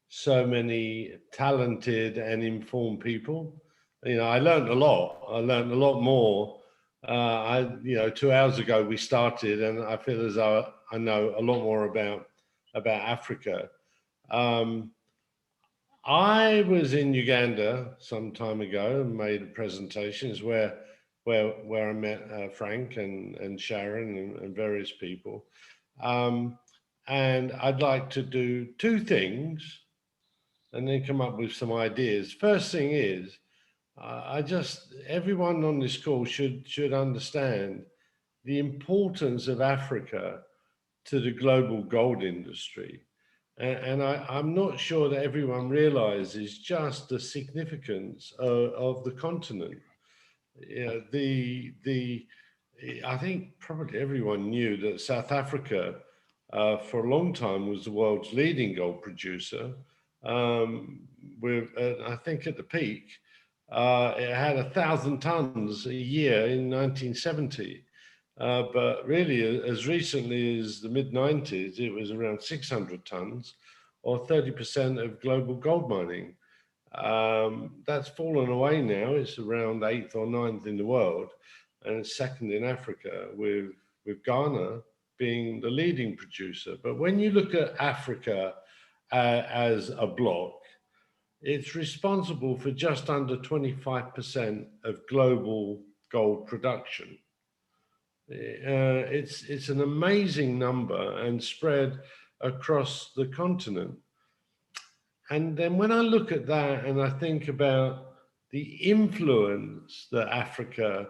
so many talented and informed people. you know, I learned a lot. I learned a lot more. You know, 2 hours ago we started, and I feel as though I know a lot more about Africa. I was in Uganda some time ago and made presentations where I met Frank and Sharon and various people. And I'd like to do two things and then come up with some ideas. First thing is, everyone on this call should understand the importance of Africa to the global gold industry. And I'm not sure that everyone realizes just the significance of the continent. You know, I think probably everyone knew that South Africa for a long time was the world's leading gold producer. I think at the peak, it had 1,000 tons a year in 1970. But really, as recently as the mid-90s, it was around 600 tons, or 30% of global gold mining. That's fallen away now. It's around 8th or 9th in the world, and it's second in Africa, with Ghana being the leading producer. But when you look at Africa as a block, it's responsible for just under 25% of global gold production. It's an amazing number and spread across the continent. And then when I look at that and I think about the influence that Africa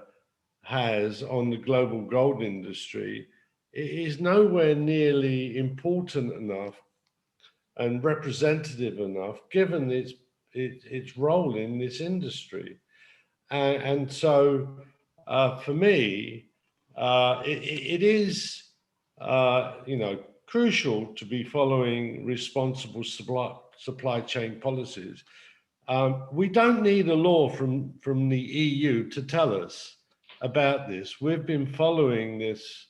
has on the global gold industry, it is nowhere nearly important enough and representative enough, given its role in this industry. And so for me, it is, you know, crucial to be following responsible supply chain policies. We don't need a law from the EU to tell us about this. We've been following this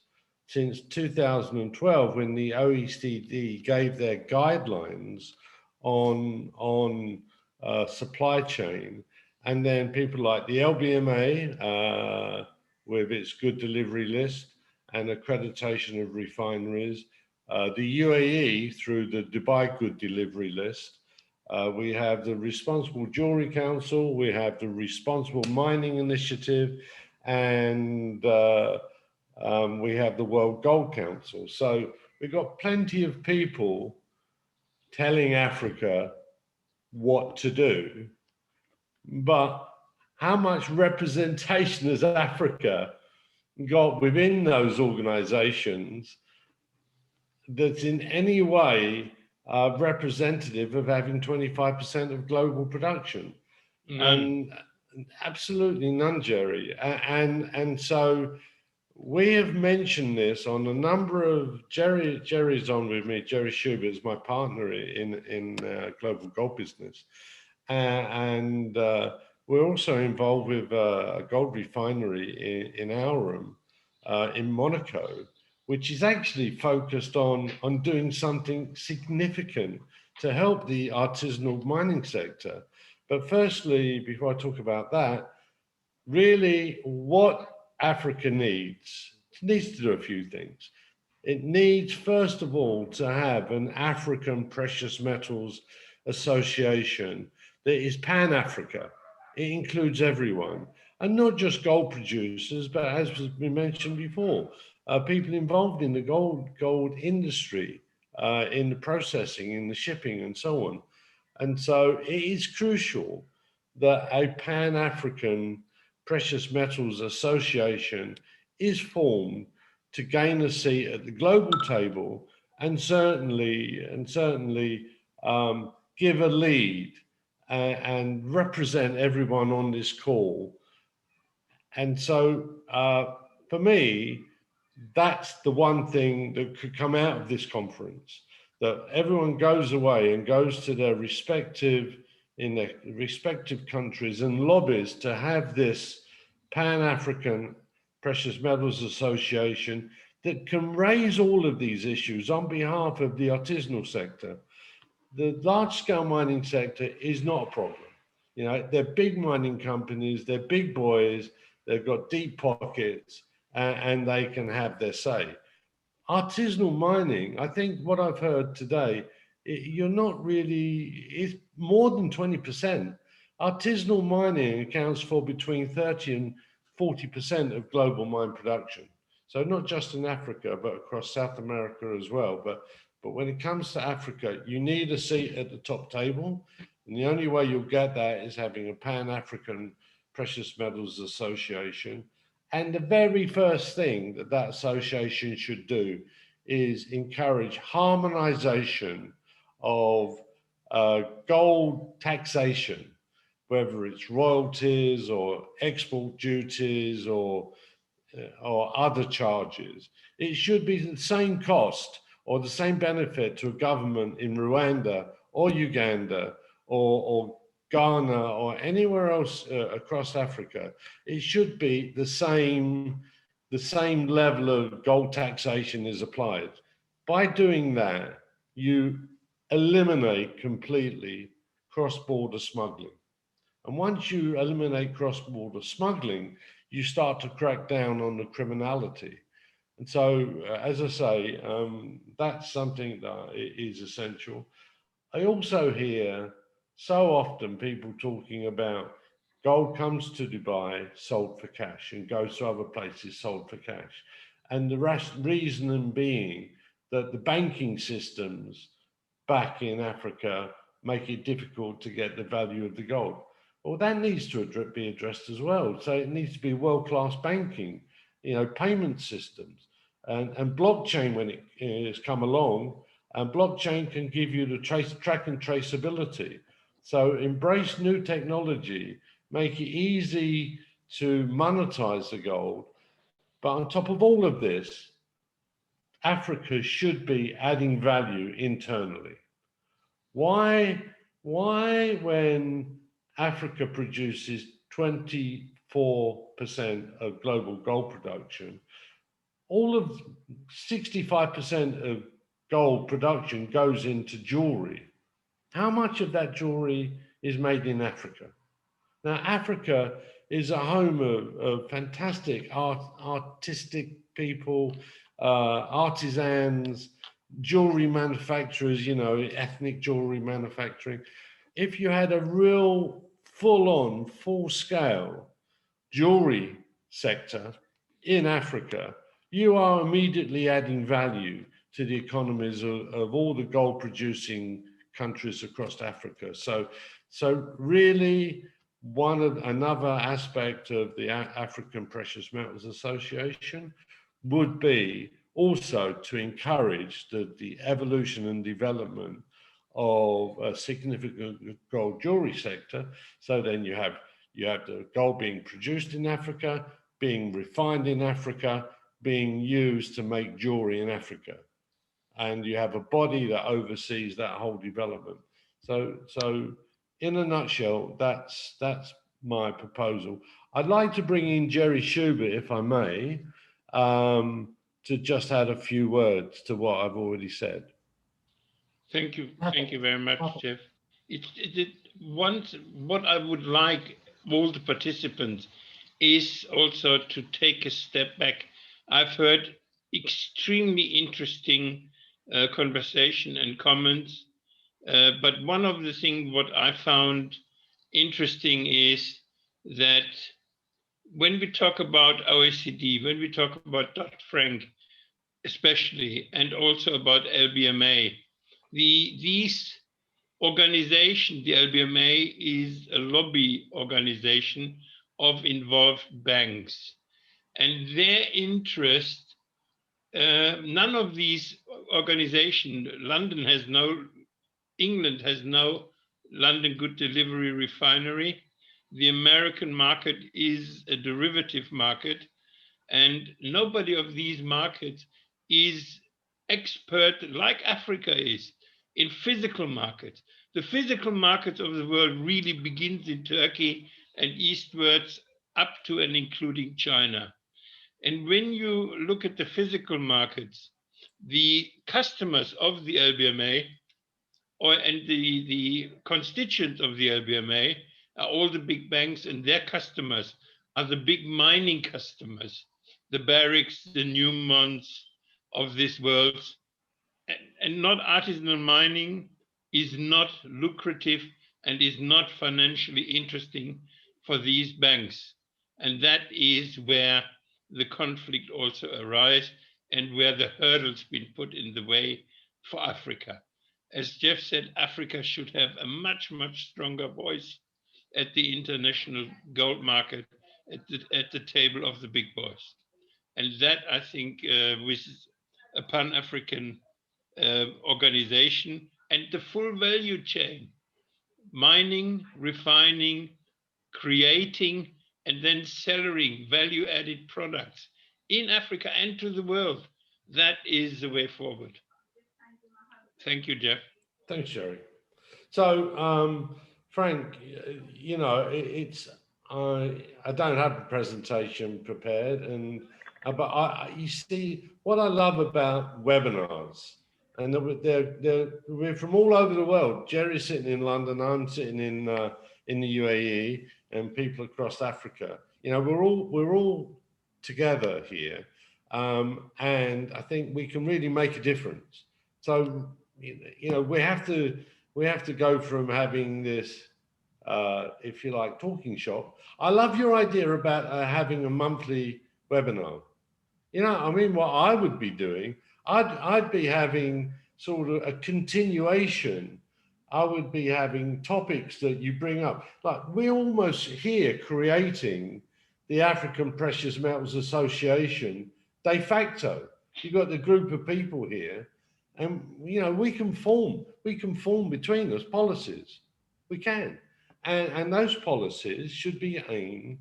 since 2012, when the OECD gave their guidelines on supply chain, and then people like the LBMA with its good delivery list and accreditation of refineries, the UAE through the Dubai Good Delivery List. We have the Responsible Jewelry Council, we have the Responsible Mining Initiative, and we have the World Gold Council. So we've got plenty of people telling Africa what to do, but how much representation has Africa got within those organizations that's in any way representative of having 25% of global production? And absolutely none, Jerry. And so we have mentioned this on a number of, Jerry's on with me, Jerry Schubert is my partner in Global Gold Business. And we're also involved with a gold refinery in Aurum in Monaco, which is actually focused on doing something significant to help the artisanal mining sector. But firstly, before I talk about that, really what Africa needs to do a few things. It needs, first of all, to have an African Precious Metals Association that is Pan-Africa. It includes everyone, and not just gold producers, but as has been mentioned before, people involved in the gold industry, in the processing, in the shipping, and so on. And so it is crucial that a Pan-African Precious Metals Association is formed to gain a seat at the global table, and certainly give a lead and represent everyone on this call. And so for me, that's the one thing that could come out of this conference, that everyone goes away and goes to their respective countries and lobbies to have this Pan-African Precious Metals Association that can raise all of these issues on behalf of the artisanal sector. The large-scale mining sector is not a problem. You know, they're big mining companies, they're big boys, they've got deep pockets, and they can have their say. Artisanal mining, I think what I've heard today, you're not really, it's more than 20%. Artisanal mining accounts for between 30 and 40% of global mine production. So not just in Africa, but across South America as well. But when it comes to Africa, you need a seat at the top table. And the only way you'll get that is having a Pan-African Precious Metals Association. And the very first thing that that association should do is encourage harmonization of gold taxation, whether it's royalties or export duties or other charges. It should be the same cost or the same benefit to a government in Rwanda or Uganda or Ghana or anywhere else across Africa. It should be the same level of gold taxation is applied. By doing that, you eliminate completely cross-border smuggling. And once you eliminate cross-border smuggling, you start to crack down on the criminality. And so, as I say, that's something that is essential. I also hear so often people talking about gold comes to Dubai, sold for cash, and goes to other places, sold for cash. And the reason being that the banking systems back in Africa make it difficult to get the value of the gold. Well, that needs to be addressed as well. So it needs to be world-class banking, you know, payment systems, and blockchain when it has come along. And blockchain can give you the track and traceability. So embrace new technology, make it easy to monetize the gold. But on top of all of this, Africa should be adding value internally. Why when Africa produces 24% of global gold production, all of 65% of gold production goes into jewelry? How much of that jewelry is made in Africa? Now, Africa is a home of fantastic artistic people, artisans, jewelry manufacturers, you know, ethnic jewelry manufacturing. If you had a real full-on, full-scale jewelry sector in Africa, you are immediately adding value to the economies of all the gold-producing countries across Africa. So really, another aspect of the African Precious Metals Association would be also to encourage the evolution and development of a significant gold jewelry sector. So then you have the gold being produced in Africa, being refined in Africa, being used to make jewelry in Africa. And you have a body that oversees that whole development. So in a nutshell, that's my proposal. I'd like to bring in Jerry Schubert, if I may, to just add a few words to what I've already said. Thank you very much, Jeff. What I would like all the participants is also to take a step back. I've heard extremely interesting conversation and comments, but one of the things what I found interesting is that when we talk about OECD, when we talk about Dodd-Frank especially, and also about LBMA, these organizations, the LBMA is a lobby organization of involved banks, and their interest, none of these organizations, England has no London Good Delivery Refinery. The American market is a derivative market, and nobody of these markets is expert like Africa is in physical markets. The physical markets of the world really begins in Turkey and eastwards up to and including China. And when you look at the physical markets, the customers of the LBMA and the constituents of the LBMA are all the big banks, and their customers are the big mining customers, the Barricks, the Newmonts of this world. And not artisanal mining is not lucrative and is not financially interesting for these banks. And that is where the conflict also arises and where the hurdles been put in the way for Africa. As Jeff said, Africa should have a much, much stronger voice at the international gold market, at the table of the big boys. And that, I think, with a Pan-African organization and the full value chain, mining, refining, creating, and then selling value-added products in Africa and to the world. That is the way forward. Thank you, Jeff. Thanks, Jerry. So, Frank, you know, I don't have a presentation prepared, and but you see what I love about webinars, and we're from all over the world. Jerry's sitting in London, I'm sitting in the UAE, and people across Africa. You know, we're all together here, and I think we can really make a difference. So, you know, we have to go from having this, if you like, talking shop. I love your idea about having a monthly webinar. You know, I mean, what I would be doing, I'd be having sort of a continuation. I would be having topics that you bring up. Like, we're almost here creating the African Precious Metals Association de facto. You've got the group of people here, and, you know, we can form between us policies. We can. And those policies should be aimed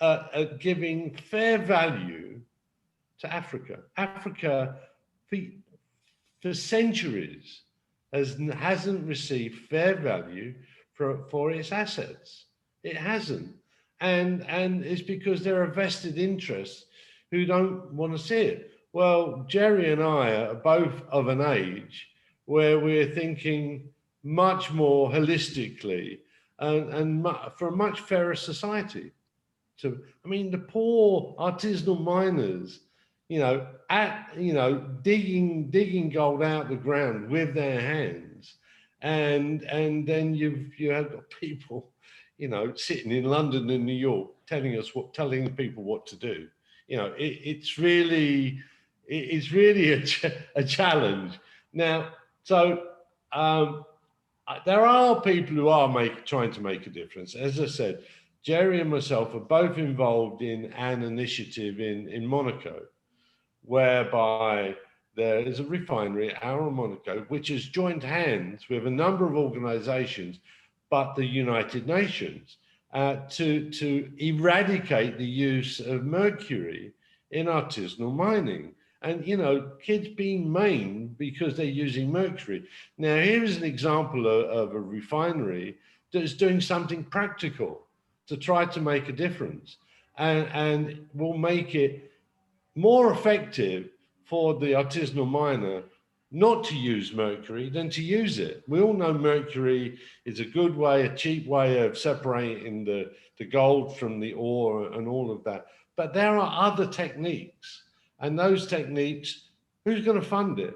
at giving fair value to Africa. Africa, for centuries, hasn't received fair value for its assets. It hasn't. And it's because there are vested interests who don't want to see it. Well, Jerry and I are both of an age where we're thinking much more holistically and for a much fairer society. So, I mean, the poor artisanal miners, you know, digging gold out the ground with their hands, and then you have got people, you know, sitting in London and New York telling people what to do. You know, it's really a challenge now. So there are people who are trying to make a difference. As I said, Jerry and myself are both involved in an initiative in Monaco, whereby there is a refinery out of Monaco, which has joined hands with a number of organizations, but the United Nations, to eradicate the use of mercury in artisanal mining. And, you know, kids being maimed because they're using mercury. Now, here is an example of a refinery that's doing something practical to try to make a difference, and will make it more effective for the artisanal miner not to use mercury than to use it. We all know mercury is a good way, a cheap way of separating the gold from the ore and all of that. But there are other techniques, and those techniques, who's going to fund it?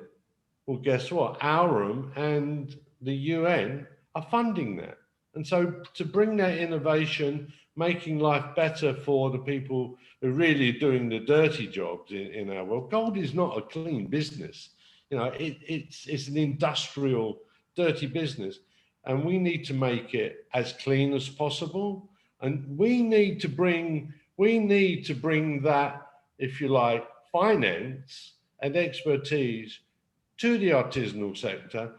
Well, guess what? Aurum and the UN are funding that. And so to bring that innovation, making life better for the people who are really doing the dirty jobs in our world. Gold is not a clean business. You know, it's an industrial, dirty business. And we need to make it as clean as possible. And we need to bring that, if you like, finance and expertise to the artisanal sector.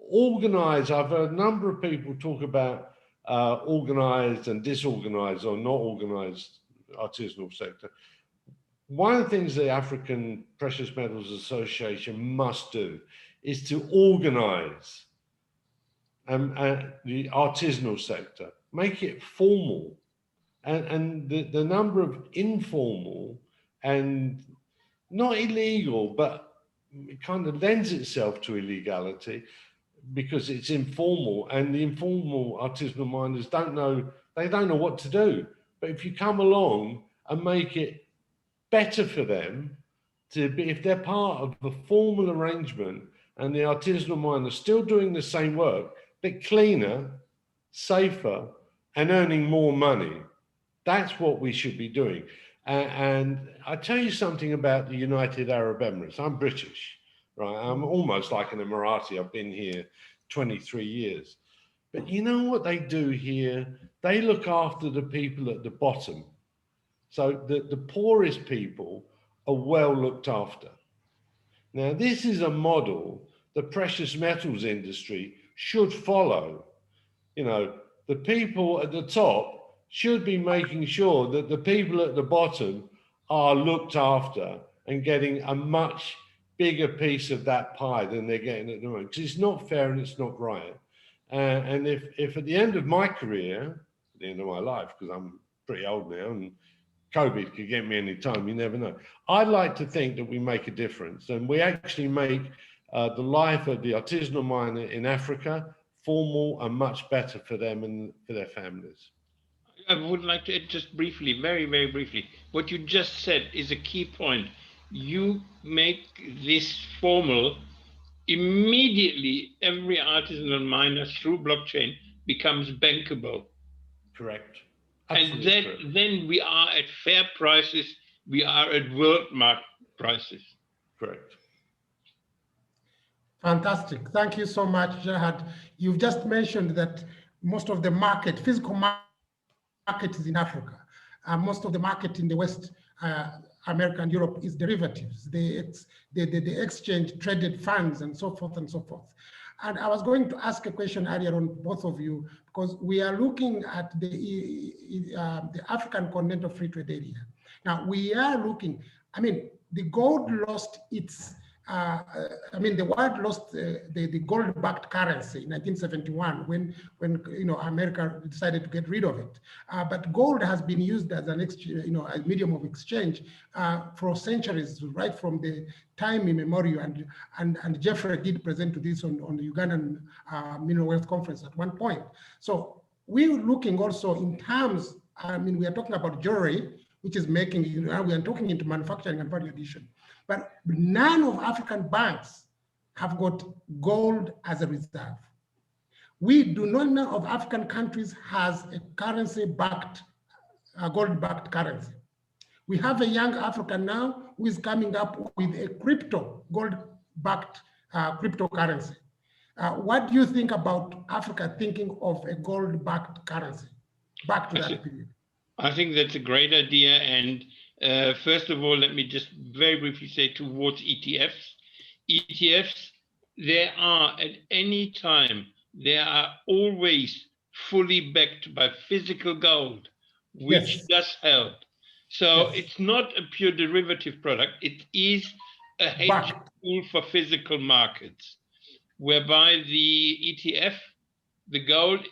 Organize. I've heard a number of people talk about organized and disorganized or not organized artisanal sector. One of the things the African Precious Metals Association must do is to organize the artisanal sector, make it formal, and the number of informal and not illegal, but it kind of lends itself to illegality because it's informal, and the informal artisanal miners don't know They don't know what to do. But if you come along and make it better for them to be, if they're part of a formal arrangement and the artisanal miners still doing the same work, but cleaner, safer, and earning more money, that's what we should be doing. And I tell you something about the United Arab Emirates. I'm British, right? I'm almost like an Emirati. I've been here 23 years. But you know what they do here? They look after the people at the bottom. So the poorest people are well looked after. Now, this is a model the precious metals industry should follow. You know, the people at the top should be making sure that the people at the bottom are looked after and getting a much bigger piece of that pie than they're getting at the moment, because it's not fair and it's not right. And if at the end of my career, at the end of my life, because I'm pretty old now and COVID could get me any time, you never know. I'd like to think that we make a difference and we actually make the life of the artisanal miner in Africa formal and much better for them and for their families. I would like to add just briefly, very, very briefly, what you just said is a key point. You make this formal, immediately every artisanal miner through blockchain becomes bankable. Correct. Absolutely. And correct. Then we are at fair prices, we are at world market prices. Correct. Fantastic. Thank you so much, Jahad. You've just mentioned that most of the market, physical market is in Africa. Most of the market in the West, America and Europe is derivatives, the exchange traded funds and so forth and so forth. And I was going to ask a question earlier on both of you, because we are looking at the African Continental Free Trade Area. Now we are looking, I mean, the gold lost its, the world lost the gold-backed currency in 1971 when you know America decided to get rid of it. But gold has been used as an a medium of exchange for centuries, right from the time immemorial. And Jeffrey did present to this on the Ugandan Mineral Wealth Conference at one point. So we're looking also in terms. I mean, we are talking about jewelry, which is making. We are talking into manufacturing and value addition. But none of African banks have got gold as a reserve. We do not know of African countries has a currency-backed, gold-backed currency. We have a young African now who is coming up with a crypto, gold-backed cryptocurrency. What do you think about Africa thinking of a gold-backed currency back to that period? I think that's a great idea. And first of all, let me just very briefly say towards ETFs. ETFs, there are at any time, they are always fully backed by physical gold, which does help. So it's not a pure derivative product. It is a hedge tool for physical markets, whereby the ETF, the gold,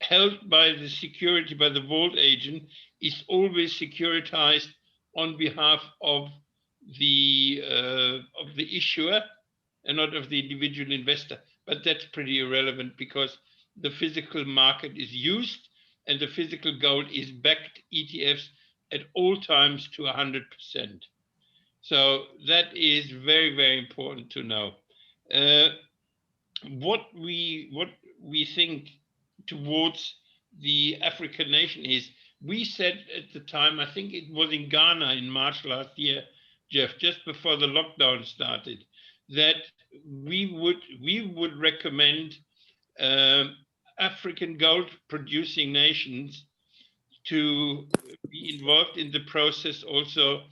held by the security, by the vault agent, is always securitized on behalf of the issuer and not of the individual investor. But that's pretty irrelevant because the physical market is used and the physical gold is backed ETFs at all times to 100%. So that is very, very important to know. What we think towards the African nation is, we said at the time, I think it was in Ghana in March last year, Jeff, just before the lockdown started, that we would recommend African gold producing nations to be involved in the process also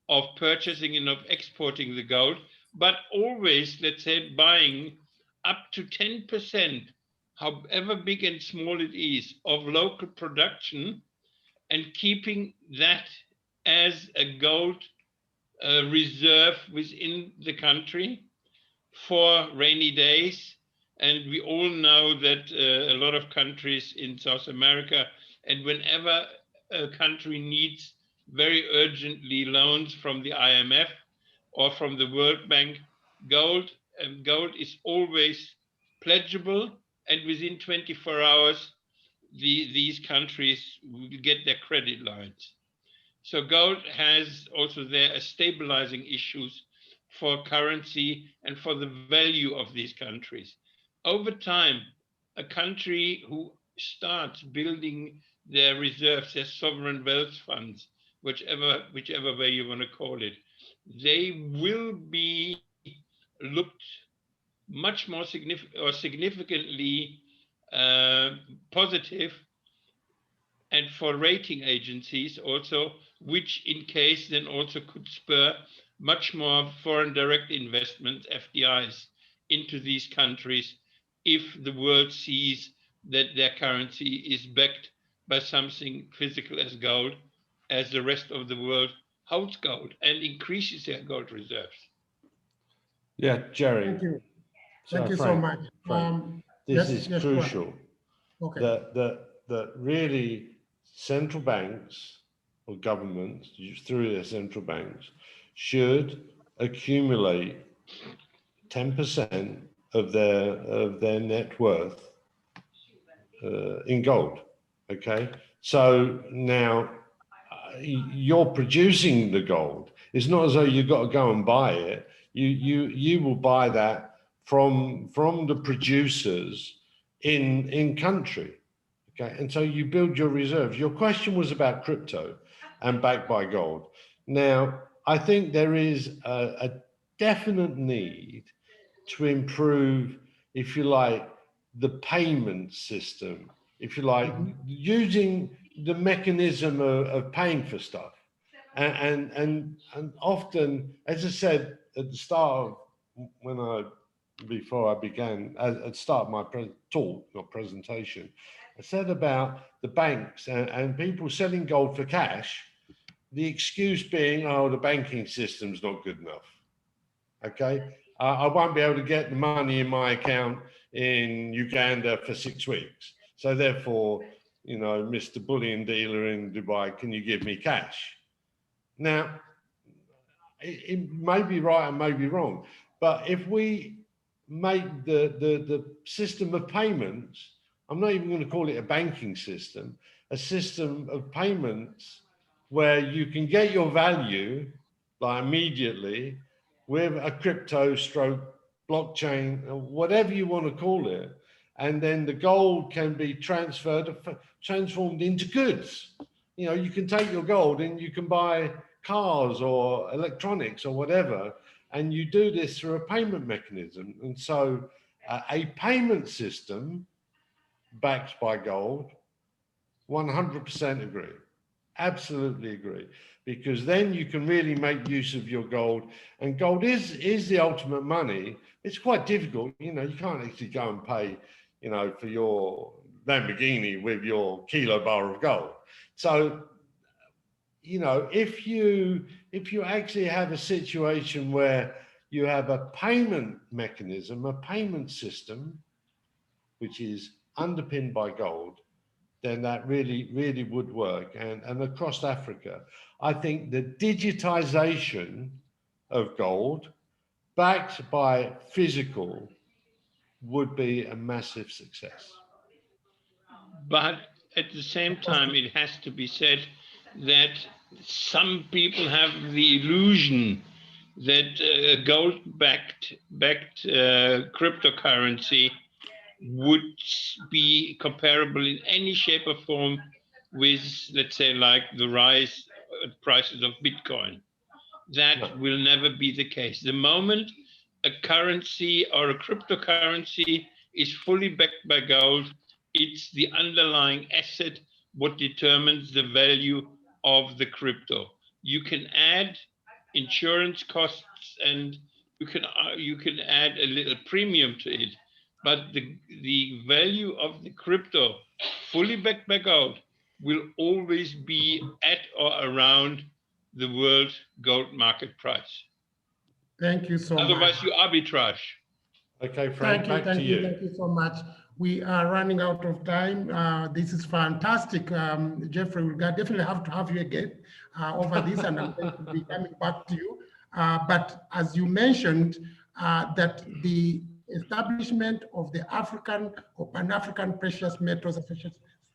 of purchasing and of exporting the gold, but always, let's say, buying up to 10%, however big and small it is, of local production, and keeping that as a gold reserve within the country for rainy days. And we all know that a lot of countries in South America, and whenever a country needs very urgently loans from the IMF or from the World Bank, gold is always pledgeable, and within 24 hours these countries will get their credit lines. So gold has also there a stabilizing issues for currency and for the value of these countries. Over time, a country who starts building their reserves, their sovereign wealth funds, whichever way you want to call it, they will be looked much more significantly positive, and for rating agencies also, which in case then also could spur much more foreign direct investment, FDIs, into these countries if the world sees that their currency is backed by something physical as gold, as the rest of the world holds gold and increases their gold reserves. Yeah, Jerry. Thank you. Thank you Frank, so much. Frank, this is crucial. Okay. That really central banks or governments through their central banks should accumulate 10% of their net worth in gold. Okay, so now you're producing the gold. It's not as though you've got to go and buy it. You will buy that from the producers in country. Okay, and so you build your reserves. Your question was about crypto and backed by gold. Now, I think there is a definite need to improve, if you like, the payment system, if you like, using the mechanism of paying for stuff. And often, as I said at the start of before I began, at the start of my talk, not presentation, I said about the banks and people selling gold for cash, the excuse being, oh, the banking system's not good enough. Okay, I won't be able to get the money in my account in Uganda for 6 weeks. So therefore, you know, Mr. Bullion dealer in Dubai, can you give me cash? Now, it may be right and may be wrong, but if we make the system of payments, I'm not even going to call it a banking system, a system of payments where you can get your value like immediately with a crypto stroke blockchain, whatever you want to call it, and then the gold can be transformed into goods. You know, you can take your gold and you can buy cars or electronics or whatever, and you do this through a payment mechanism. And so a payment system backed by gold, 100% agree, absolutely agree, because then you can really make use of your gold, and gold is the ultimate money. It's quite difficult, you know, you can't actually go and pay, you know, for your Lamborghini with your kilo bar of gold. So, you know, if you actually have a situation where you have a payment mechanism, a payment system, which is underpinned by gold, then that really would work. And across Africa, I think the digitization of gold backed by physical would be a massive success. But at the same time, it has to be said that some people have the illusion that gold-backed cryptocurrency would be comparable in any shape or form with, let's say, like the rise prices of Bitcoin. That will never be the case. The moment a currency or a cryptocurrency is fully backed by gold, it's the underlying asset what determines the value of the crypto. You can add insurance costs and you can add a little premium to it, but the value of the crypto fully backed by gold will always be at or around the world gold market price. Thank you so much. Otherwise, you arbitrage. Okay, Frank, back to you. Thank you so much. We are running out of time. This is fantastic. Jeffrey, we'll definitely have to have you again over this, and I'm going to be coming back to you. But as you mentioned, that the establishment of the African or Pan-African Precious Metals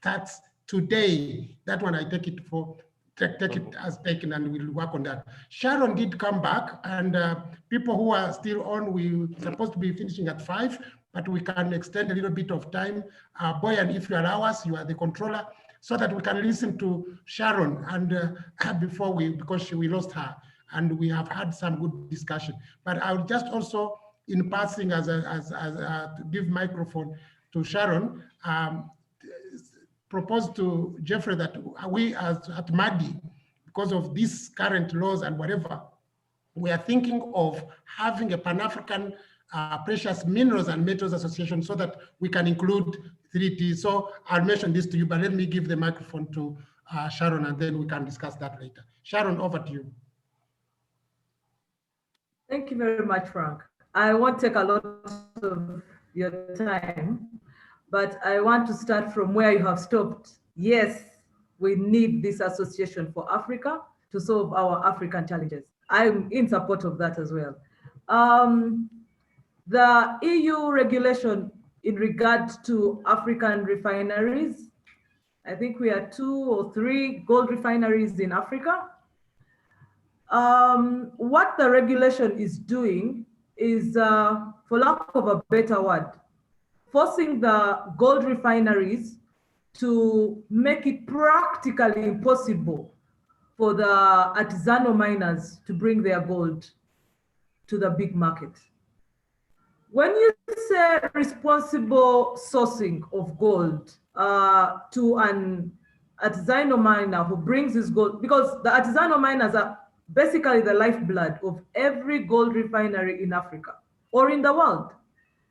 starts today. That one I take it for, take it as taken, and we'll work on that. Sharon did come back, and people who are still on, we're supposed to be finishing at 5, but we can extend a little bit of time. Boyan, if you allow us, you are the controller, so that we can listen to Sharon and before because we lost her, and we have had some good discussion. But I would just also, in passing, to give microphone to Sharon, propose to Jeffrey that we at MADI, because of these current laws and whatever, we are thinking of having a Pan-African Precious Minerals and Metals Association, so that we can include 3T. So I'll mention this to you, but let me give the microphone to Sharon, and then we can discuss that later. Sharon, over to you. Thank you very much, Frank. I won't take a lot of your time, but I want to start from where you have stopped. Yes, we need this association for Africa to solve our African challenges. I'm in support of that as well. The EU regulation in regard to African refineries, I think we are 2 or 3 gold refineries in Africa. What the regulation is doing is, for lack of a better word, forcing the gold refineries to make it practically impossible for the artisanal miners to bring their gold to the big market. When you say responsible sourcing of gold to an artisanal miner who brings his gold, because the artisanal miners are basically the lifeblood of every gold refinery in Africa or in the world.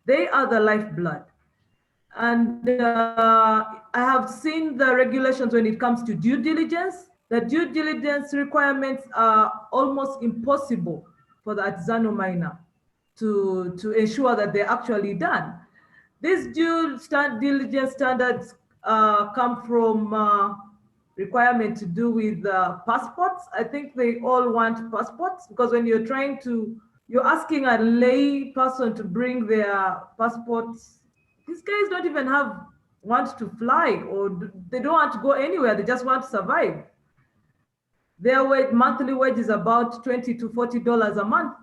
They are the lifeblood. And I have seen the regulations when it comes to due diligence. The due diligence requirements are almost impossible for the artisanal miner to ensure that they're actually done. These due diligence standards come from requirement to do with passports. I think they all want passports, because when you're you're asking a lay person to bring their passports, these guys don't even want to fly, or they don't want to go anywhere. They just want to survive. Their monthly wage is about $20 to $40 a month.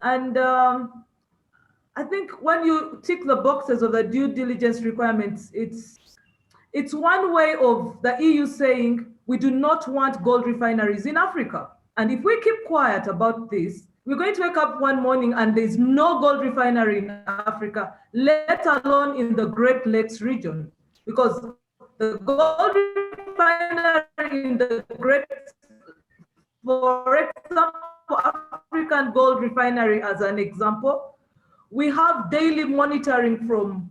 And I think when you tick the boxes of the due diligence requirements, it's one way of the EU saying, we do not want gold refineries in Africa. And if we keep quiet about this, we're going to wake up one morning and there's no gold refinery in Africa, let alone in the Great Lakes region. Because the gold refinery in the for example, African Gold Refinery as an example, we have daily monitoring from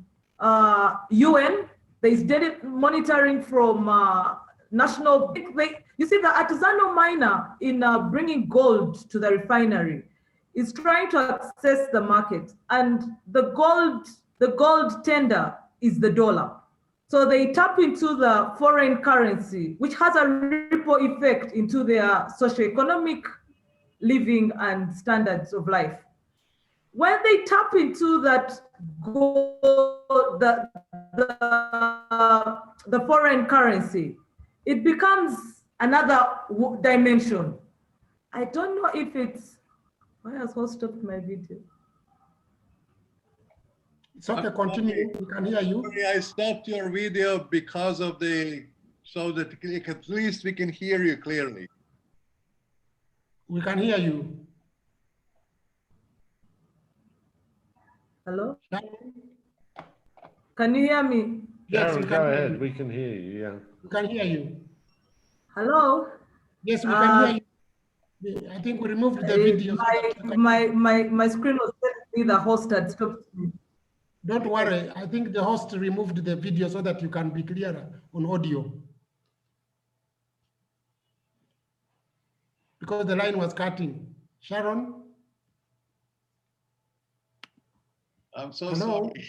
UN. There's daily monitoring from national. You see, the artisanal miner in bringing gold to the refinery is trying to access the market, and the gold tender is the dollar. So they tap into the foreign currency, which has a ripple effect into their socioeconomic living and standards of life. When they tap into that gold, the foreign currency, it becomes another dimension. I don't know if it's, why has Host stopped my video? It's okay, continue, we can hear you. Sorry, I stopped your video because of so that at least we can hear you clearly. We can hear you. Hello? Can you hear me? Yes, Sharon, go ahead, we can hear you, yeah. We can hear you. Hello? Yes, we can hear you. I think we removed the video. My screen was telling me the host had stopped me. Don't worry, I think the host removed the video so that you can be clearer on audio. Because the line was cutting. Sharon? I'm so Hello? sorry.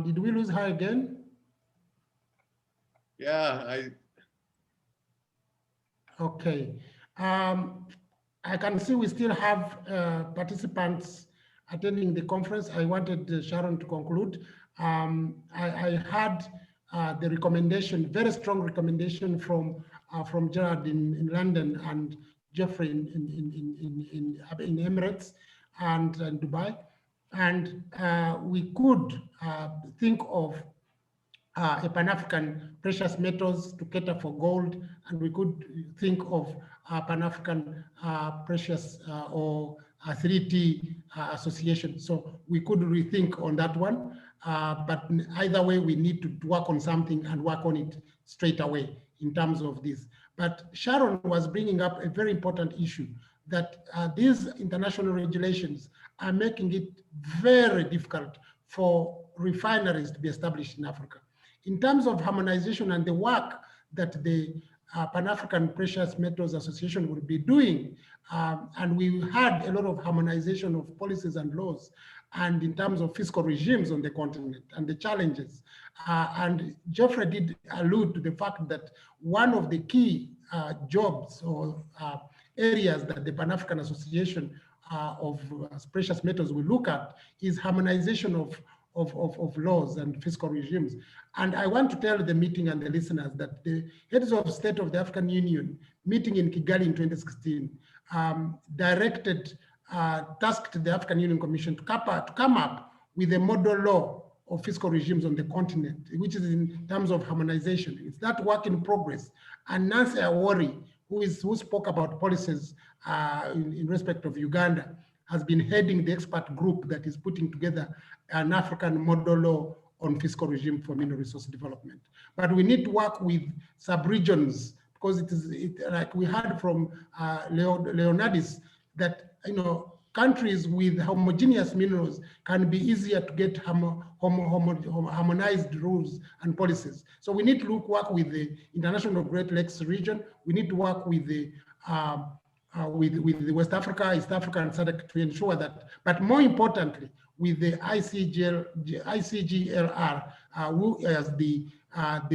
Did we lose her again? Yeah, Okay. I can see we still have participants attending the conference. I wanted Sharon to conclude. I had the recommendation, very strong recommendation from Gerard in London and Jeffrey in Emirates and Dubai. And we could think of a Pan-African precious metals to cater for gold, and we could think of Pan-African precious or 3T association. So we could rethink on that one, but either way, we need to work on something and work on it straight away in terms of this. But Sharon was bringing up a very important issue, that these international regulations are making it very difficult for refineries to be established in Africa. In terms of harmonization and the work that the Pan-African Precious Metals Association will be doing, and we had a lot of harmonization of policies and laws, and in terms of fiscal regimes on the continent and the challenges. And Geoffrey did allude to the fact that one of the key jobs or areas that the Pan-African Association of Precious Metals will look at is harmonization of laws and fiscal regimes. And I want to tell the meeting and the listeners that the heads of state of the African Union meeting in Kigali in 2016 tasked the African Union Commission to come up with a model law of fiscal regimes on the continent, which is in terms of harmonization. It's that work in progress. And Nancy AWORI, who spoke about policies in respect of Uganda, has been heading the expert group that is putting together an African model law on fiscal regime for mineral resource development. But we need to work with sub-regions, because like we heard from Leonardis, that countries with homogeneous minerals can be easier to get harmonized rules and policies. So we need to work with the International Great Lakes region. We need to work with the West Africa, East Africa, and SADC to ensure that, but more importantly, with the ICGLR, who is the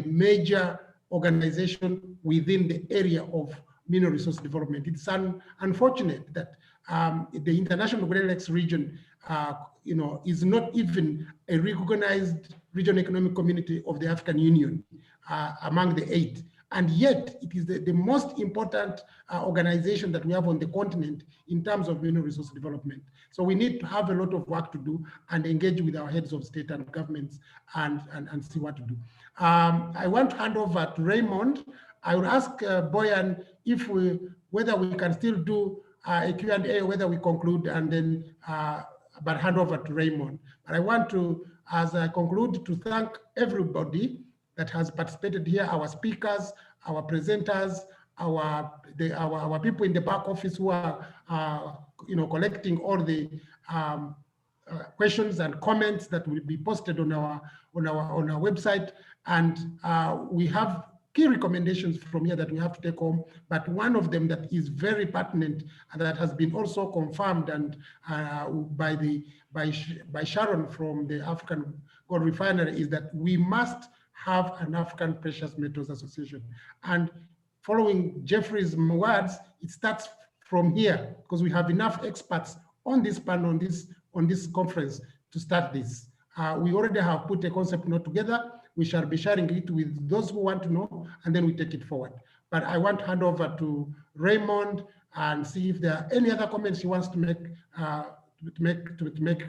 major organization within the area of mineral resource development. It's unfortunate that the International Great Lakes region, is not even a recognized regional economic community of the African Union among the 8. And yet, it is the most important organization that we have on the continent in terms of mineral resource development. So we need to have a lot of work to do and engage with our heads of state and governments and see what to do. I want to hand over to Raymond. I will ask Boyan whether we can still do a Q&A, whether we conclude, and then but hand over to Raymond. But I want to, as I conclude, to thank everybody that has participated here, our speakers, our presenters, our people in the back office who are collecting all the questions and comments that will be posted on our website. And we have key recommendations from here that we have to take home, but one of them that is very pertinent and that has been also confirmed and by Sharon from the African Gold Refinery is that we must have an African Precious Metals Association. And following Jeffrey's words, it starts from here because we have enough experts on this panel, on this conference to start this. We already have put a concept note together. We shall be sharing it with those who want to know, and then we take it forward. But I want to hand over to Raymond and see if there are any other comments he wants to make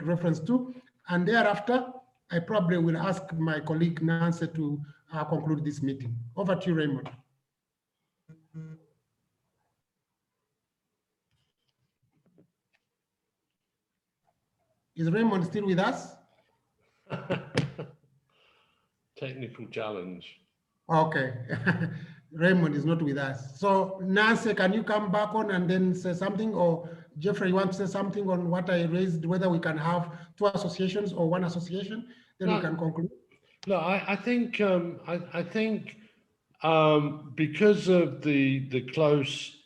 reference to. And thereafter, I probably will ask my colleague Nancy to conclude this meeting. Over to you, Raymond. Is Raymond still with us? Technical challenge. Okay. Raymond is not with us. So Nancy, can you come back on and then say something? Or Jeffrey, you want to say something on what I raised, whether we can have 2 associations or 1 association? Then we can conclude. No, I think because of the close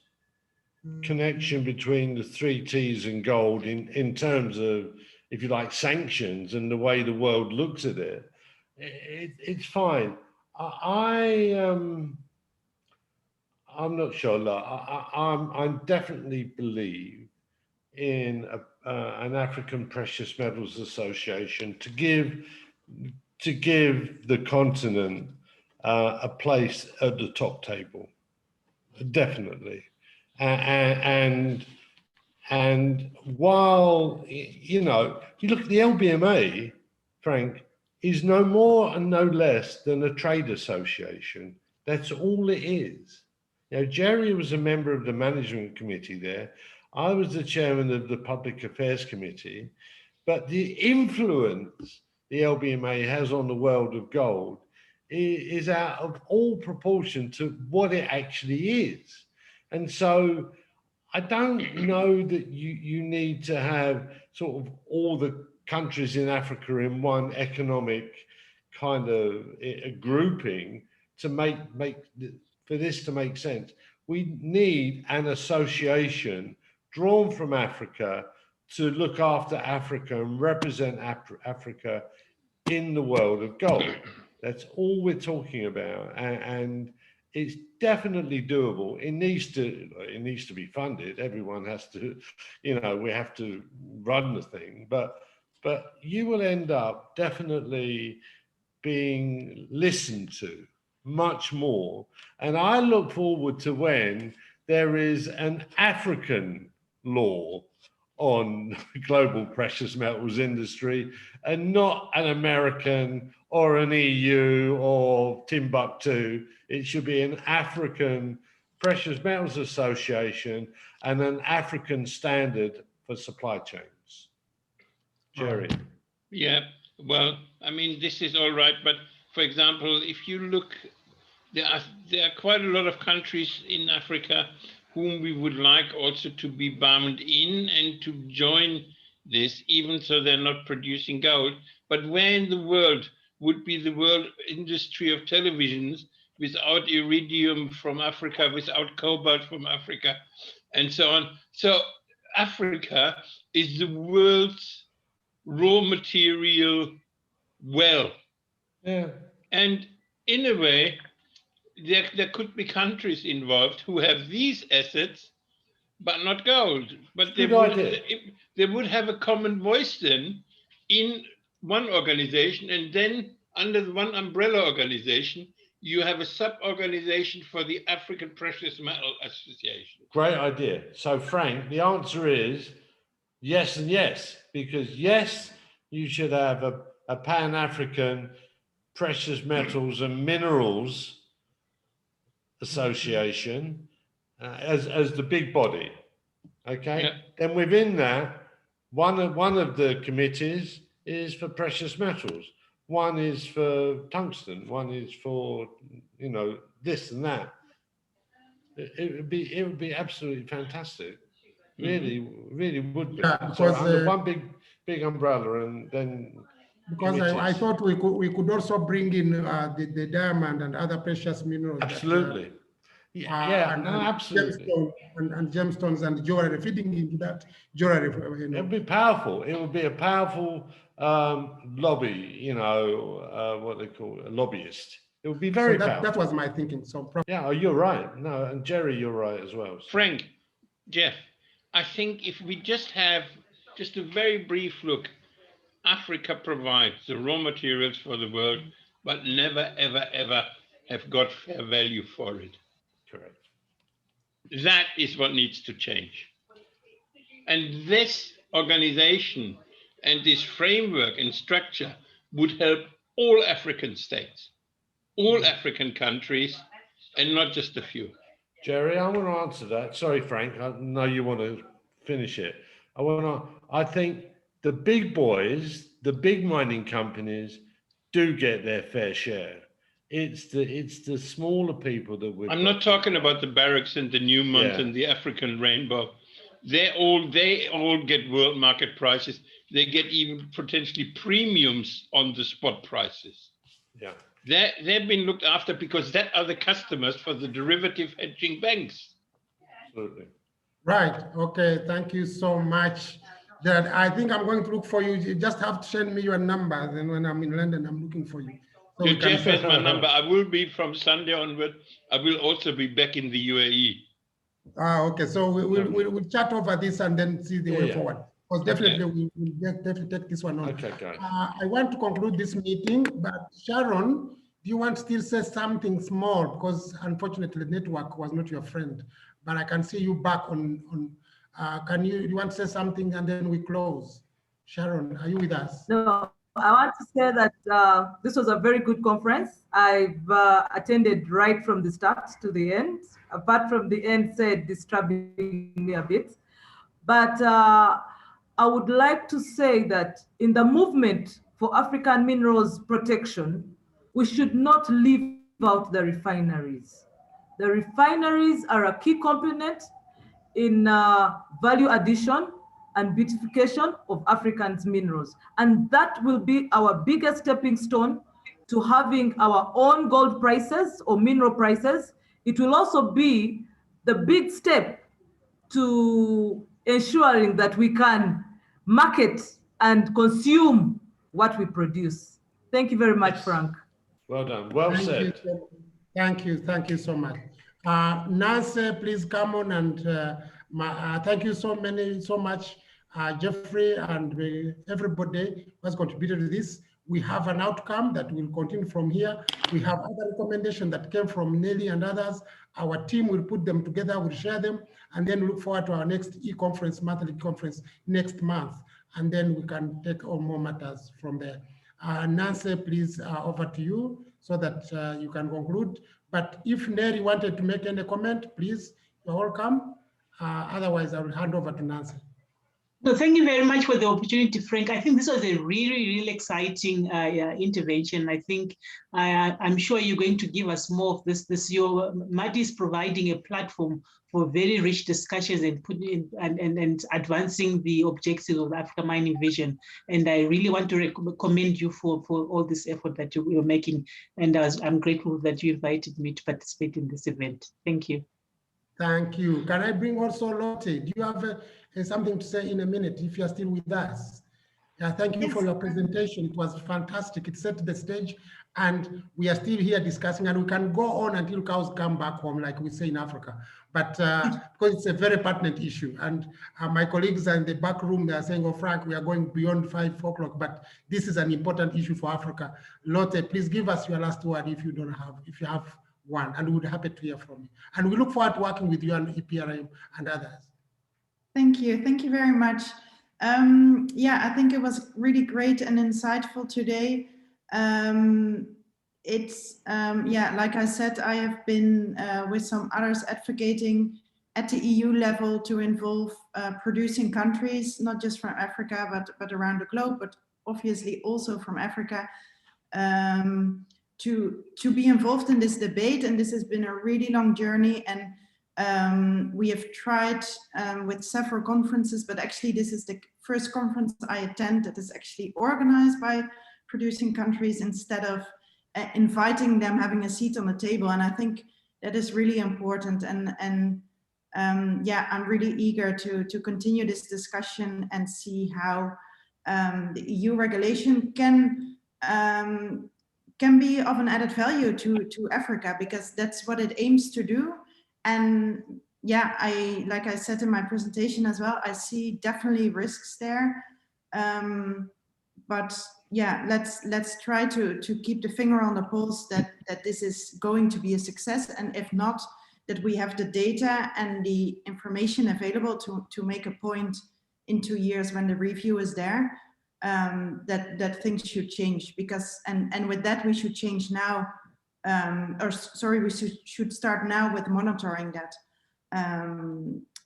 connection between the 3 T's and gold in terms of, if you like, sanctions and the way the world looks at it, I'm not sure. Look, I definitely believe in an African Precious Metals Association to give the continent a place at the top table, definitely. And while, you know, you look at the LBMA, Frank, is no more and no less than a trade association. That's all it is. You know, Jerry was a member of the management committee there. I was the chairman of the public affairs committee, but the influence the LBMA has on the world of gold is out of all proportion to what it actually is. And so I don't know that you need to have sort of all the countries in Africa in one economic kind of a grouping to make for this to make sense. We need an association drawn from Africa to look after Africa and represent Africa in the world of gold. That's all we're talking about, and it's definitely doable. It needs to be funded. Everyone has to, you know, we have to run the thing, but you will end up definitely being listened to much more. And I look forward to when there is an African law on global precious metals industry and not an American or an EU or Timbuktu. It should be an African Precious Metals Association and an African standard for supply chains. Jerry. Yeah, well, I mean, this is all right, but for example, if you look, there are quite a lot of countries in Africa whom we would like also to be bound in and to join this, even so they're not producing gold. But where in the world would be the world industry of televisions without iridium from Africa, without cobalt from Africa, and so on? So Africa is the world's raw material well. Yeah. And in a way, there could be countries involved who have these assets, but not gold. But they would have a common voice then in one organization, and then under the one umbrella organization, you have a sub-organization for the African Precious Metal Association. Great idea. So Frank, the answer is yes and yes, because yes, you should have a Pan-African Precious Metals and Minerals Association as the big body. Okay. Yeah. Then within that, one of the committees is for precious metals. One is for tungsten. One is for, you know, this and that. It would be absolutely fantastic. Really, really would be. Yeah, so under one big umbrella, and then because I thought we could also bring in the diamond and other precious minerals. Absolutely. Absolutely. And gemstones and jewelry, feeding into that jewelry. You know. It would be powerful. It would be a powerful lobby, you know, what they call a lobbyist. It would be very powerful. That was my thinking. So yeah, you're right. No, and Jerry, you're right as well. Frank, Jeff, I think if we just have just a very brief look, Africa provides the raw materials for the world, but never, ever, ever have got fair value for it. Correct. That is what needs to change. And this organization and this framework and structure would help all African states, all African countries, and not just a few. Jerry, I want to answer that. Sorry, Frank, I know you want to finish it. I think the big boys, the big mining companies do get their fair share. It's the smaller people that we're. I'm not talking about the Barracks and the Newmont and the African Rainbow. They all get world market prices. They get even potentially premiums on the spot prices. Yeah. They've been looked after because that are the customers for the derivative hedging banks. Absolutely. Right. Okay. Thank you so much. That I think I'm going to look for you. You just have to send me your number. Then when I'm in London, I'm looking for you. So Jeff has my number. I will be from Sunday onward. I will also be back in the UAE. Okay, so we'll chat over this and then see the way forward. Because definitely we'll definitely take this one on. Okay, guys. I want to conclude this meeting, but Sharon, do you want to still say something small? Because unfortunately, the network was not your friend. But I can see you back on. You want to say something and then we close? Sharon, are you with us? No, I want to say that this was a very good conference. I've attended right from the start to the end. Apart from the end said disturbing me a bit. But I would like to say that in the movement for African minerals protection, we should not leave out the refineries. The refineries are a key component in value addition and beautification of African's minerals. And that will be our biggest stepping stone to having our own gold prices or mineral prices. It will also be the big step to ensuring that we can market and consume what we produce. Thank you very much, Frank. Well done. Well said. Thank you so much. Nancy, please come on and thank you so much, Jeffrey and everybody who has contributed to this. We have an outcome that will continue from here. We have other recommendations that came from NELLIE and others. Our team will put them together, we'll share them, and then look forward to our next e-conference, monthly conference next month. And then we can take on more matters from there. Nancy, please, over to you so that you can conclude. But if NELLIE wanted to make any comment, please, you're welcome. Otherwise, I will hand over to Nancy. So thank you very much for the opportunity, Frank. I think this was a really exciting intervention. I think I'm sure you're going to give us more of this. Your MADI is providing a platform for very rich discussions and advancing the objectives of the Africa Mining Vision. And I really want to commend you for all this effort that you're making. And I'm grateful that you invited me to participate in this event. Thank you. Thank you. Can I bring also Lotte? Do you have something to say in a minute if you're still with us? Thank you for your presentation. It was fantastic. It set the stage and we are still here discussing and we can go on until cows come back home, like we say in Africa. But because it's a very pertinent issue and my colleagues are in the back room, they are saying, oh, Frank, we are going beyond 5 o'clock, but this is an important issue for Africa. Lotte, please give us your last word if you have one, and we'd be happy to hear from you. And we look forward to working with you and EPRM and others. Thank you very much. Yeah, I think it was really great and insightful today. Yeah, like I said, I have been with some others advocating at the EU level to involve producing countries, not just from Africa, but around the globe, but obviously also from Africa, to be involved in this debate. And this has been a really long journey. And we have tried with several conferences, but actually this is the first conference I attend that is actually organized by producing countries instead of inviting them, having a seat on the table. And I think that is really important. And yeah, I'm really eager to continue this discussion and see how the EU regulation can be of an added value to Africa, because that's what it aims to do. And yeah, like I said in my presentation as well, I see definitely risks there. But yeah, let's try to keep the finger on the pulse that this is going to be a success, and if not, that we have the data and the information available to make a point in 2 years when the review is there, that things should change. Because and with that we should change now, or sorry, we should start now with monitoring that,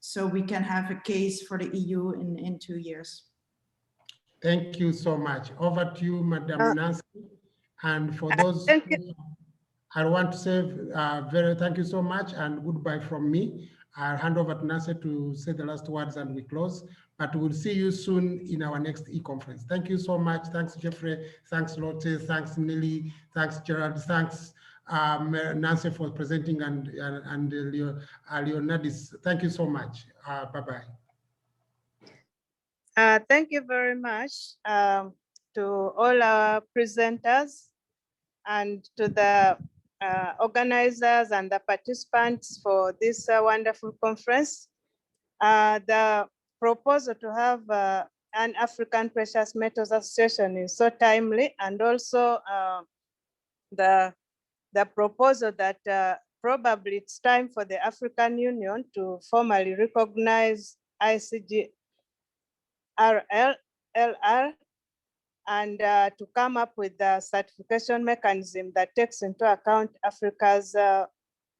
so we can have a case for the EU in 2 years. Thank you so much. Over to you, Madam Nancy. And for those, I want to say thank you so much and goodbye from me. I'll hand over to Nancy to say the last words and we close. But we'll see you soon in our next e-conference. Thank you so much. Thanks, Jeffrey. Thanks, Lotte. Thanks, NELLIE. Thanks, Gerald. Thanks, Nancy, for presenting, and Leonardis. Thank you so much. Bye-bye. Thank you very much to all our presenters. and to the organizers and the participants for this wonderful conference. The proposal to have an African Precious Metals Association is so timely, and also the proposal that probably it's time for the African Union to formally recognize ICGLR and to come up with a certification mechanism that takes into account Africa's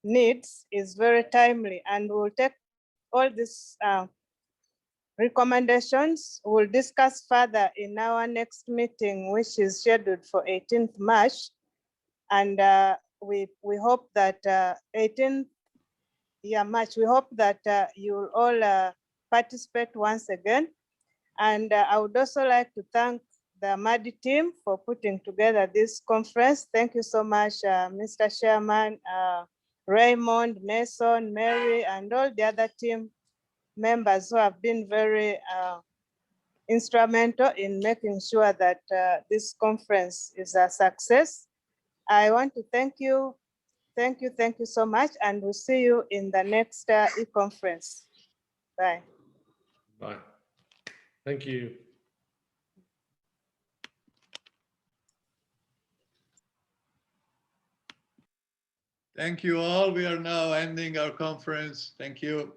needs is very timely, and we'll take all these recommendations. We'll discuss further in our next meeting, which is scheduled for 18th March. And we hope that 18th March, we hope that you will all participate once again. And I would also like to thank the MADI team for putting together this conference. Thank you so much, Mr. Chairman, Raymond, Nelson, Mary, and all the other team members who have been very instrumental in making sure that this conference is a success. I want to thank you. Thank you so much, and we'll see you in the next e-conference. Bye. Bye. Thank you. Thank you all. We are now ending our conference. Thank you.